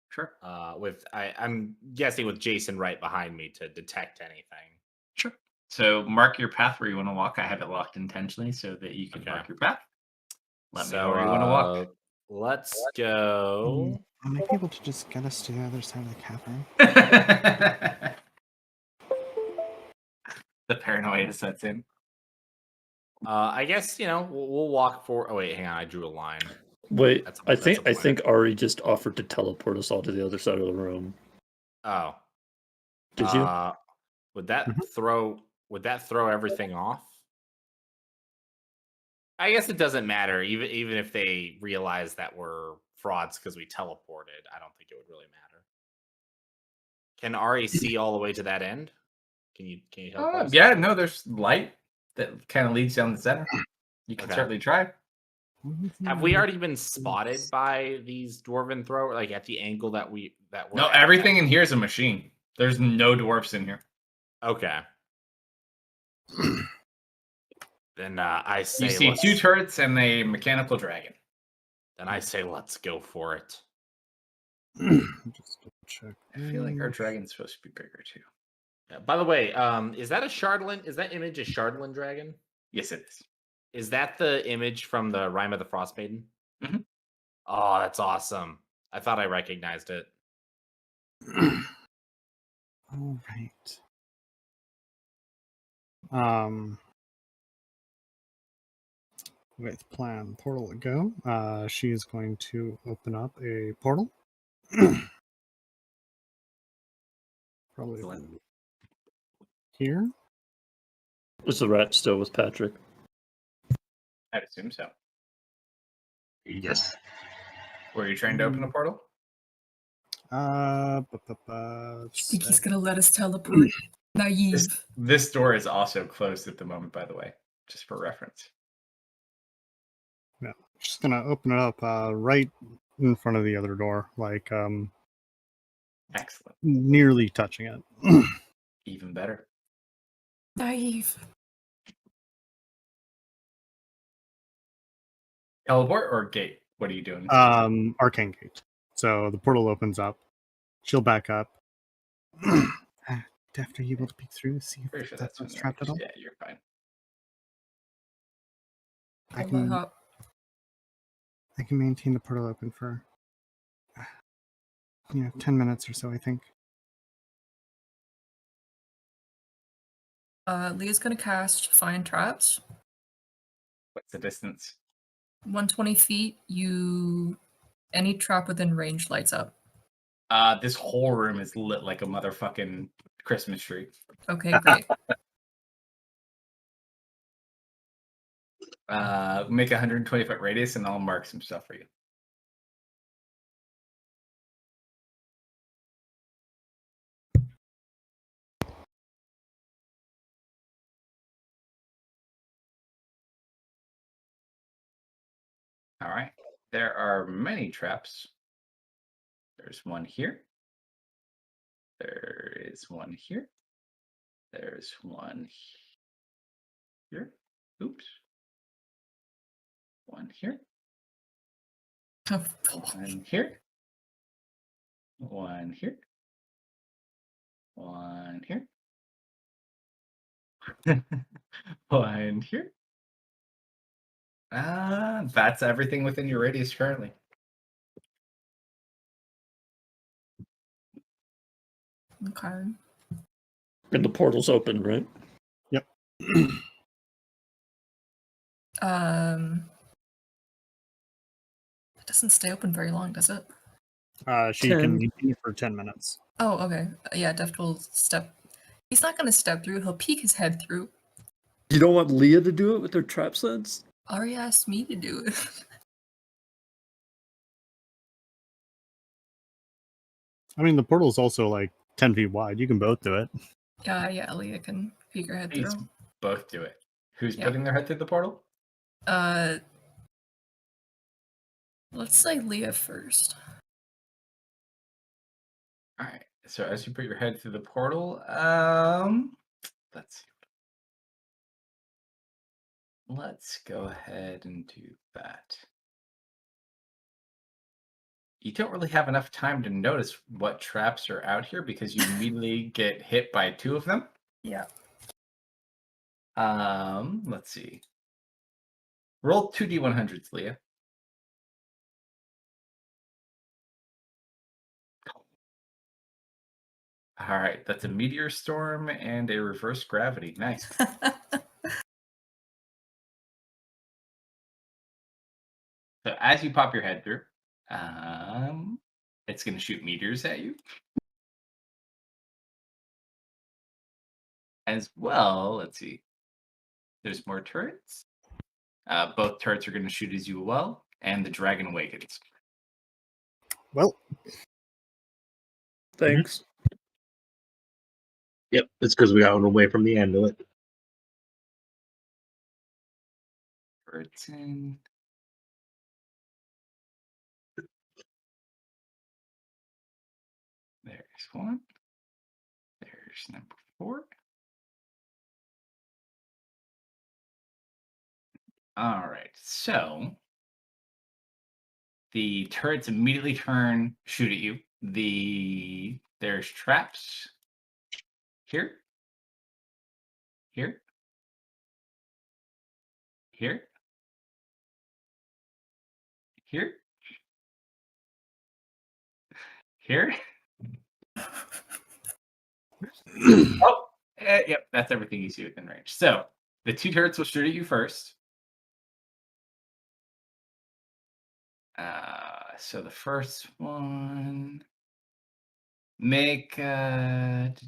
Sure. I'm guessing with Jason right behind me to detect anything. Sure. So mark your path where you want to walk. I have it locked intentionally so that you can mark your path. Let me know where you want to walk. Let's go. I might be able to just get us to the other side of the cavern. The paranoia sets in. I guess we'll walk for. Oh wait, hang on. I drew a line. Wait, That's I a think Ari just offered to teleport us all to the other side of the room. Oh, Did you? Would that throw everything off? I guess it doesn't matter. Even if they realize that we're frauds because we teleported, I don't think it would really matter. Can Ari see all the way to that end? Can you help us? Yeah, no, there's light that kind of leads down the center. You can certainly try. Have we already been spotted by these dwarven thrower, like at the angle that we're No, at? everything in here is a machine. There's no dwarfs in here. Okay. Then I say You see two let's- turrets and a mechanical dragon. Then I say let's go for it. Just double check. I feel like our dragon's supposed to be bigger too. Yeah, by the way, is that a Shardlin? Is that image a Shardlin dragon? Yes, it is. Is that the image from the Rime of the Frost Maiden? Mhm. Oh, that's awesome. I thought I recognized it. All right. With plan portal to go, she is going to open up a portal. Probably here. Was the rat still with Patrick? I'd assume so. Yes. Were you trying to open a portal? I think he's gonna let us teleport. Naive. This door is also closed at the moment, by the way, just for reference. No, just gonna open it up right in front of the other door, like Excellent. nearly touching it. Even better. Naive. Teleport or gate? What are you doing? Arcane gate. So the portal opens up. She'll back up. Deft, are you able to peek through, see Pretty if sure that's that's not trapped at all? Yeah, you're fine. I can Help. maintain the portal open for 10 minutes or so, I think. Leah's gonna cast Find Traps. What's the distance? 120 feet. Any trap within range lights up. This whole room is lit like a motherfucking Christmas tree. Okay, great. Make a 120-foot radius, and I'll mark some stuff for you. There are many traps. There's one here. There is one here. There's one here. Oops. One here. One here. One here. One here. One here. That's everything within your radius currently. Okay. And the portal's open, right? Yep. It doesn't stay open very long, does it? She 10. can continue for 10 minutes. Oh, okay. Yeah, Deft will step. He's not going to step through. He'll peek his head through. You don't want Leah to do it with her trap sense? Ari asked me to do it. I mean, the portal's also like 10 feet wide. You can both do it. Yeah, Leah can peek her head Please through. both do it. Who's Yeah. putting their head through the portal? Let's say Leah first. All right. So as you put your head through the portal, let's see. Let's go ahead and do that. You don't really have enough time to notice what traps are out here because you immediately get hit by 2 of them. Yeah. Let's see. Roll 2d100s, Leah. All right, that's a meteor storm and a reverse gravity. Nice. So as you pop your head through, it's going to shoot meteors at you. As well, let's see. There's more turrets. Both turrets are going to shoot as you well, and the dragon awakens. Well, Thanks. Yep, it's because we got away from the amulet. Turrets in. There's one. There's number 4. All right, so the turrets immediately shoot at you. There's traps here, here, here, here, here. Yep, that's everything you see within range. So the 2 turrets will shoot at you first. So the first one, make out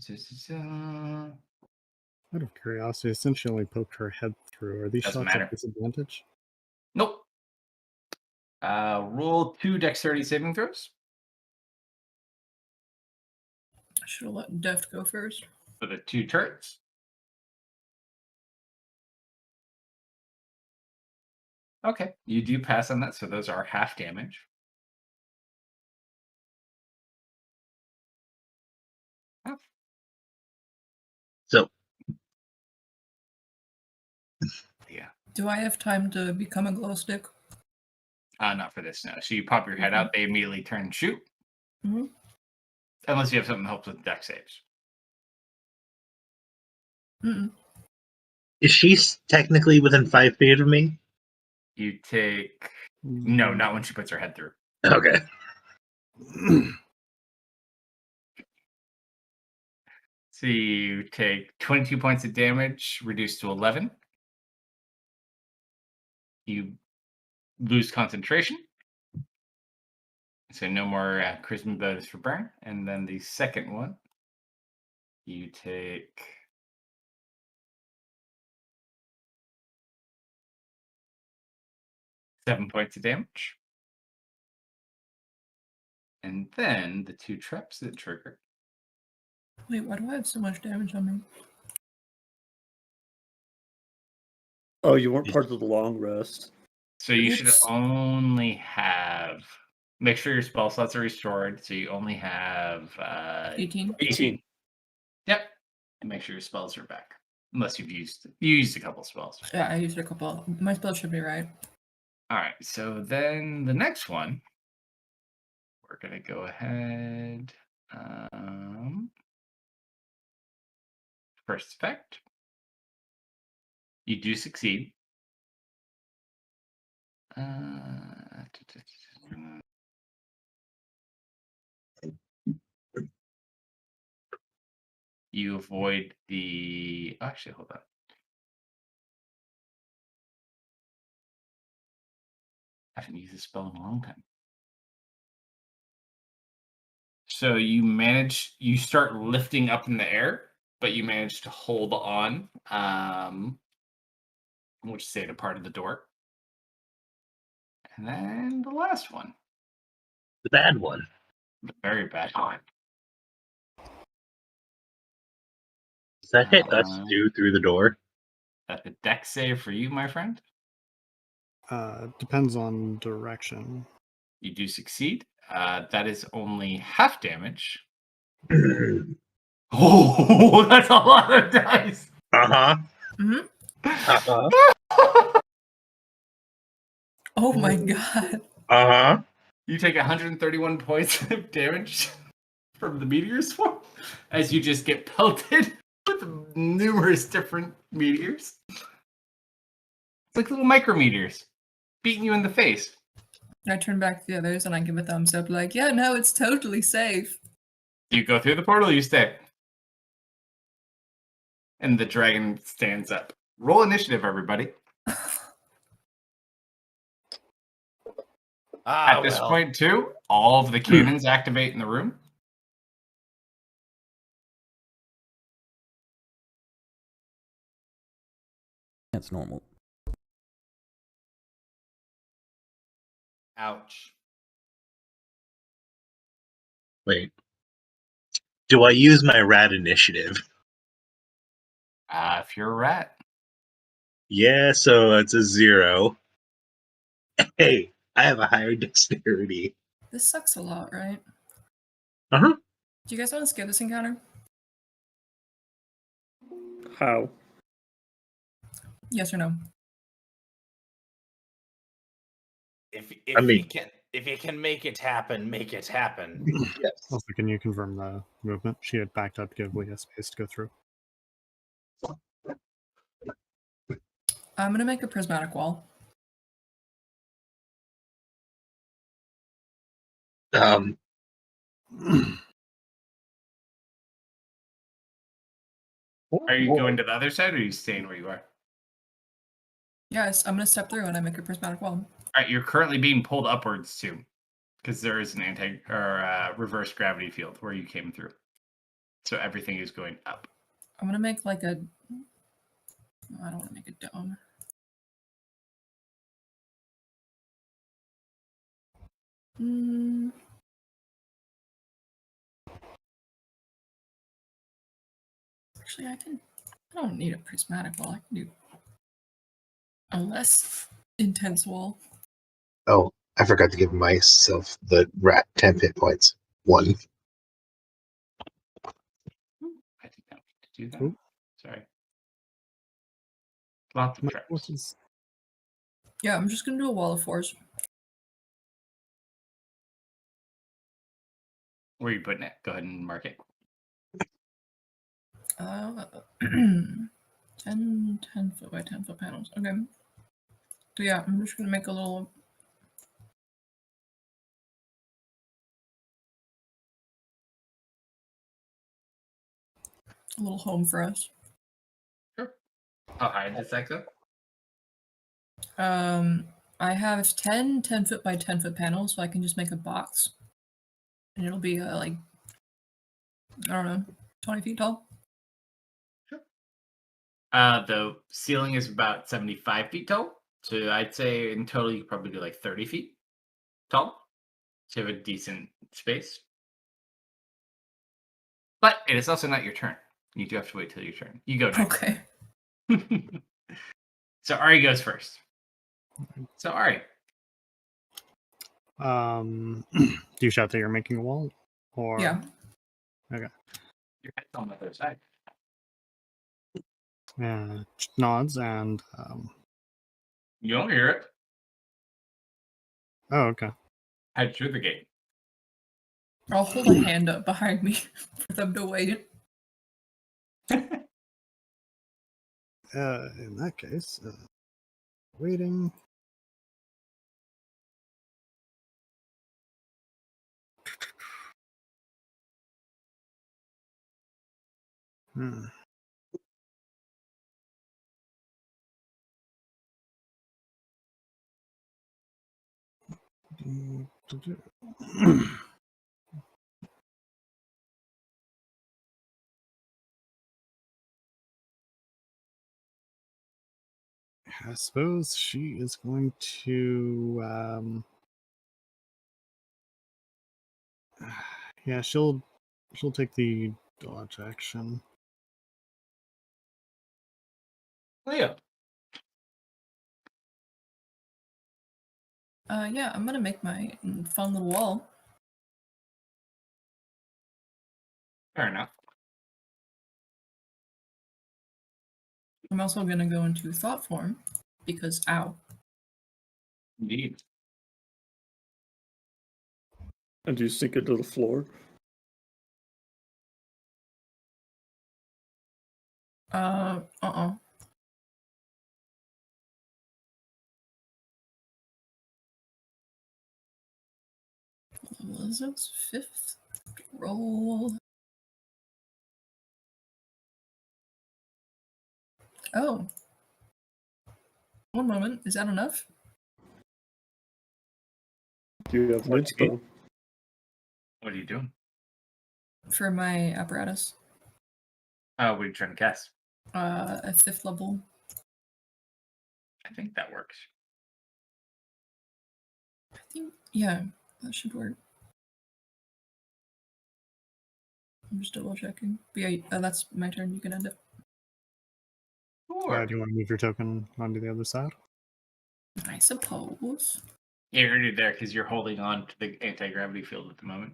of curiosity, since she only poked her head through, are these Doesn't shots matter. at disadvantage? Nope. Roll 2 dexterity saving throws I should have let Deft go first. for the 2 turrets. Okay, you do pass on that, so those are half damage. So, Yeah. Do I have time to become a glow stick? Not for this, no. So you pop your head out, they immediately turn and shoot. Mhm. Unless you have something that helps with dex saves. Mm-mm. is she technically within 5 feet of me? You take... No, not when she puts her head through. Okay. So you take 22 points of damage, reduced to 11. You lose concentration. So no more charisma bonus for burn. And then the second one, you take 7 points of damage. And then the 2 traps that trigger. Wait, why do I have so much damage on me? Oh, you weren't part of the long rest. So you should Oops. only have. Make sure your spell slots are restored. So you only have 18. 18. Yep. And make sure your spells are back. Unless you used a couple spells. Yeah, I used a couple. My spell should be right. All right. So then the next one, we're gonna go ahead. First effect. You do succeed. You avoid the. Actually, hold on. I haven't used this spell in a long time. So you start lifting up in the air, but you manage to hold on. We'll just say to part of the door. And then the last one. The bad one. The very bad one. Does that hit us two through the door? That's a dex save for you, my friend. Depends on direction. You do succeed. That is only half damage. Oh, that's a lot of dice. Uh-huh. Mhm. Uh-huh. Oh my god. Uh-huh. You take 131 points of damage from the meteor swarm as you just get pelted with numerous different meteors. It's like little micrometeors beating you in the face. I turn back to the others and I give a thumbs up, like, yeah, no, it's totally safe. You go through the portal, you stay. And the dragon stands up. Roll initiative, everybody. At this point, too, all of the cannons activate in the room. That's normal. Ouch. Wait. Do I use my rat initiative? If you're a rat. Yeah, so it's a 0. Hey, I have a higher dexterity. This sucks a lot, right? Uh-huh. Do you guys want to skip this encounter? How? Yes or no? If I mean- you can make it happen, make it happen. Yes. Also, can you confirm the movement? She had backed up to give Leah space to go through. I'm gonna make a prismatic wall. Are you going to the other side or are you staying where you are? Yes, I'm gonna step through and I make a prismatic wall. All right, you're currently being pulled upwards too, because there is an reverse gravity field where you came through. So everything is going up. I'm gonna make like a. I don't want to make a dome. Actually, I don't need a prismatic wall. I can do a less intense wall. Oh, I forgot to give myself the rat 10 hit points. 1. I did not mean to do that. Ooh. Sorry. Lots of My traps. forces. Yeah, I'm just gonna do a wall of 4s. Where are you putting it? Go ahead and mark it. 10 foot by 10 foot panels. Okay. So yeah, I'm just gonna make a little home for us. Sure. How high does that go? I have 10 foot by 10 foot panels, so I can just make a box. And it'll be like, I don't know, 20 feet tall. Sure. The ceiling is about 75 feet tall. So I'd say in total you could probably do like 30 feet tall. So you have a decent space. But it is also not your turn. You do have to wait till your turn. You go next. Okay. So Ari goes first. So, Ari, Do you shout that you're making a wall? Or Yeah. your head's on the other side. nods and You don't hear it. oh, okay. Head through the gate. I'll hold a hand up behind me for them to wait. In that case, waiting. Hmm. I suppose she is going to yeah, she'll take the dodge action. Leo. Yeah, I'm gonna make my fun little wall. Fair enough. I'm also gonna go into thought form because ow. Indeed. And you sink into the floor. Uh-uh. What was this? 5th roll. Oh. One moment. Is that enough? Do you have an What do you inspo? What are you doing? For my apparatus. What are you trying to cast? A 5th level. I think that works. I think, yeah, that should work. I'm just double checking. But yeah, that's my turn. You can end it. Sure. Do you want to move your token onto the other side? I suppose. Yeah, you're already there because you're holding on to the anti-gravity field at the moment.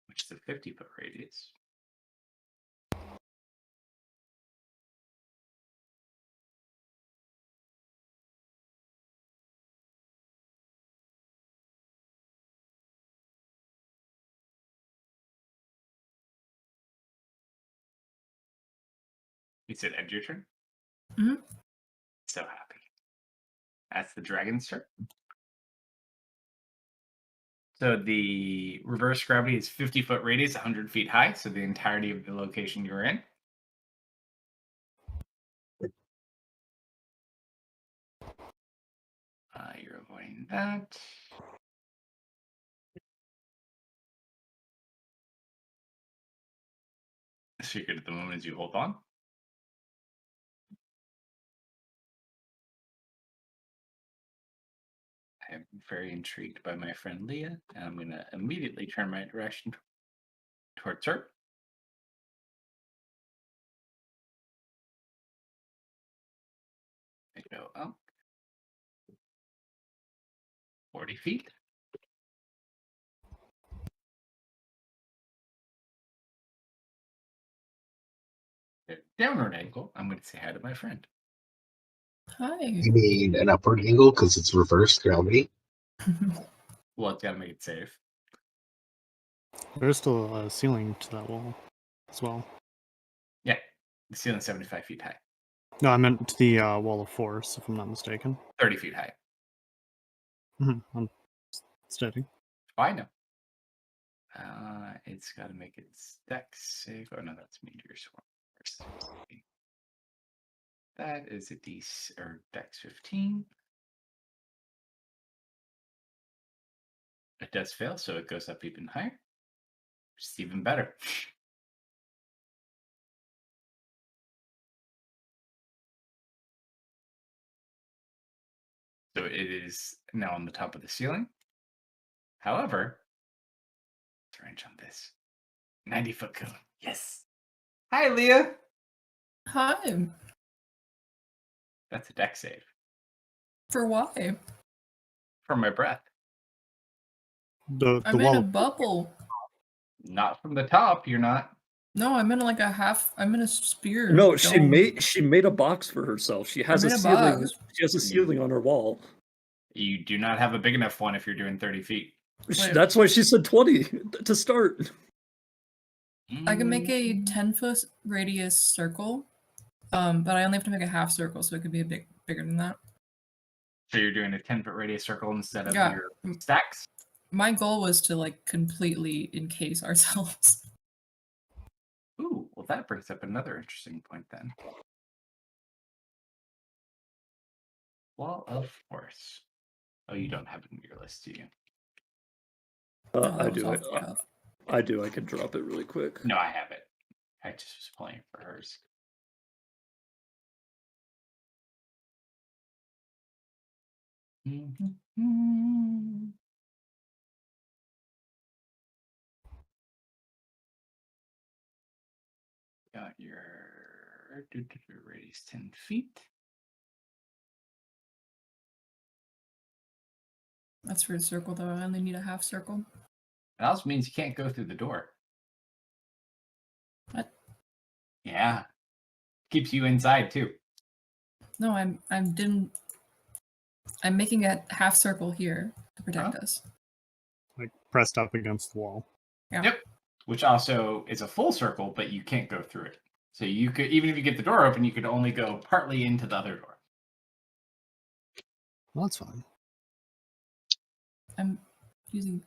Which is a 50-foot radius. You said end your turn? Mhm. So happy. That's the dragon's turn. So the reverse gravity is 50-foot radius, 100 feet high. So the entirety of the location you're in. You're avoiding that. The secret at the moment is you hold on. I am very intrigued by my friend Leah, and I'm going to immediately turn my direction towards her. I go up 40 feet. At downward angle, I'm going to say hi to my friend. Hi. You mean an upward angle because it's reverse gravity? Well, it's got to make it safe. There's still a ceiling to that wall as well. Yeah, the ceiling's 75 feet high, No, I meant to the wall of force, if I'm not mistaken. 30 feet high. I'm steady. Oh, I know. It's got to make its dex save. Oh no, that's meteor swarm. That is a dex 15. It does fail, so it goes up even higher. Which is even better. So it is now on the top of the ceiling. However, let's range on this. 90-foot cone. Yes. Hi, Leah. Hi. That's a deck save. For why? From my breath. The I'm in wall a of bubble. Not from the top, you're not. No, I'm in like a half. I'm in a spear. No, she dome. made a box for herself. She has I'm a in a ceiling. box. She has a ceiling on her wall. You do not have a big enough one if you're doing 30 feet. Wait. That's why she said 20 to start. I can make a 10-foot radius circle, but I only have to make a half circle, so it could be a bit bigger than that. So you're doing a 10-foot radius circle instead of Yeah. your stacks? My goal was to like completely encase ourselves. Ooh, well, that brings up another interesting point then. Wall of Force. Oh, you don't have it in your list, do you? Oh, I that was do. off the cuff. I do. I can drop it really quick. No, I have it. I just was playing for hers. Got your radius 10 feet. That's for a circle, though. I only need a half circle. That also means you can't go through the door. What? Yeah. Keeps you inside too. No, I'm making a half circle here to protect us. like pressed up against the wall. Yeah. Yep. Which also is a full circle, but you can't go through it. So you could, even if you get the door open, you could only go partly into the other door. Well, that's fine. I'm using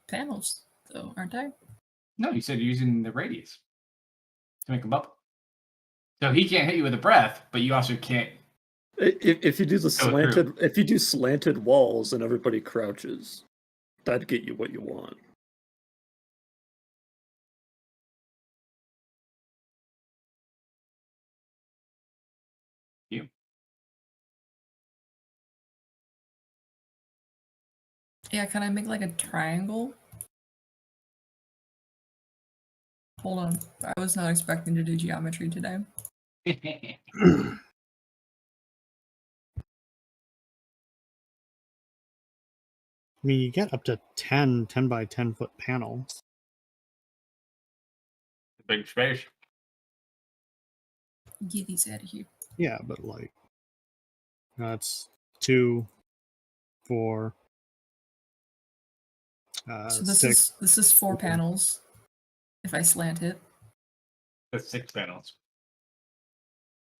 panels, though, aren't I? No, you said you're using the radius to make a bubble. So he can't hit you with a breath, but you also can't. If you do the Go through. slanted walls and everybody crouches, that'd get you what you want. You. Yeah, can I make like a triangle? Hold on. I was not expecting to do geometry today. I mean, you get up to 10 by 10 foot panels. Big space. Get these out of here. Yeah, but like that's 2, 4, So this 6. is 4 panels. If I slant it. That's 6 panels.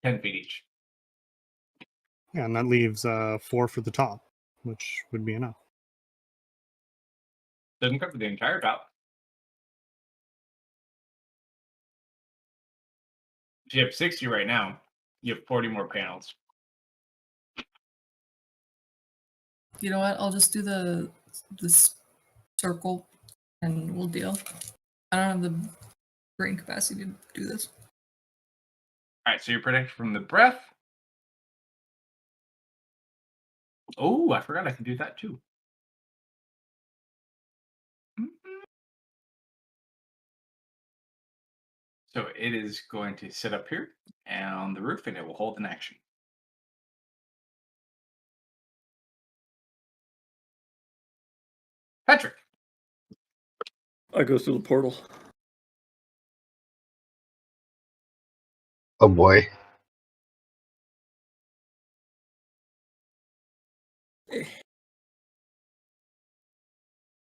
10 feet each. Yeah, and that leaves 4 for the top, which would be enough. Doesn't cover the entire top. If you have 60 right now, you have 40 more panels. You know what? I'll just do this circle and we'll deal. I don't have the brain capacity to do this. Alright, so you're protected from the breath. Oh, I forgot I can do that too. So it is going to sit up here on the roof and it will hold an action. Patrick. I go through the portal. Oh boy.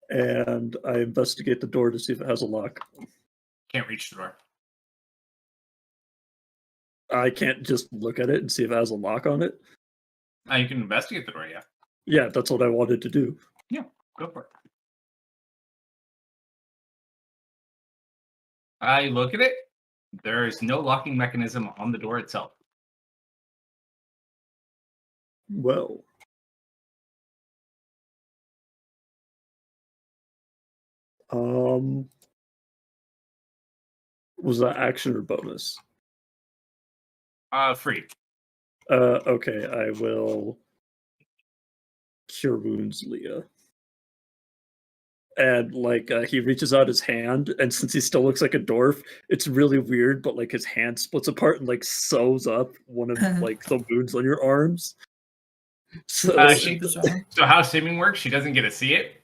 And I investigate the door to see if it has a lock. Can't reach the door. I can't just look at it and see if it has a lock on it. You can investigate the door, yeah. Yeah, that's what I wanted to do. Yeah, go for it. I look at it. There is no locking mechanism on the door itself. Well. Was that action or bonus? Free. Okay, I will cure wounds, Leah. and like he reaches out his hand, and since he still looks like a dwarf, it's really weird. But like his hand splits apart and like sews up one of like the wounds on your arms. So, So how seeming works? She doesn't get to see it.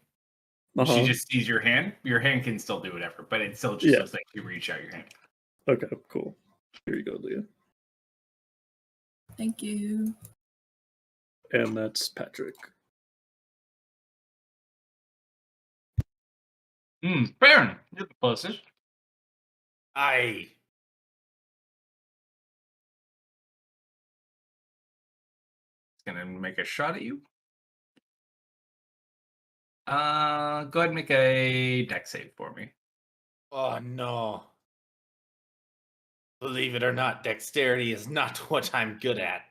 uh-huh. She just sees your hand. Your hand can still do whatever, but it still just looks like you reach out your hand. Okay, cool. Here you go, Leah. Thank you. And that's Patrick. Baron, you're the closest. I It's gonna make a shot at you. Go ahead and make a dex save for me. Oh no. Believe it or not, dexterity is not what I'm good at.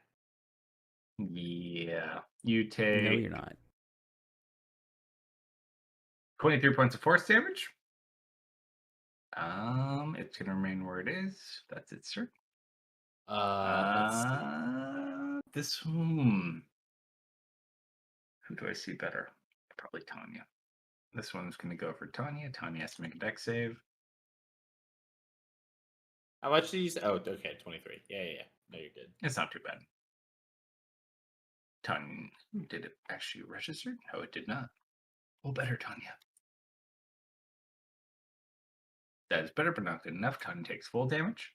Yeah. You take No, you're not. 23 points of force damage. It's gonna remain where it is. That's its turn. This who do I see better? Probably Tanya. This one's gonna go for Tanya. Tanya has to make a dex save. How much did you say? Oh, okay, 23. Yeah. No, you're good. It's not too bad. Tanya, did it actually register? No, it did not. Oh, better, Tanya. That is better, but not good enough. Tanya takes full damage.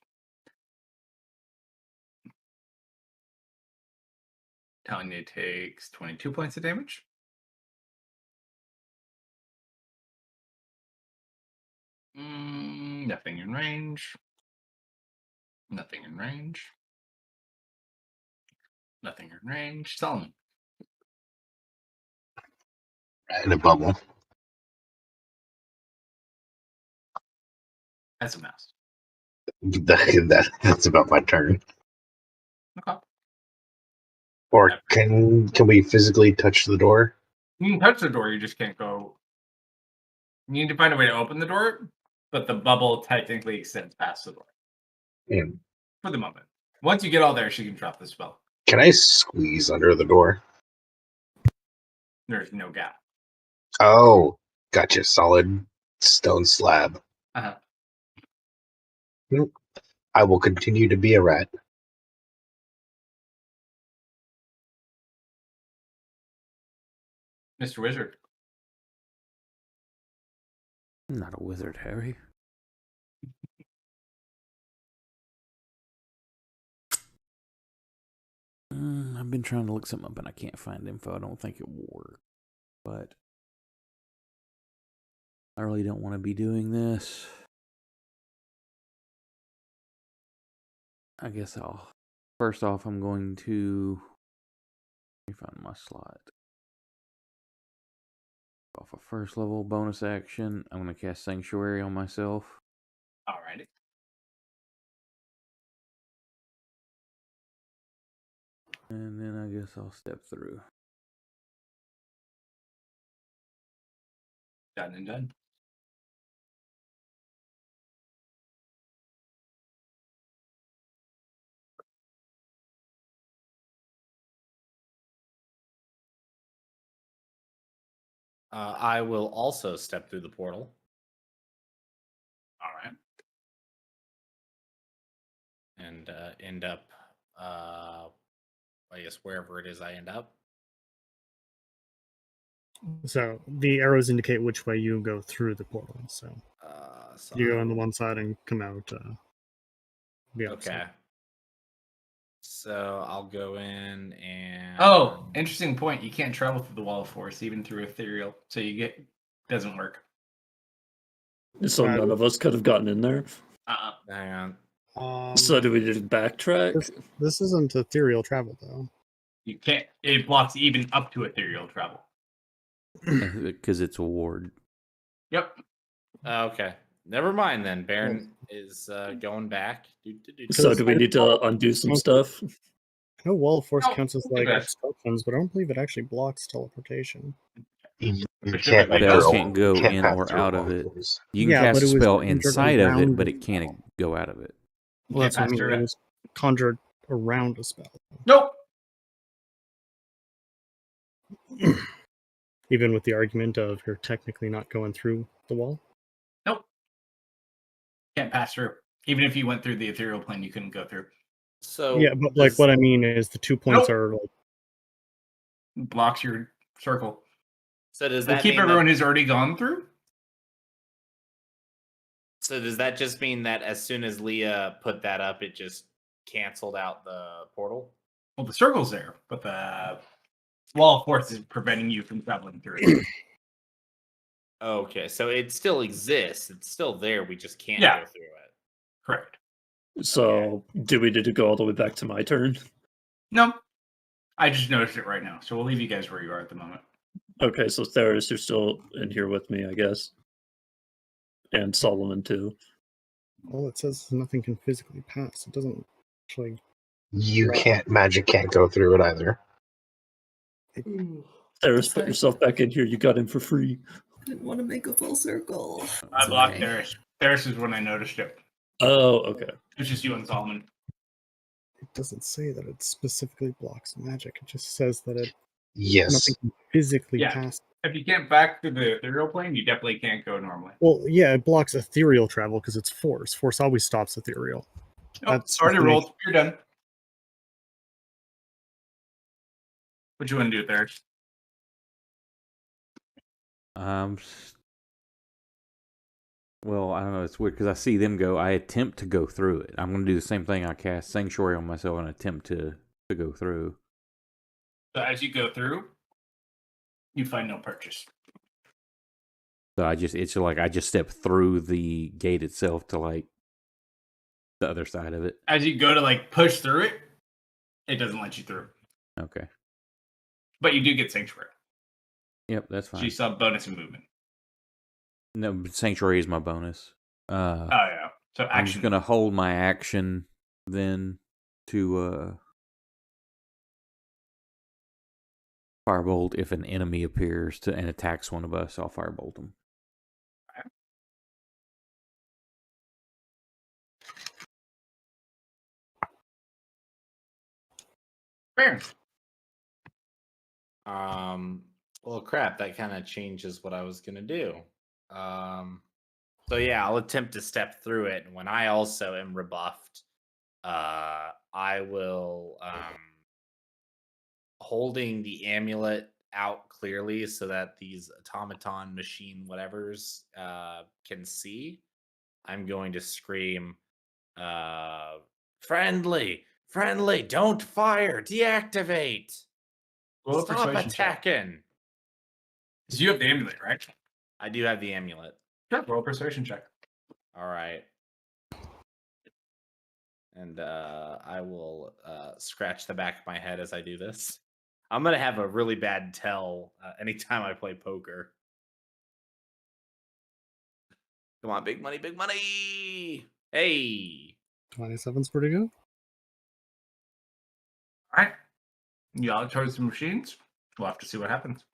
Tanya takes 22 points of damage. Nothing in range. Nothing in range. Nothing in range. Solomon. In a bubble. As a mouse. That's about my turn. Okay. Or can we physically touch the door? You can touch the door, you just can't go. You need to find a way to open the door, but the bubble technically extends past the door. Yeah. For the moment. Once you get all there, she can drop the spell. Can I squeeze under the door? There's no gap. Oh, gotcha. Solid stone slab. Uh-huh. I will continue to be a rat. Mr. Wizard. I'm not a wizard, Harry. I've been trying to look something up and I can't find info. I don't think it will work. But I really don't want to be doing this. I guess first off, I'm going to let me find my slot. Off a first level bonus action, I'm going to cast Sanctuary on myself. Alrighty. And then I guess I'll step through. Done and done. I will also step through the portal. All right. And end up, I guess, wherever it is I end up. So the arrows indicate which way you go through the portal. So, you go on the one side and come out the other side. Okay. So I'll go in and. Oh, interesting point. You can't travel through the wall of force, even through ethereal. So doesn't work. So none of us could have gotten in there. Hang on. So do we just backtrack? This isn't ethereal travel, though. You can't. It blocks even up to ethereal travel. Because it's a ward. Yep. Okay. Never mind then. Baron is going back. So do we need to undo some stuff? I know wall of force No, counts as look like at that. obstructions, but I don't believe it actually blocks teleportation. You But can't you Spells throw- can't go can't in pass or through out a of wall it. force. You can Yeah, cast but a it was spell conjured inside of it, around but the it can't go out of it. Well, that's what I pass mean. through It it. was conjured around a spell. Nope. Even with the argument of you're technically not going through the wall? Nope. Can't pass through. Even if you went through the ethereal plane, you couldn't go through. So Yeah, but like what I mean is the 2 points Nope. are like Blocks your circle. So does They that keep mean everyone that, who's already gone through? so does that just mean that as soon as Leah put that up, it just canceled out the portal? Well, the circle's there, but the wall of force is preventing you from traveling through it. Okay, so it still exists. It's still there. We just can't Yeah. go through it. Correct. So, do we need to go all the way back to my turn? No. I just noticed it right now, so we'll leave you guys where you are at the moment. Okay, so Theris, you're still in here with me, I guess. And Solomon, too. All it says is nothing can physically pass. It doesn't actually. You magic can't go through it either. Theris, put yourself back in here. You got in for free. I didn't want to make a full circle. I It's blocked okay. Theris. Theris is when I noticed it. Oh, okay. It's just you and Solomon. It doesn't say that it specifically blocks magic. It just says that it Yes. nothing can physically Yeah. pass. If you can't back to the ethereal plane, you definitely can't go normally. Well, yeah, it blocks ethereal travel because it's force. Force always stops ethereal. Oh, That's already just rolled. You're done. What you want to do, Theris? Well, I don't know. It's weird because I see them go. I attempt to go through it. I'm going to do the same thing. I cast Sanctuary on myself and attempt to go through. So as you go through, you find no purchase. So it's like I just step through the gate itself to like the other side of it. As you go to like push through it, it doesn't let you through. Okay. But you do get sanctuary. Yep, that's So fine. you still have bonus in movement. No, but Sanctuary is my bonus. Oh yeah. So I'm just action. gonna hold my action then to firebolt if an enemy appears and attacks one of us. I'll firebolt them. Fair. Well, crap. That kind of changes what I was gonna do. So yeah, I'll attempt to step through it, and when I also am rebuffed, I will holding the amulet out clearly so that these automaton machine whatevers can see. I'm going to scream, friendly, don't fire, deactivate, Roll a stop persuasion check. attacking. Because you have the amulet, right? I do have the amulet. Sure. Roll a persuasion check. All right. And I will scratch the back of my head as I do this. I'm going to have a really bad tell anytime I play poker. Come on, big money, big money. Hey. 27's pretty good. All right. You all towards the machines. We'll have to see what happens.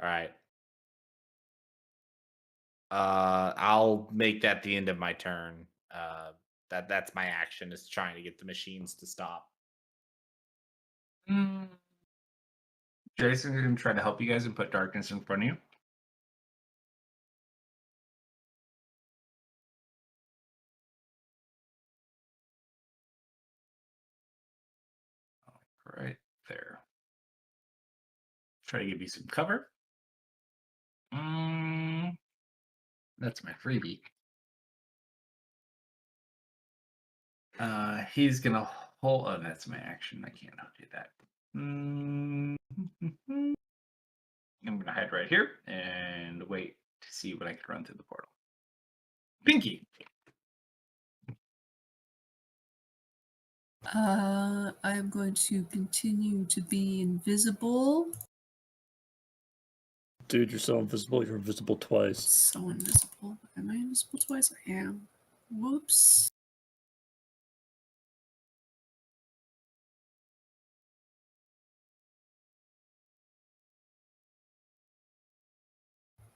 All right. I'll make that the end of my turn. That's my action, is trying to get the machines to stop. Jason's going to try to help you guys and put darkness in front of you. Right there. Try to give you some cover. That's my freebie. He's gonna hold. Oh, that's my action. I can't do that. I'm gonna hide right here and wait to see when I can run through the portal. Pinky. I'm going to continue to be invisible. Dude, you're so invisible. You're invisible twice. So invisible. Am I invisible twice? I am. Whoops.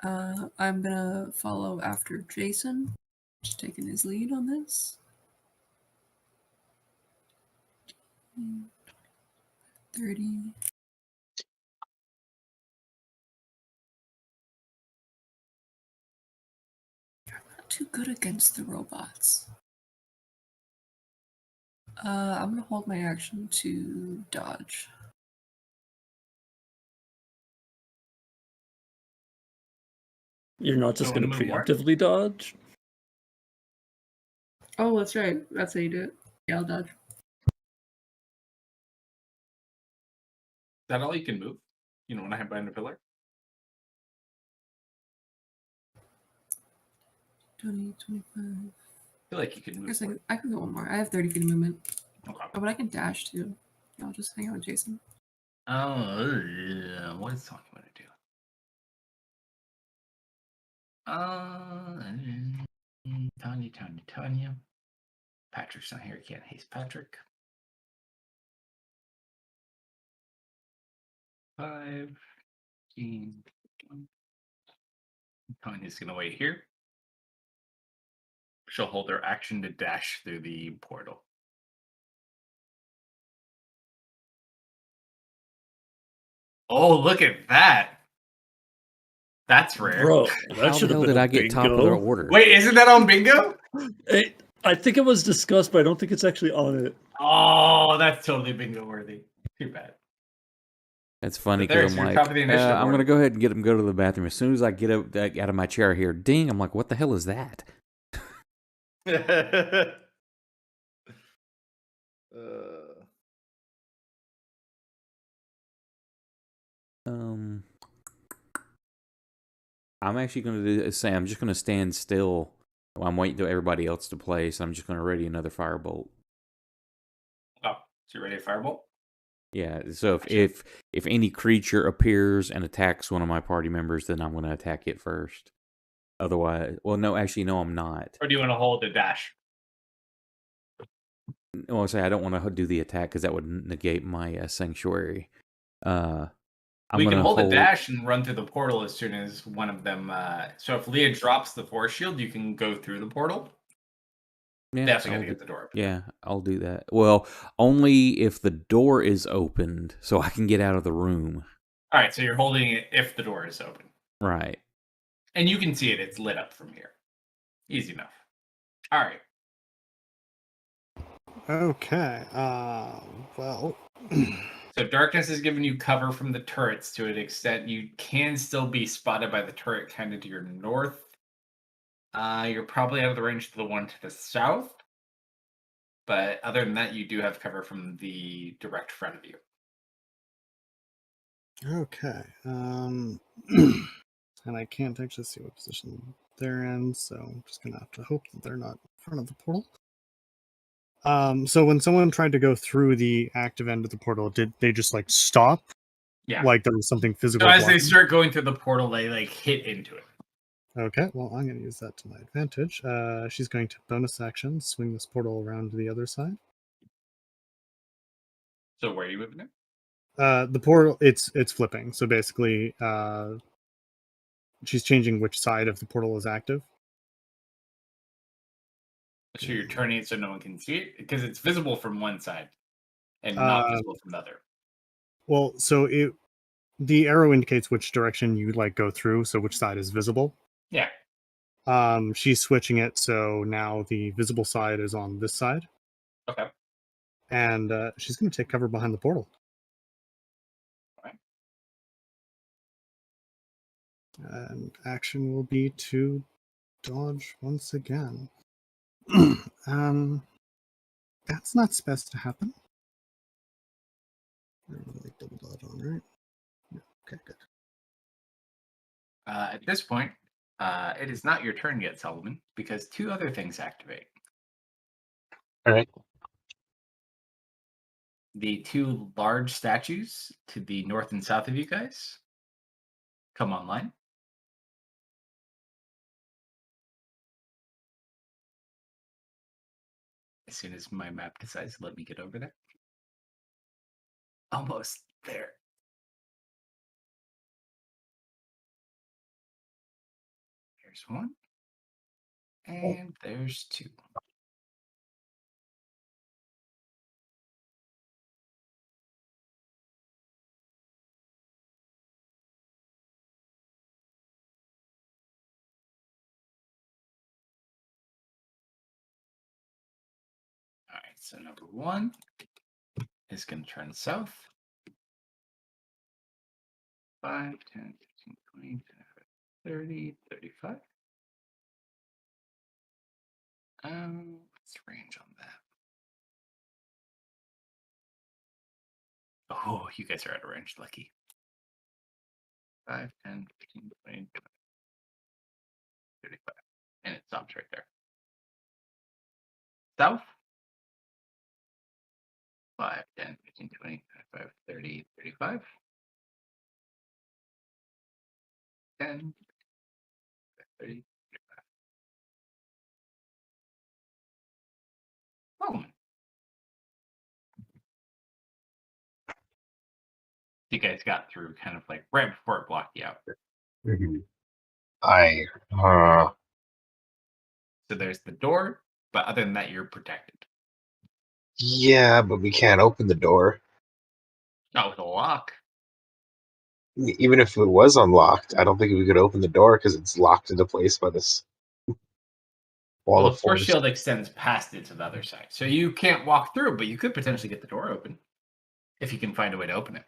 I'm gonna follow after Jason. Just taking his lead on this. 30. too good against the robots. I'm gonna hold my action to dodge. You're not just So going to move where? preemptively dodge? Oh, that's right. That's how you do it. Yeah, I'll dodge. Is that all you can move? You don't want to hide behind a pillar? 20, 25. I feel like you can I move. guess more. I can go one more. I have 30 feet of movement. Okay. Oh, but I can dash too. Yeah, I'll just hang out with Jason. Oh, yeah. What is Tanya going to do? Tanya. Patrick's not here. Can't haste Patrick. 5, 15, 20. Tanya's going to wait here. She'll hold her action to dash through the portal. Oh, look at that. That's rare. Bro, How that the should have hell been did a I get top of the bingo. order? Wait, isn't that on bingo? I think it was discussed, but I don't think it's actually on it. Oh, that's totally bingo worthy. Too bad. That's funny But there, because I'm so you're like, top of the initiative I'm order. gonna go ahead and get him go to the bathroom. As soon as I get up out of my chair here, ding! I'm like, what the hell is that? I'm actually gonna say I'm just gonna stand still. While I'm waiting for everybody else to play, so I'm just gonna ready another firebolt. Oh, so you ready to firebolt? Yeah. So Gotcha. if any creature appears and attacks one of my party members, then I'm gonna attack it first. Otherwise, well, no, actually, no, I'm not. Or do you want to hold the dash? Well, I say I don't want to do the attack because that would negate my sanctuary. I'm We can gonna hold a dash and run through the portal as soon as one of them. So if Leah drops the force shield, you can go through the portal. Yeah, They also got I'll to get the door open. Yeah, I'll do that. Well, only if the door is opened, so I can get out of the room. All right, so you're holding it if the door is open. Right. And you can see it. It's lit up from here. Easy enough. All right. Okay. Well. So darkness is giving you cover from the turrets to an extent. You can still be spotted by the turret kind of to your north. You're probably out of the range to the one to the south. But other than that, you do have cover from the direct front of you. Okay. And I can't actually see what position they're in, so I'm just gonna have to hope that they're not in front of the portal. So when someone tried to go through the active end of the portal, did they just like stop? Yeah. Like there was something physical. So as they blocking? start going through the portal, they like hit into it. Okay, well, I'm going to use that to my advantage. She's going to bonus action, swing this portal around to the other side. So where are you moving it? The portal, it's flipping. So basically, she's changing which side of the portal is active. So you're turning it so no one can see it? Because it's visible from one side and not visible from the other. Well, so the arrow indicates which direction you like go through, so which side is visible. Yeah. She's switching it, so now the visible side is on this side. Okay. And she's going to take cover behind the portal. All right. And action will be to dodge once again. That's not supposed to happen. Like double dodge on, right? Yeah, okay, good. At this point, it is not your turn yet, Solomon, because two other things activate. All right. The two large statues to the north and south of you guys come online. As soon as my map decides to let me get over there. Almost there. There's one. And there's two. So number 1 is going to turn south. 5, 10, 15, 20, 30, 35. What's the range on that? Oh, you guys are out of range. Lucky. 5, 10, 15, 20, 35. And it stops right there. South. 5, 10, 15, 20, 25, 30, 35. 10, 30, 35. Oh. You guys got through kind of like right before it blocked you out. So there's the door, but other than that, you're protected. Yeah, but we can't open the door. Not with a lock. Even if it was unlocked, I don't think we could open the door because it's locked into place by this wall Well, of the force force. shield extends past it to the other side. So you can't walk through, but you could potentially get the door open if you can find a way to open it.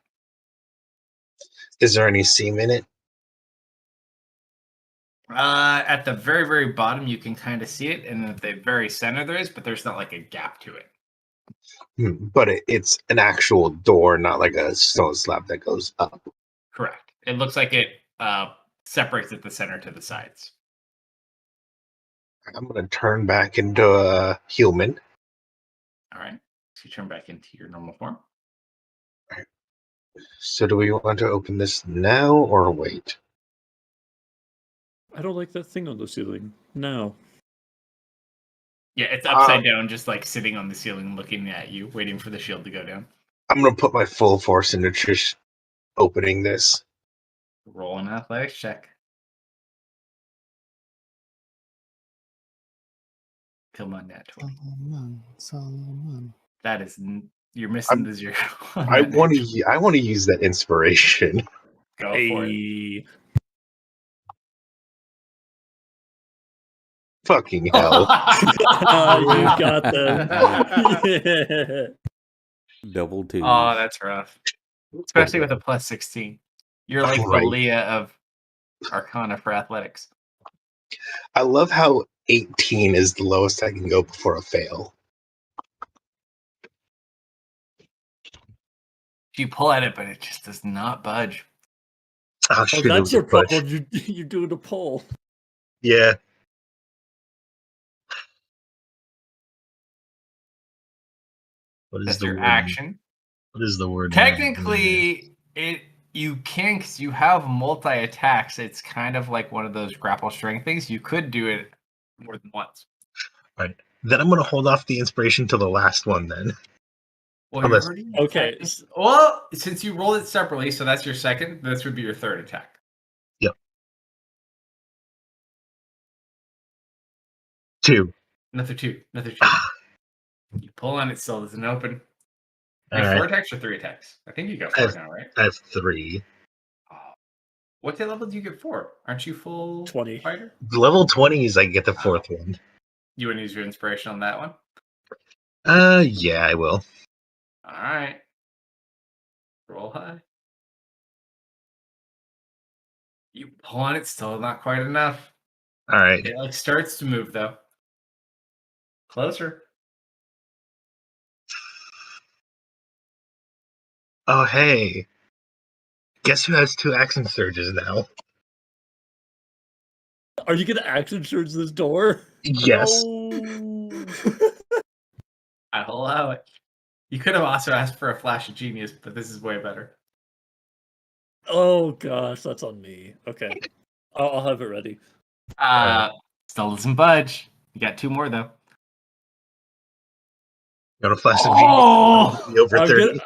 Is there any seam in it? At the very, very bottom, you can kind of see it, and at the very center there is, but there's not like a gap to it. But it's an actual door, not like a stone slab that goes up. Correct. It looks like it separates at the center to the sides. I'm going to turn back into a human. All right. So you turn back into your normal form. So do we want to open this now or wait? I don't like that thing on the ceiling. No. Yeah, it's upside down, just like sitting on the ceiling looking at you, waiting for the shield to go down. I'm going to put my full force into just opening this. Roll an athletics check. Come on, nat 20. Solomon. That is, you're missing the 0. I want to use that inspiration. Go for it. Fucking hell. You got them. Yeah. Double 2. Oh, that's rough. Especially with a plus 16. You're like Right. the Leah of Arcana for athletics. I love how 18 is the lowest I can go before a fail. You pull at it, but it just does not budge. Oh, Oh, shit, it that's was your a push. problem. You're doing a poll. Yeah. That's your action. What is the word? Technically, you can, because you have multi attacks. It's kind of like one of those grapple string things. You could do it more than once. Right. Then I'm going to hold off the inspiration till the last one then. Well, Unless- you're already Okay. Well, since you rolled it separately, so that's your second. This would be your third attack. Yep. 2. Another two. You pull on it, still doesn't open. You All have 4 right. attacks or 3 attacks? I think you got I 4 have- now, right? I have 3. What level do you get 4? Aren't you full 20. fighter? Level 20s, I get the 4th one. You want to use your inspiration on that one? Yeah, I will. All right. Roll high. You pull on it, still not quite enough. All right. It like starts to move though. Closer. Oh, hey. Guess who has 2 action surges now? Are you going to action surge this door? Yes. No. I'll allow it. You could have also asked for a flash of genius, but this is way better. Oh gosh, that's on me. Okay, I'll have it ready. Still doesn't budge. You got 2 more though. Got a flash of Oh! genius. Over I'm 30.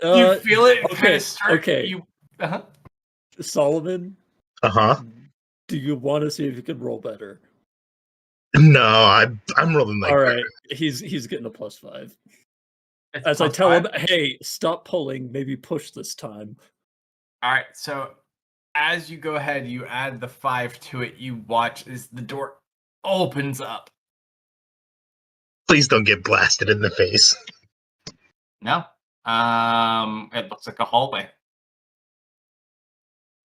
You feel it kind okay, of start. okay. You, uh-huh. Solomon, Uh-huh. do you want to see if you can roll better? No, I'm rolling like All crap. right, he's getting a +5. It's As I plus tell 5. him, hey, stop pulling, maybe push this time. All right, so as you go ahead, you add the 5 to it. You watch as the door opens up. Please don't get blasted in the face. No. It looks like a hallway.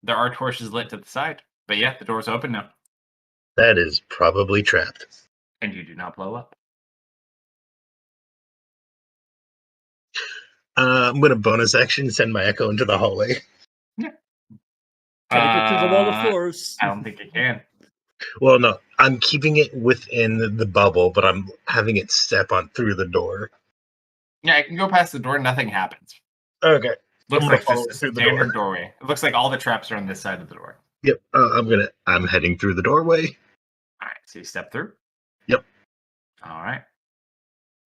There are torches lit to the side, but yeah, the door's open now, That is probably trapped. and you do not blow up. I'm going to bonus action send my echo into the hallway. Try to get through the wall of force. I don't think it can. Well, no, I'm keeping it within the bubble, but I'm having it step on through the door. Yeah, it can go past the door. Nothing happens. Okay. Looks I'm like gonna follow just a through the standard door. doorway. It looks like all the traps are on this side of the door. Yep. I'm heading through the doorway. All right, so you step through. Yep. All right.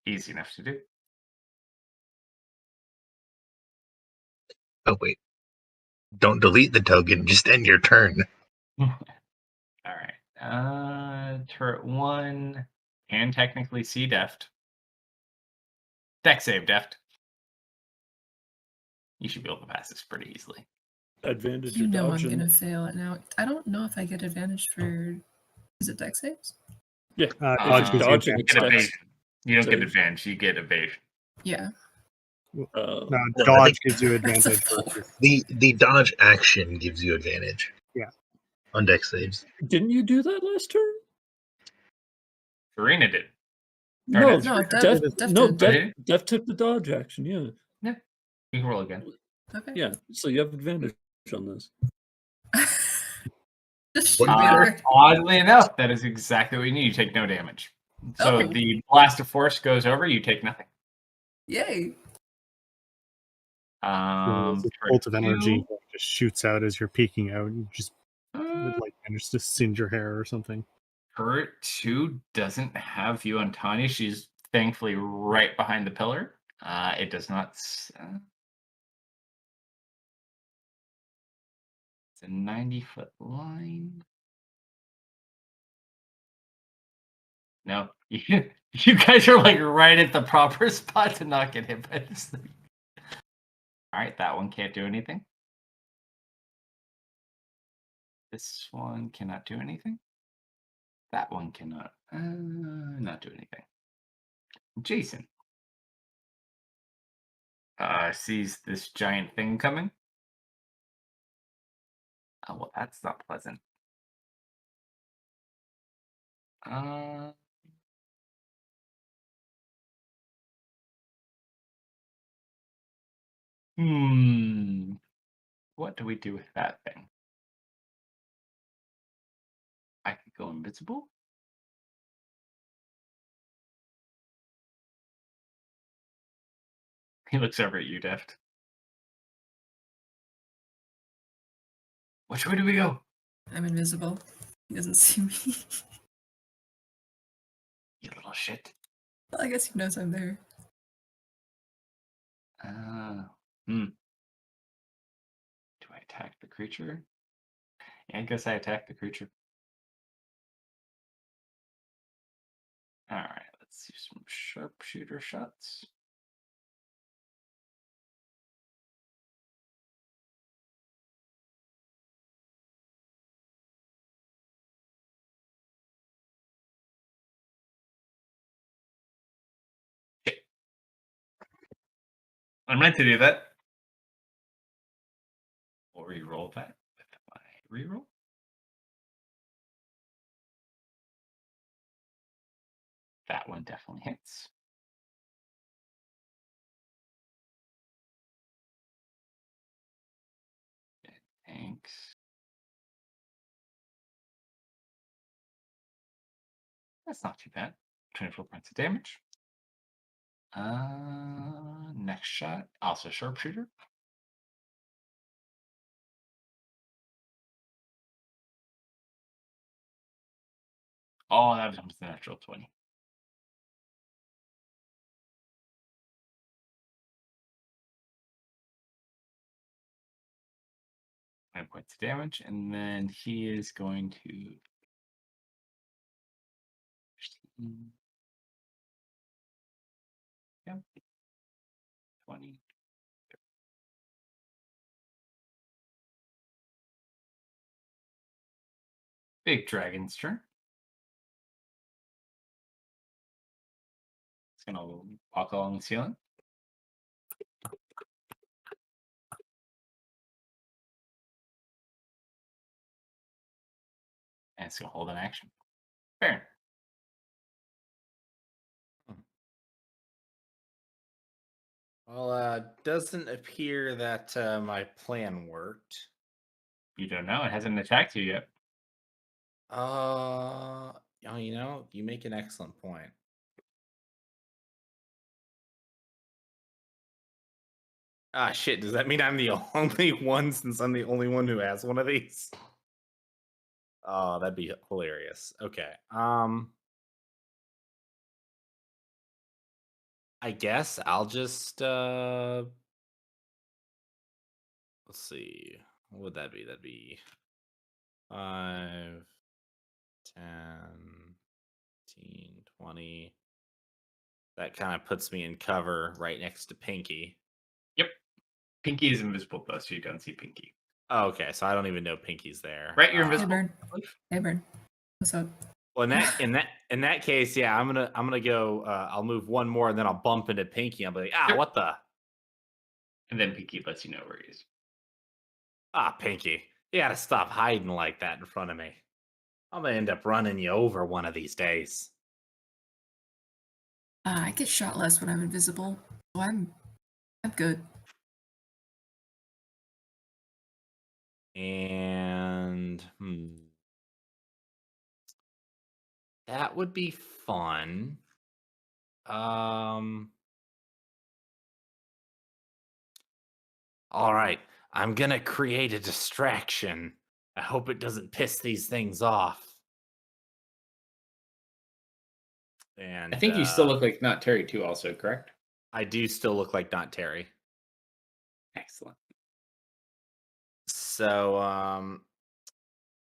Easy enough to do. Oh wait. Don't delete the token. Just end your turn. All right. Turret 1 can technically see Deft. Deck save, Deft. You should be able to pass this pretty easily. Advantage You or know I'm dodging. gonna fail it now. I don't know if I get advantage for. Is it deck saves? Yeah, Dodge gives you dodging You advantage. get attacks. evasion. You don't get Save. advantage. You get evasion. Yeah. No, No, I dodge think gives you That's a advantage. four. the dodge action gives you advantage. Yeah. On deck saves. Didn't you do that last turn? Karina did. No, that's No, Def- Def no, did. Def took the dodge action. Yeah, You can roll again. Okay. yeah. So you have advantage on this. Just shoot me What- hard. Oddly enough, that is exactly what you need. You take no damage. So Oh. the blast of force goes over. You take nothing. Yay. This turret bolt of energy 2, just shoots out as you're peeking out. You just uh, like manages to singe your hair or something. Turret 2 doesn't have view on Tanya. She's thankfully right behind the pillar. It does not. It's a 90-foot line. No, you guys are like right at the proper spot to not get hit by this thing. All right, that one can't do anything. This one cannot do anything. That one cannot not do anything. Jason sees this giant thing coming. Oh, well, that's not pleasant. What do we do with that thing? I could go invisible. He looks over at you, Deft. Which way do we go? I'm invisible. He doesn't see me. You little shit. Well, I guess he knows I'm there. Do I attack the creature? Yeah, I guess I attack the creature. Alright, let's do some sharpshooter shots. Shit. I meant to do that. We'll re-roll that with my re-roll. That one definitely hits. Thanks. That's not too bad. 24 points of damage. Next shot, also sharpshooter. Oh, that was almost a natural 20. Points of damage, and then he is going to. Yep. 20. Big dragon's turn. gonna walk along the ceiling. And it's gonna hold an action. Baron. Well, doesn't appear that my plan worked. You don't know. It hasn't attacked you yet. You make an excellent point. Ah, shit. Does that mean I'm the only one since I'm the only one who has one of these? Oh, that'd be hilarious. Okay. I guess I'll just let's see. What would that be? That'd be 5, 10, 15, 20. That kind of puts me in cover right next to Pinky. Yep. Pinky is invisible though, so you don't see Pinky. Oh, okay, so I don't even know Pinky's there. Right, you're invisible. Hey, Bird. What's up? Well, in that case, yeah, I'm gonna go. I'll move one more, and then I'll bump into Pinky. I'll be like, Yep. what the? And then Pinky lets you know where he is. Pinky, you gotta stop hiding like that in front of me. I'm gonna end up running you over one of these days. I get shot less when I'm invisible, so I'm good. And that would be fun. All right, I'm gonna create a distraction. I hope it doesn't piss these things off. And I think you still look like not Terry too, also, correct? I do still look like not Terry. Excellent. So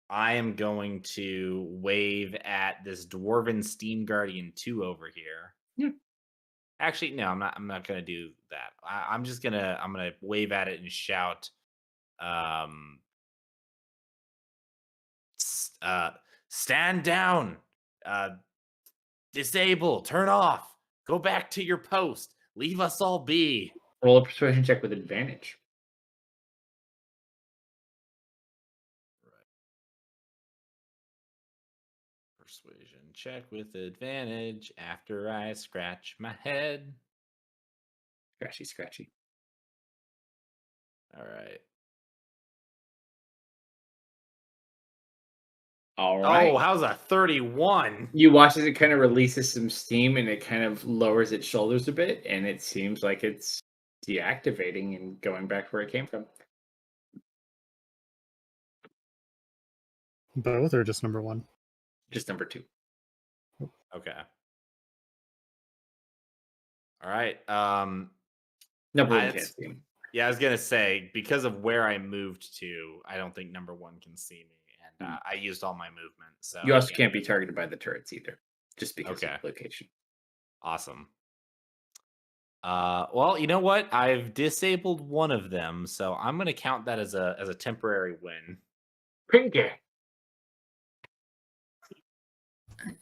I am going to wave at this Dwarven Steam Guardian 2 over here. Yeah. Actually, no, I'm not gonna do that. I'm gonna wave at it and shout, stand down, disable, turn off, go back to your post, leave us all be. Roll a persuasion check with advantage. Persuasion check with advantage after I scratch my head. Scratchy, scratchy. All right. All right. Oh, how's a 31? You watch as it kind of releases some steam and it kind of lowers its shoulders a bit, and it seems like it's deactivating and going back where it came from. Both or just number one? Just number 2. Okay. All right. Number 1 I- can't see him. Yeah, I was gonna say because of where I moved to, I don't think number 1 can see me, and I used all my movement. So You also can't be targeted by the turrets either, just because Okay. of location. Awesome. Well, you know what? I've disabled one of them, so I'm gonna count that as a temporary win. Pinky.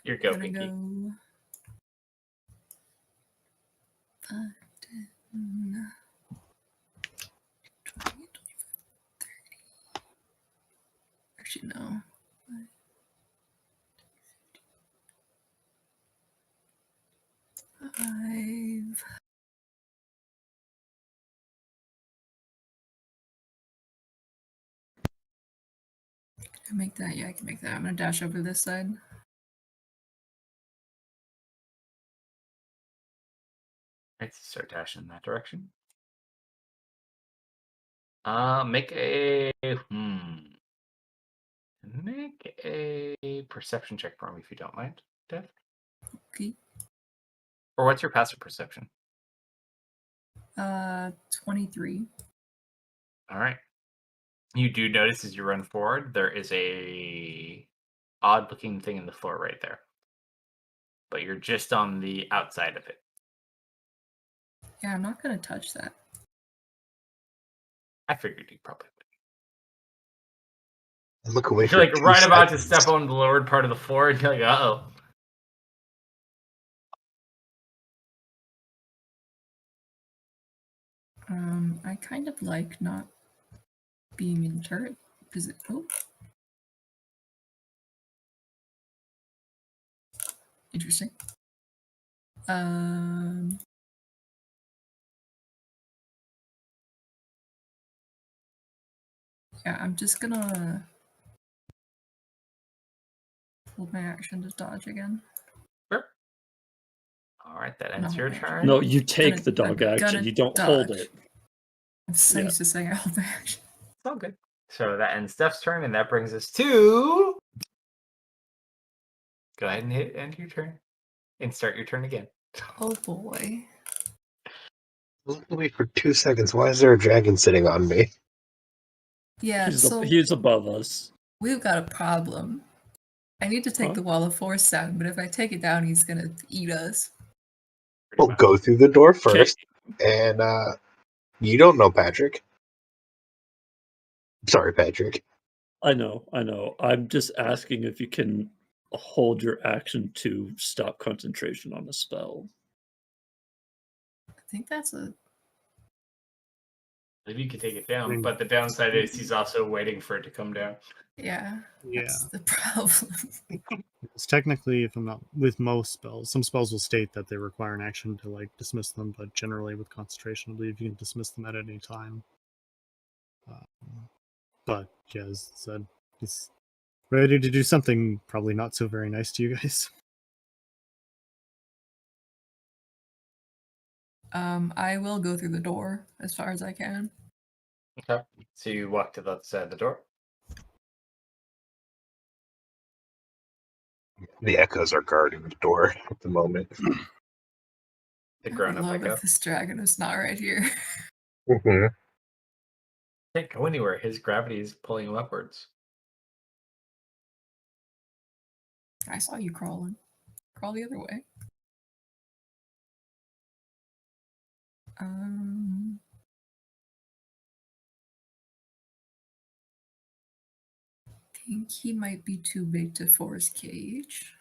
Your go, Gonna Pinky. go 5, 10, 20, 25, 30. Actually, no. 5. Can I make that? Yeah, I can make that. I'm gonna dash over to this side. Let's start dashing in that direction. Make a perception check for me if you don't mind, Dev. Okay. Or what's your passive perception? 23. All right. You do notice as you run forward, there is a odd-looking thing in the floor right there, but you're just on the outside of it. Yeah, I'm not gonna touch that. I figured you probably would. Look away. You're like for 2 right about to seconds. step on the lowered part of the floor, and you're like, uh-oh. I kind of like not being in turret. Does it? Oh, interesting. Yeah, I'm just gonna hold my action to dodge again. Sure. All right, that No, ends your wait. turn. No, you take the I'm dog action. gonna You don't hold dodge. it. I'm so Yeah. used to saying I hold my action. It's all good. So that ends Steph's turn, and that brings us to. Go ahead and hit end your turn, and start your turn again. Oh boy. Look at me for 2 seconds. Why is there a dragon sitting on me? Yeah, so He's above us. we've got a problem. I need to take Huh? the wall of force down, but if I take it down, he's gonna eat us. Well, go through the door first, and you don't know Patrick. Sorry, Patrick. I know. I'm just asking if you can hold your action to stop concentration on a spell. I think that's a Maybe you could take it down, mean- but the downside is he's also waiting for it to come down. yeah. Yeah. That's the problem. It's technically, if I'm not with most spells, some spells will state that they require an action to like dismiss them, but generally with concentration, I believe you can dismiss them at any time. But yeah, as I said, he's ready to do something probably not so very nice to you guys. I will go through the door as far as I can. Okay. So you walk to the other side of the door. The echoes are guarding the door at the moment. The I grown up love echo. if this dragon was not right here. Mm-hmm. Can't go anywhere. His gravity is pulling him upwards. I saw you crawling. Crawl the other way. I think he might be too big to force cage.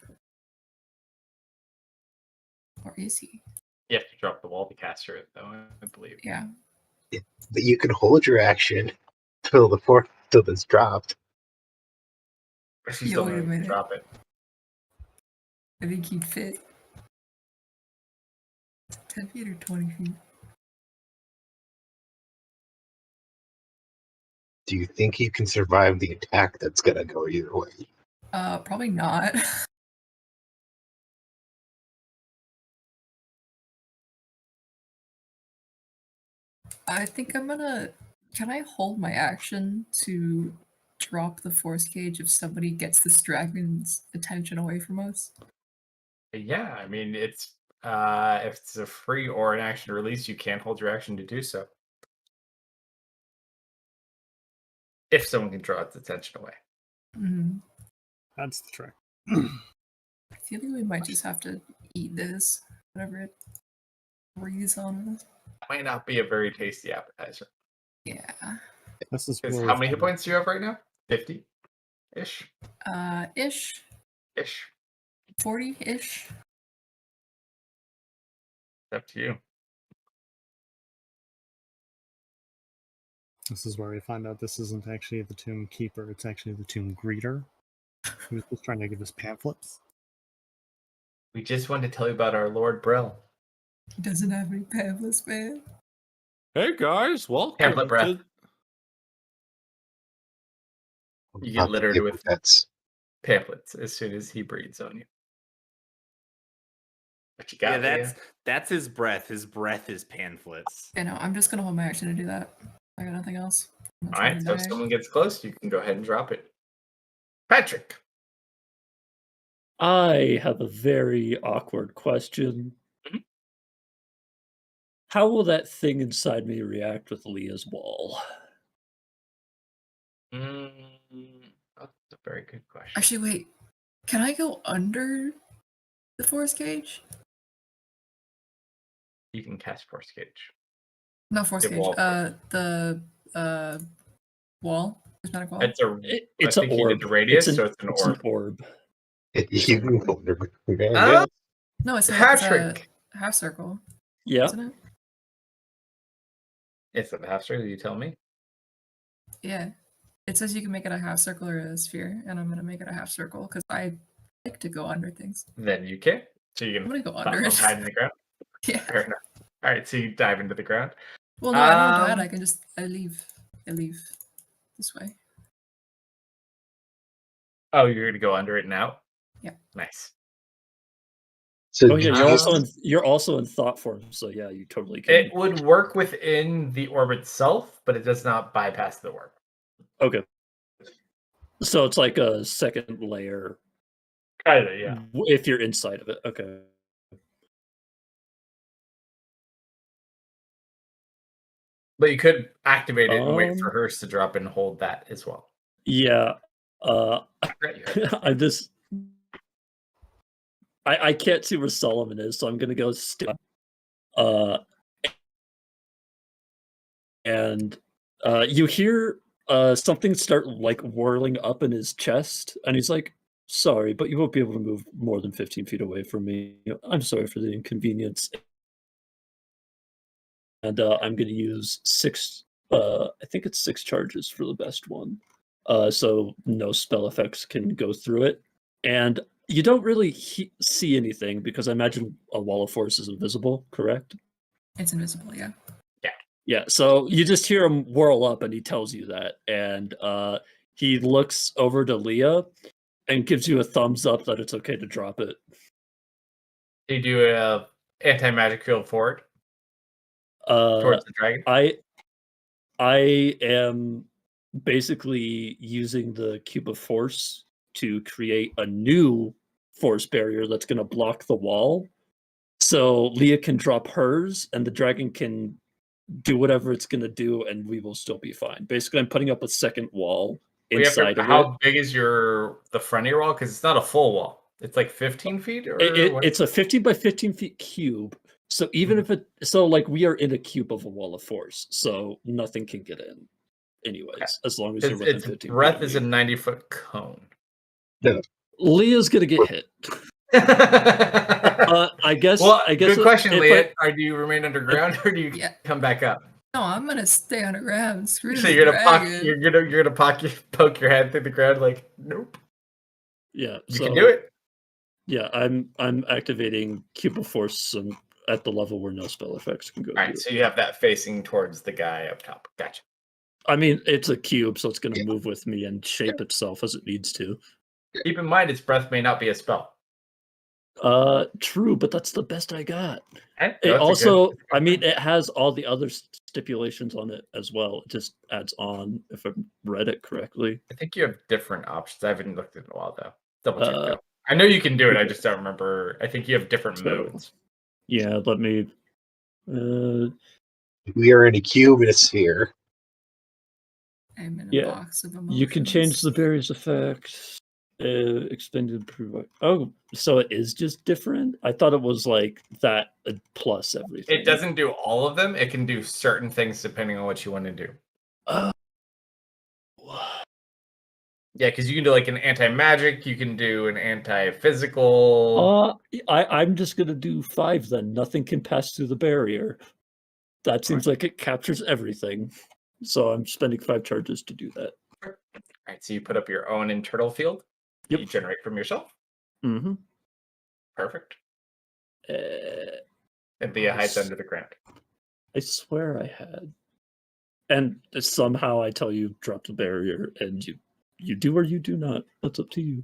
Or is he? You have to drop the wall to cast it, though, I believe. Yeah. But you can hold your action till it's dropped. If you Yeah, still wait a need to minute. drop it. I think he'd fit. 10 feet or 20 feet? Do you think you can survive the attack that's gonna go either way? Probably not. I think I'm gonna... Can I hold my action to drop the force cage if somebody gets this dragon's attention away from us? Yeah, I mean, it's if it's a free or an action release, you can hold your action to do so. If someone can draw its attention away. Mm-hmm. That's the trick. I feel like we might just have to eat this, whatever it breathes on us. Might not be a very tasty appetizer. Yeah. This is Because where how many hit points do you have right now? 50-ish? Ish. Ish. 40-ish. It's up to you. This is where we find out this isn't actually the tomb keeper, it's actually the tomb greeter, who's just trying to give us pamphlets. We just wanted to tell you about our Lord Brill. He doesn't have any pamphlets, man. Hey guys, welcome Pamphlet breath. to You get littered with That's pamphlets as soon as he breathes on you. What you got? that's his breath. His breath is pamphlets. I know, I'm just gonna hold my action to do that. I got nothing else. I'm not All right, trying to so if die. someone gets close, you can go ahead and drop it. Patrick. I have a very awkward question. Mhm. How will that thing inside me react with Leah's wall? That's a very good question. Actually, wait. Can I go under the force cage? You can cast Force Cage. Not force The cage. wall. The wall. Prismatic wall. It's a. It's I an think you orb. did the radius, so it's an It's orb. an orb. you can go underground. Ah! No, it's a Patrick. half circle, Yeah. isn't it? Is it a half circle? You tell me. Yeah. It says you can make it a half circle or a sphere, and I'm gonna make it a half circle because I like to go under things. Then you can. So you I'm can gonna go under it. hide in the ground. Yeah. Fair enough. All right, so you dive into the ground. Well, no, I don't die. I can just I leave this way. Oh, you're gonna go under it now? Yeah. Nice. So Oh yeah, did you're you also you're also in thought form, so yeah, you totally can. It would work within the orb itself, but it does not bypass the orb. Okay. So it's like a second layer. Kinda, yeah. If you're inside of it. Okay. But you could activate it and wait for Um, hers to drop and hold that as well. Yeah. Right, you have- I'm just I can't see where Solomon is, so I'm gonna go and you hear something start like whirling up in his chest, and he's like, sorry, but you won't be able to move more than 15 feet away from me. I'm sorry for the inconvenience. And I'm gonna use 6 I think it's 6 charges for the best one. So no spell effects can go through it. And you don't really see anything because I imagine a wall of force is invisible, correct? It's invisible, yeah. Yeah, so you just hear him whirl up and he tells you that. And he looks over to Leah and gives you a thumbs up that it's okay to drop it. You do a anti-magic field forward towards the dragon. I am basically using the cube of force to create a new force barrier that's going to block the wall. So Leah can drop hers and the dragon can do whatever it's going to do and we will still be fine. Basically, I'm putting up a second wall inside of it. How big is the front of your wall? Because it's not a full wall. It's like 15 feet or It's a 15 by 15 feet cube. So even if like we are in a cube of a wall of force, so nothing can get in anyways, as long as you're within 15 breath feet. is a 90-foot cone. Leah's gonna get hit. I guess. Well, I guess. Good question, Leah. Do you remain underground or do you come back up? No, I'm gonna stay underground. Screw So this you're gonna dragon. you're gonna poke your head through the ground like nope. Yeah, you can do it. Yeah, I'm activating cube of force at the level where no spell effects can go. All right, so you have that facing towards the guy up top. Gotcha. I mean, it's a cube, so it's going to move with me and shape itself as it needs to. Keep in mind, its breath may not be a spell. True, but that's the best I got. Okay, It also, I mean, it has all the other stipulations on it as well. It just adds on, if I read it correctly. I think you have different options. I haven't looked at it in a while though. Double check though. I know you can do it. I just don't remember. I think you have different modes. Yeah, let me. We are in a cube and a sphere. I'm in a box of emotions. You can change the barrier's effects. Expanded. Oh, so it is just different? I thought it was like that plus everything. It doesn't do all of them. It can do certain things depending on what you want to do. Yeah, because you can do like an anti-magic, you can do an anti-physical. I'm just gonna do 5 then. Nothing can pass through the barrier. That seems like it captures everything. So I'm spending 5 charges to do that. All right, so you put up your own internal field. Yep. You generate from yourself. Mm-hmm. Perfect. And Leah hides under the ground. I swear I had. And somehow I tell you drop the barrier, and you do or you do not. That's up to you.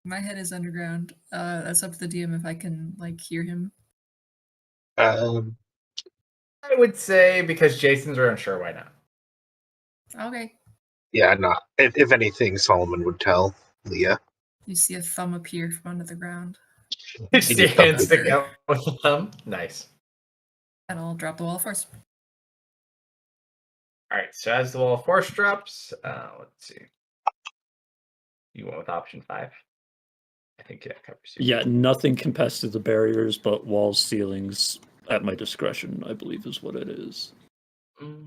My head is underground. That's up to the DM if I can like hear him. I would say because Jason's are unsure, why not? Okay. Yeah, not. If anything, Solomon would tell Leah. You see a thumb appear from under the ground. You see a hand stick out with a thumb. Nice. And I'll drop the wall first. All right, so as the wall of force drops, let's see. You went with option 5. I think that covers you. Yeah, nothing can pass through the barriers, but walls, ceilings, at my discretion, I believe is what it is. Do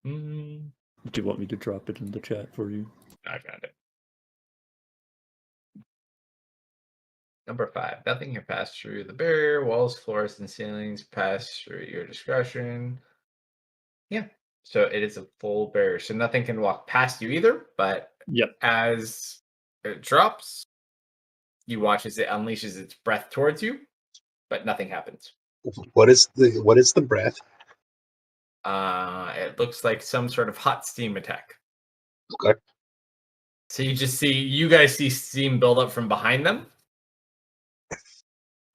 you want me to drop it in the chat for you? I found it. Number 5. Nothing can pass through the barrier. Walls, floors, and ceilings pass through your discretion. Yeah. So it is a full barrier. So nothing can walk past you either, but Yep. as it drops, you watch as it unleashes its breath towards you, but nothing happens. What is the breath? It looks like some sort of hot steam attack. Okay. So you guys see steam build up from behind them,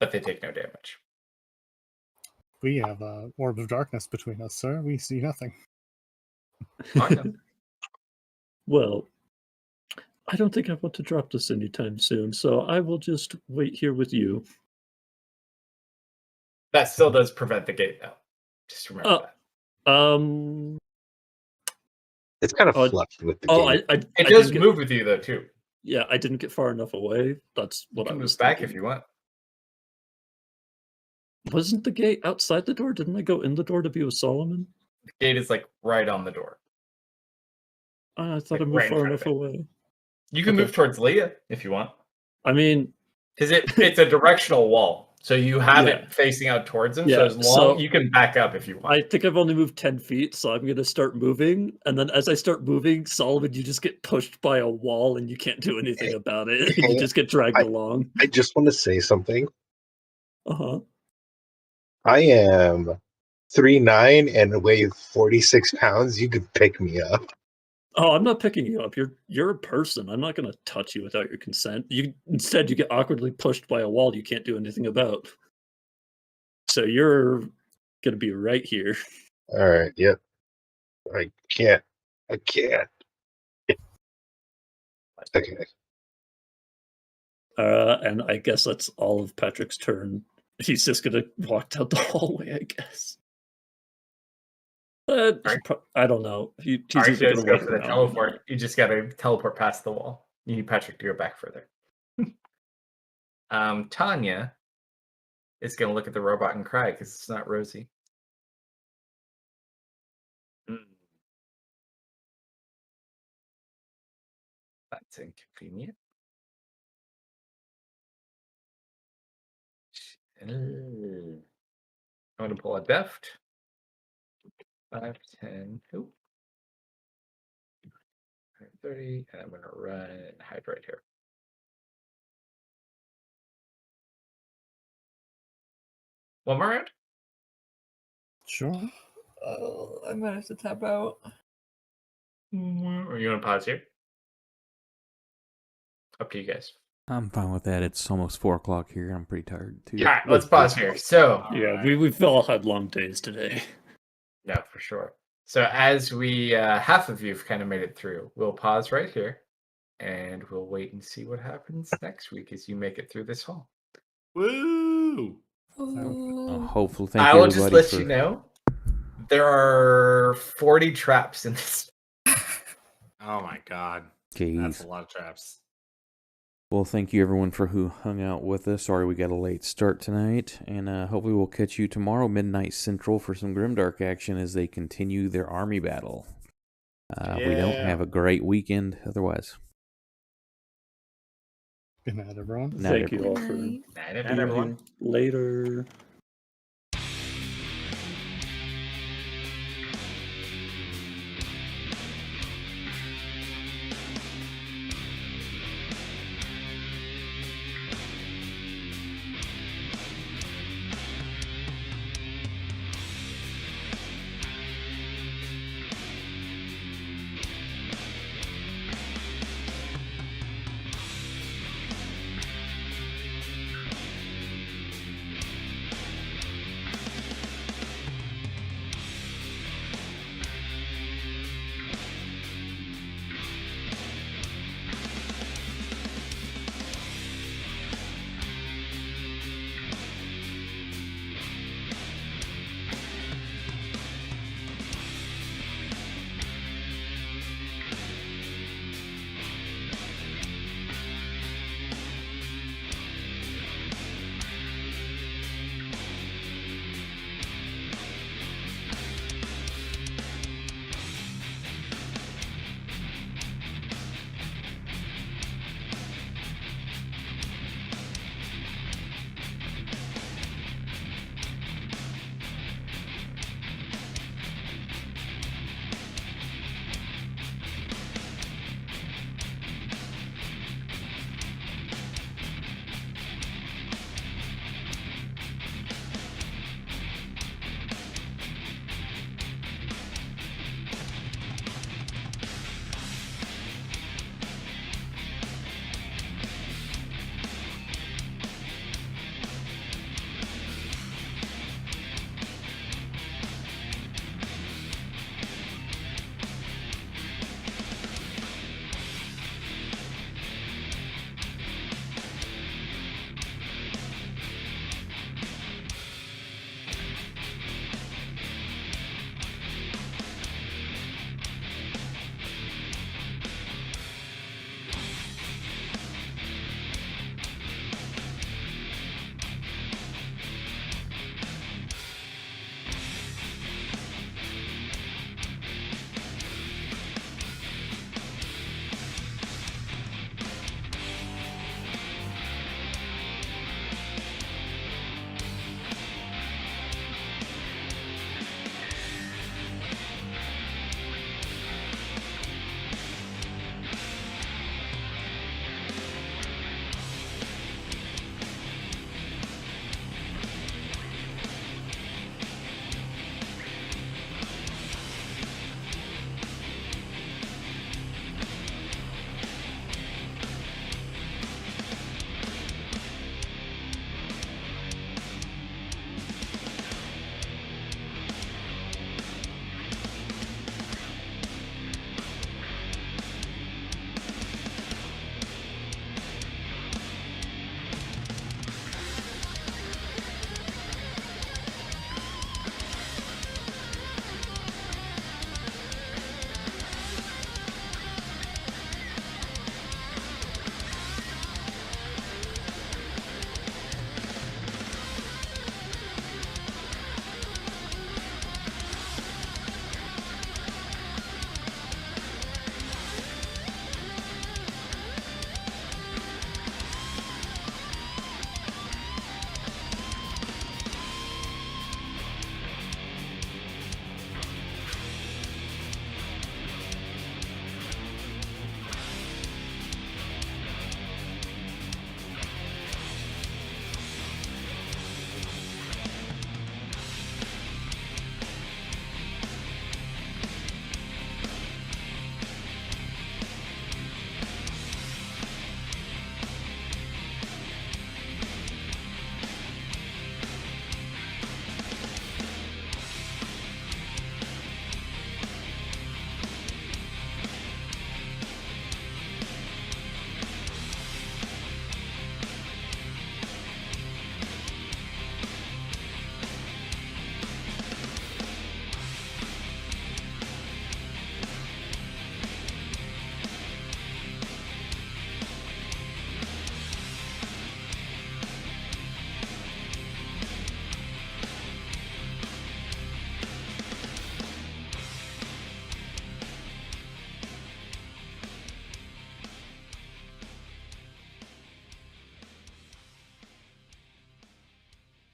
but they take no damage. We have a orb of darkness between us, sir. We see nothing. I know. Well, I don't think I want to drop this anytime soon, so I will just wait here with you. That still does prevent the gate, though. Just remember that. It's kind of Oh, fluffed with the Oh, game. I It I does didn't move with you, though, too. Yeah, I didn't get far enough away. That's You what I can was move back thinking. if you want. Wasn't the gate outside the door? Didn't I go in the door to be with Solomon? The gate is like right on the door. I thought Like, I moved right in far front enough of it. away. You can Okay. move towards Leah if you want. I mean, Because it's a directional wall. So you have Yeah. it facing out towards him. Yeah, So as long so- you can back up if you want. I think I've only moved 10 feet, so I'm going to start moving. And then as I start moving, Solomon, you just get pushed by a wall and you can't do anything about it. You just get dragged along. I just want to say something. Uh-huh. I am 3'9" and weigh 46 pounds. You could pick me up. Oh, I'm not picking you up. You're a person. I'm not going to touch you without your consent. Instead, you get awkwardly pushed by a wall you can't do anything about. So you're going to be right here. All right. Yep. I can't. Okay. And I guess that's all of Patrick's turn. He's just going to walk down the hallway, I guess. I don't know. He's All right, either so going let's to go walk for the around or teleport. not. You just got to teleport past the wall. You need Patrick to go back further. Tanya is going to look at the robot and cry because it's not Rosie. That's inconvenient. I'm going to pull a deft. 5, 10, 30, and I'm going to run and hide right here. One more round? Sure. I'm gonna have to tap out. Or you want to pause here? Up to you guys. I'm fine with that. It's almost 4 o'clock here. I'm pretty tired too. All right, let's pause here. So, Yeah, we've all had long days today. yeah, for sure. So as we, half of you've kind of made it through, we'll pause right here and we'll wait and see what happens next week as you make it through this hall. Woo! Hopefully, thank I you will just everybody let you know there are 40 traps in this. Oh my god. Jeez. That's a lot of traps. Well, thank you everyone for who hung out with us. Sorry we got a late start tonight, and hopefully we'll catch you tomorrow midnight Central for some Grimdark action as they continue their army battle. We don't have a great weekend otherwise. Good night, everyone. Night, Thank you all everyone. for Night, Night, everyone. being here. Later.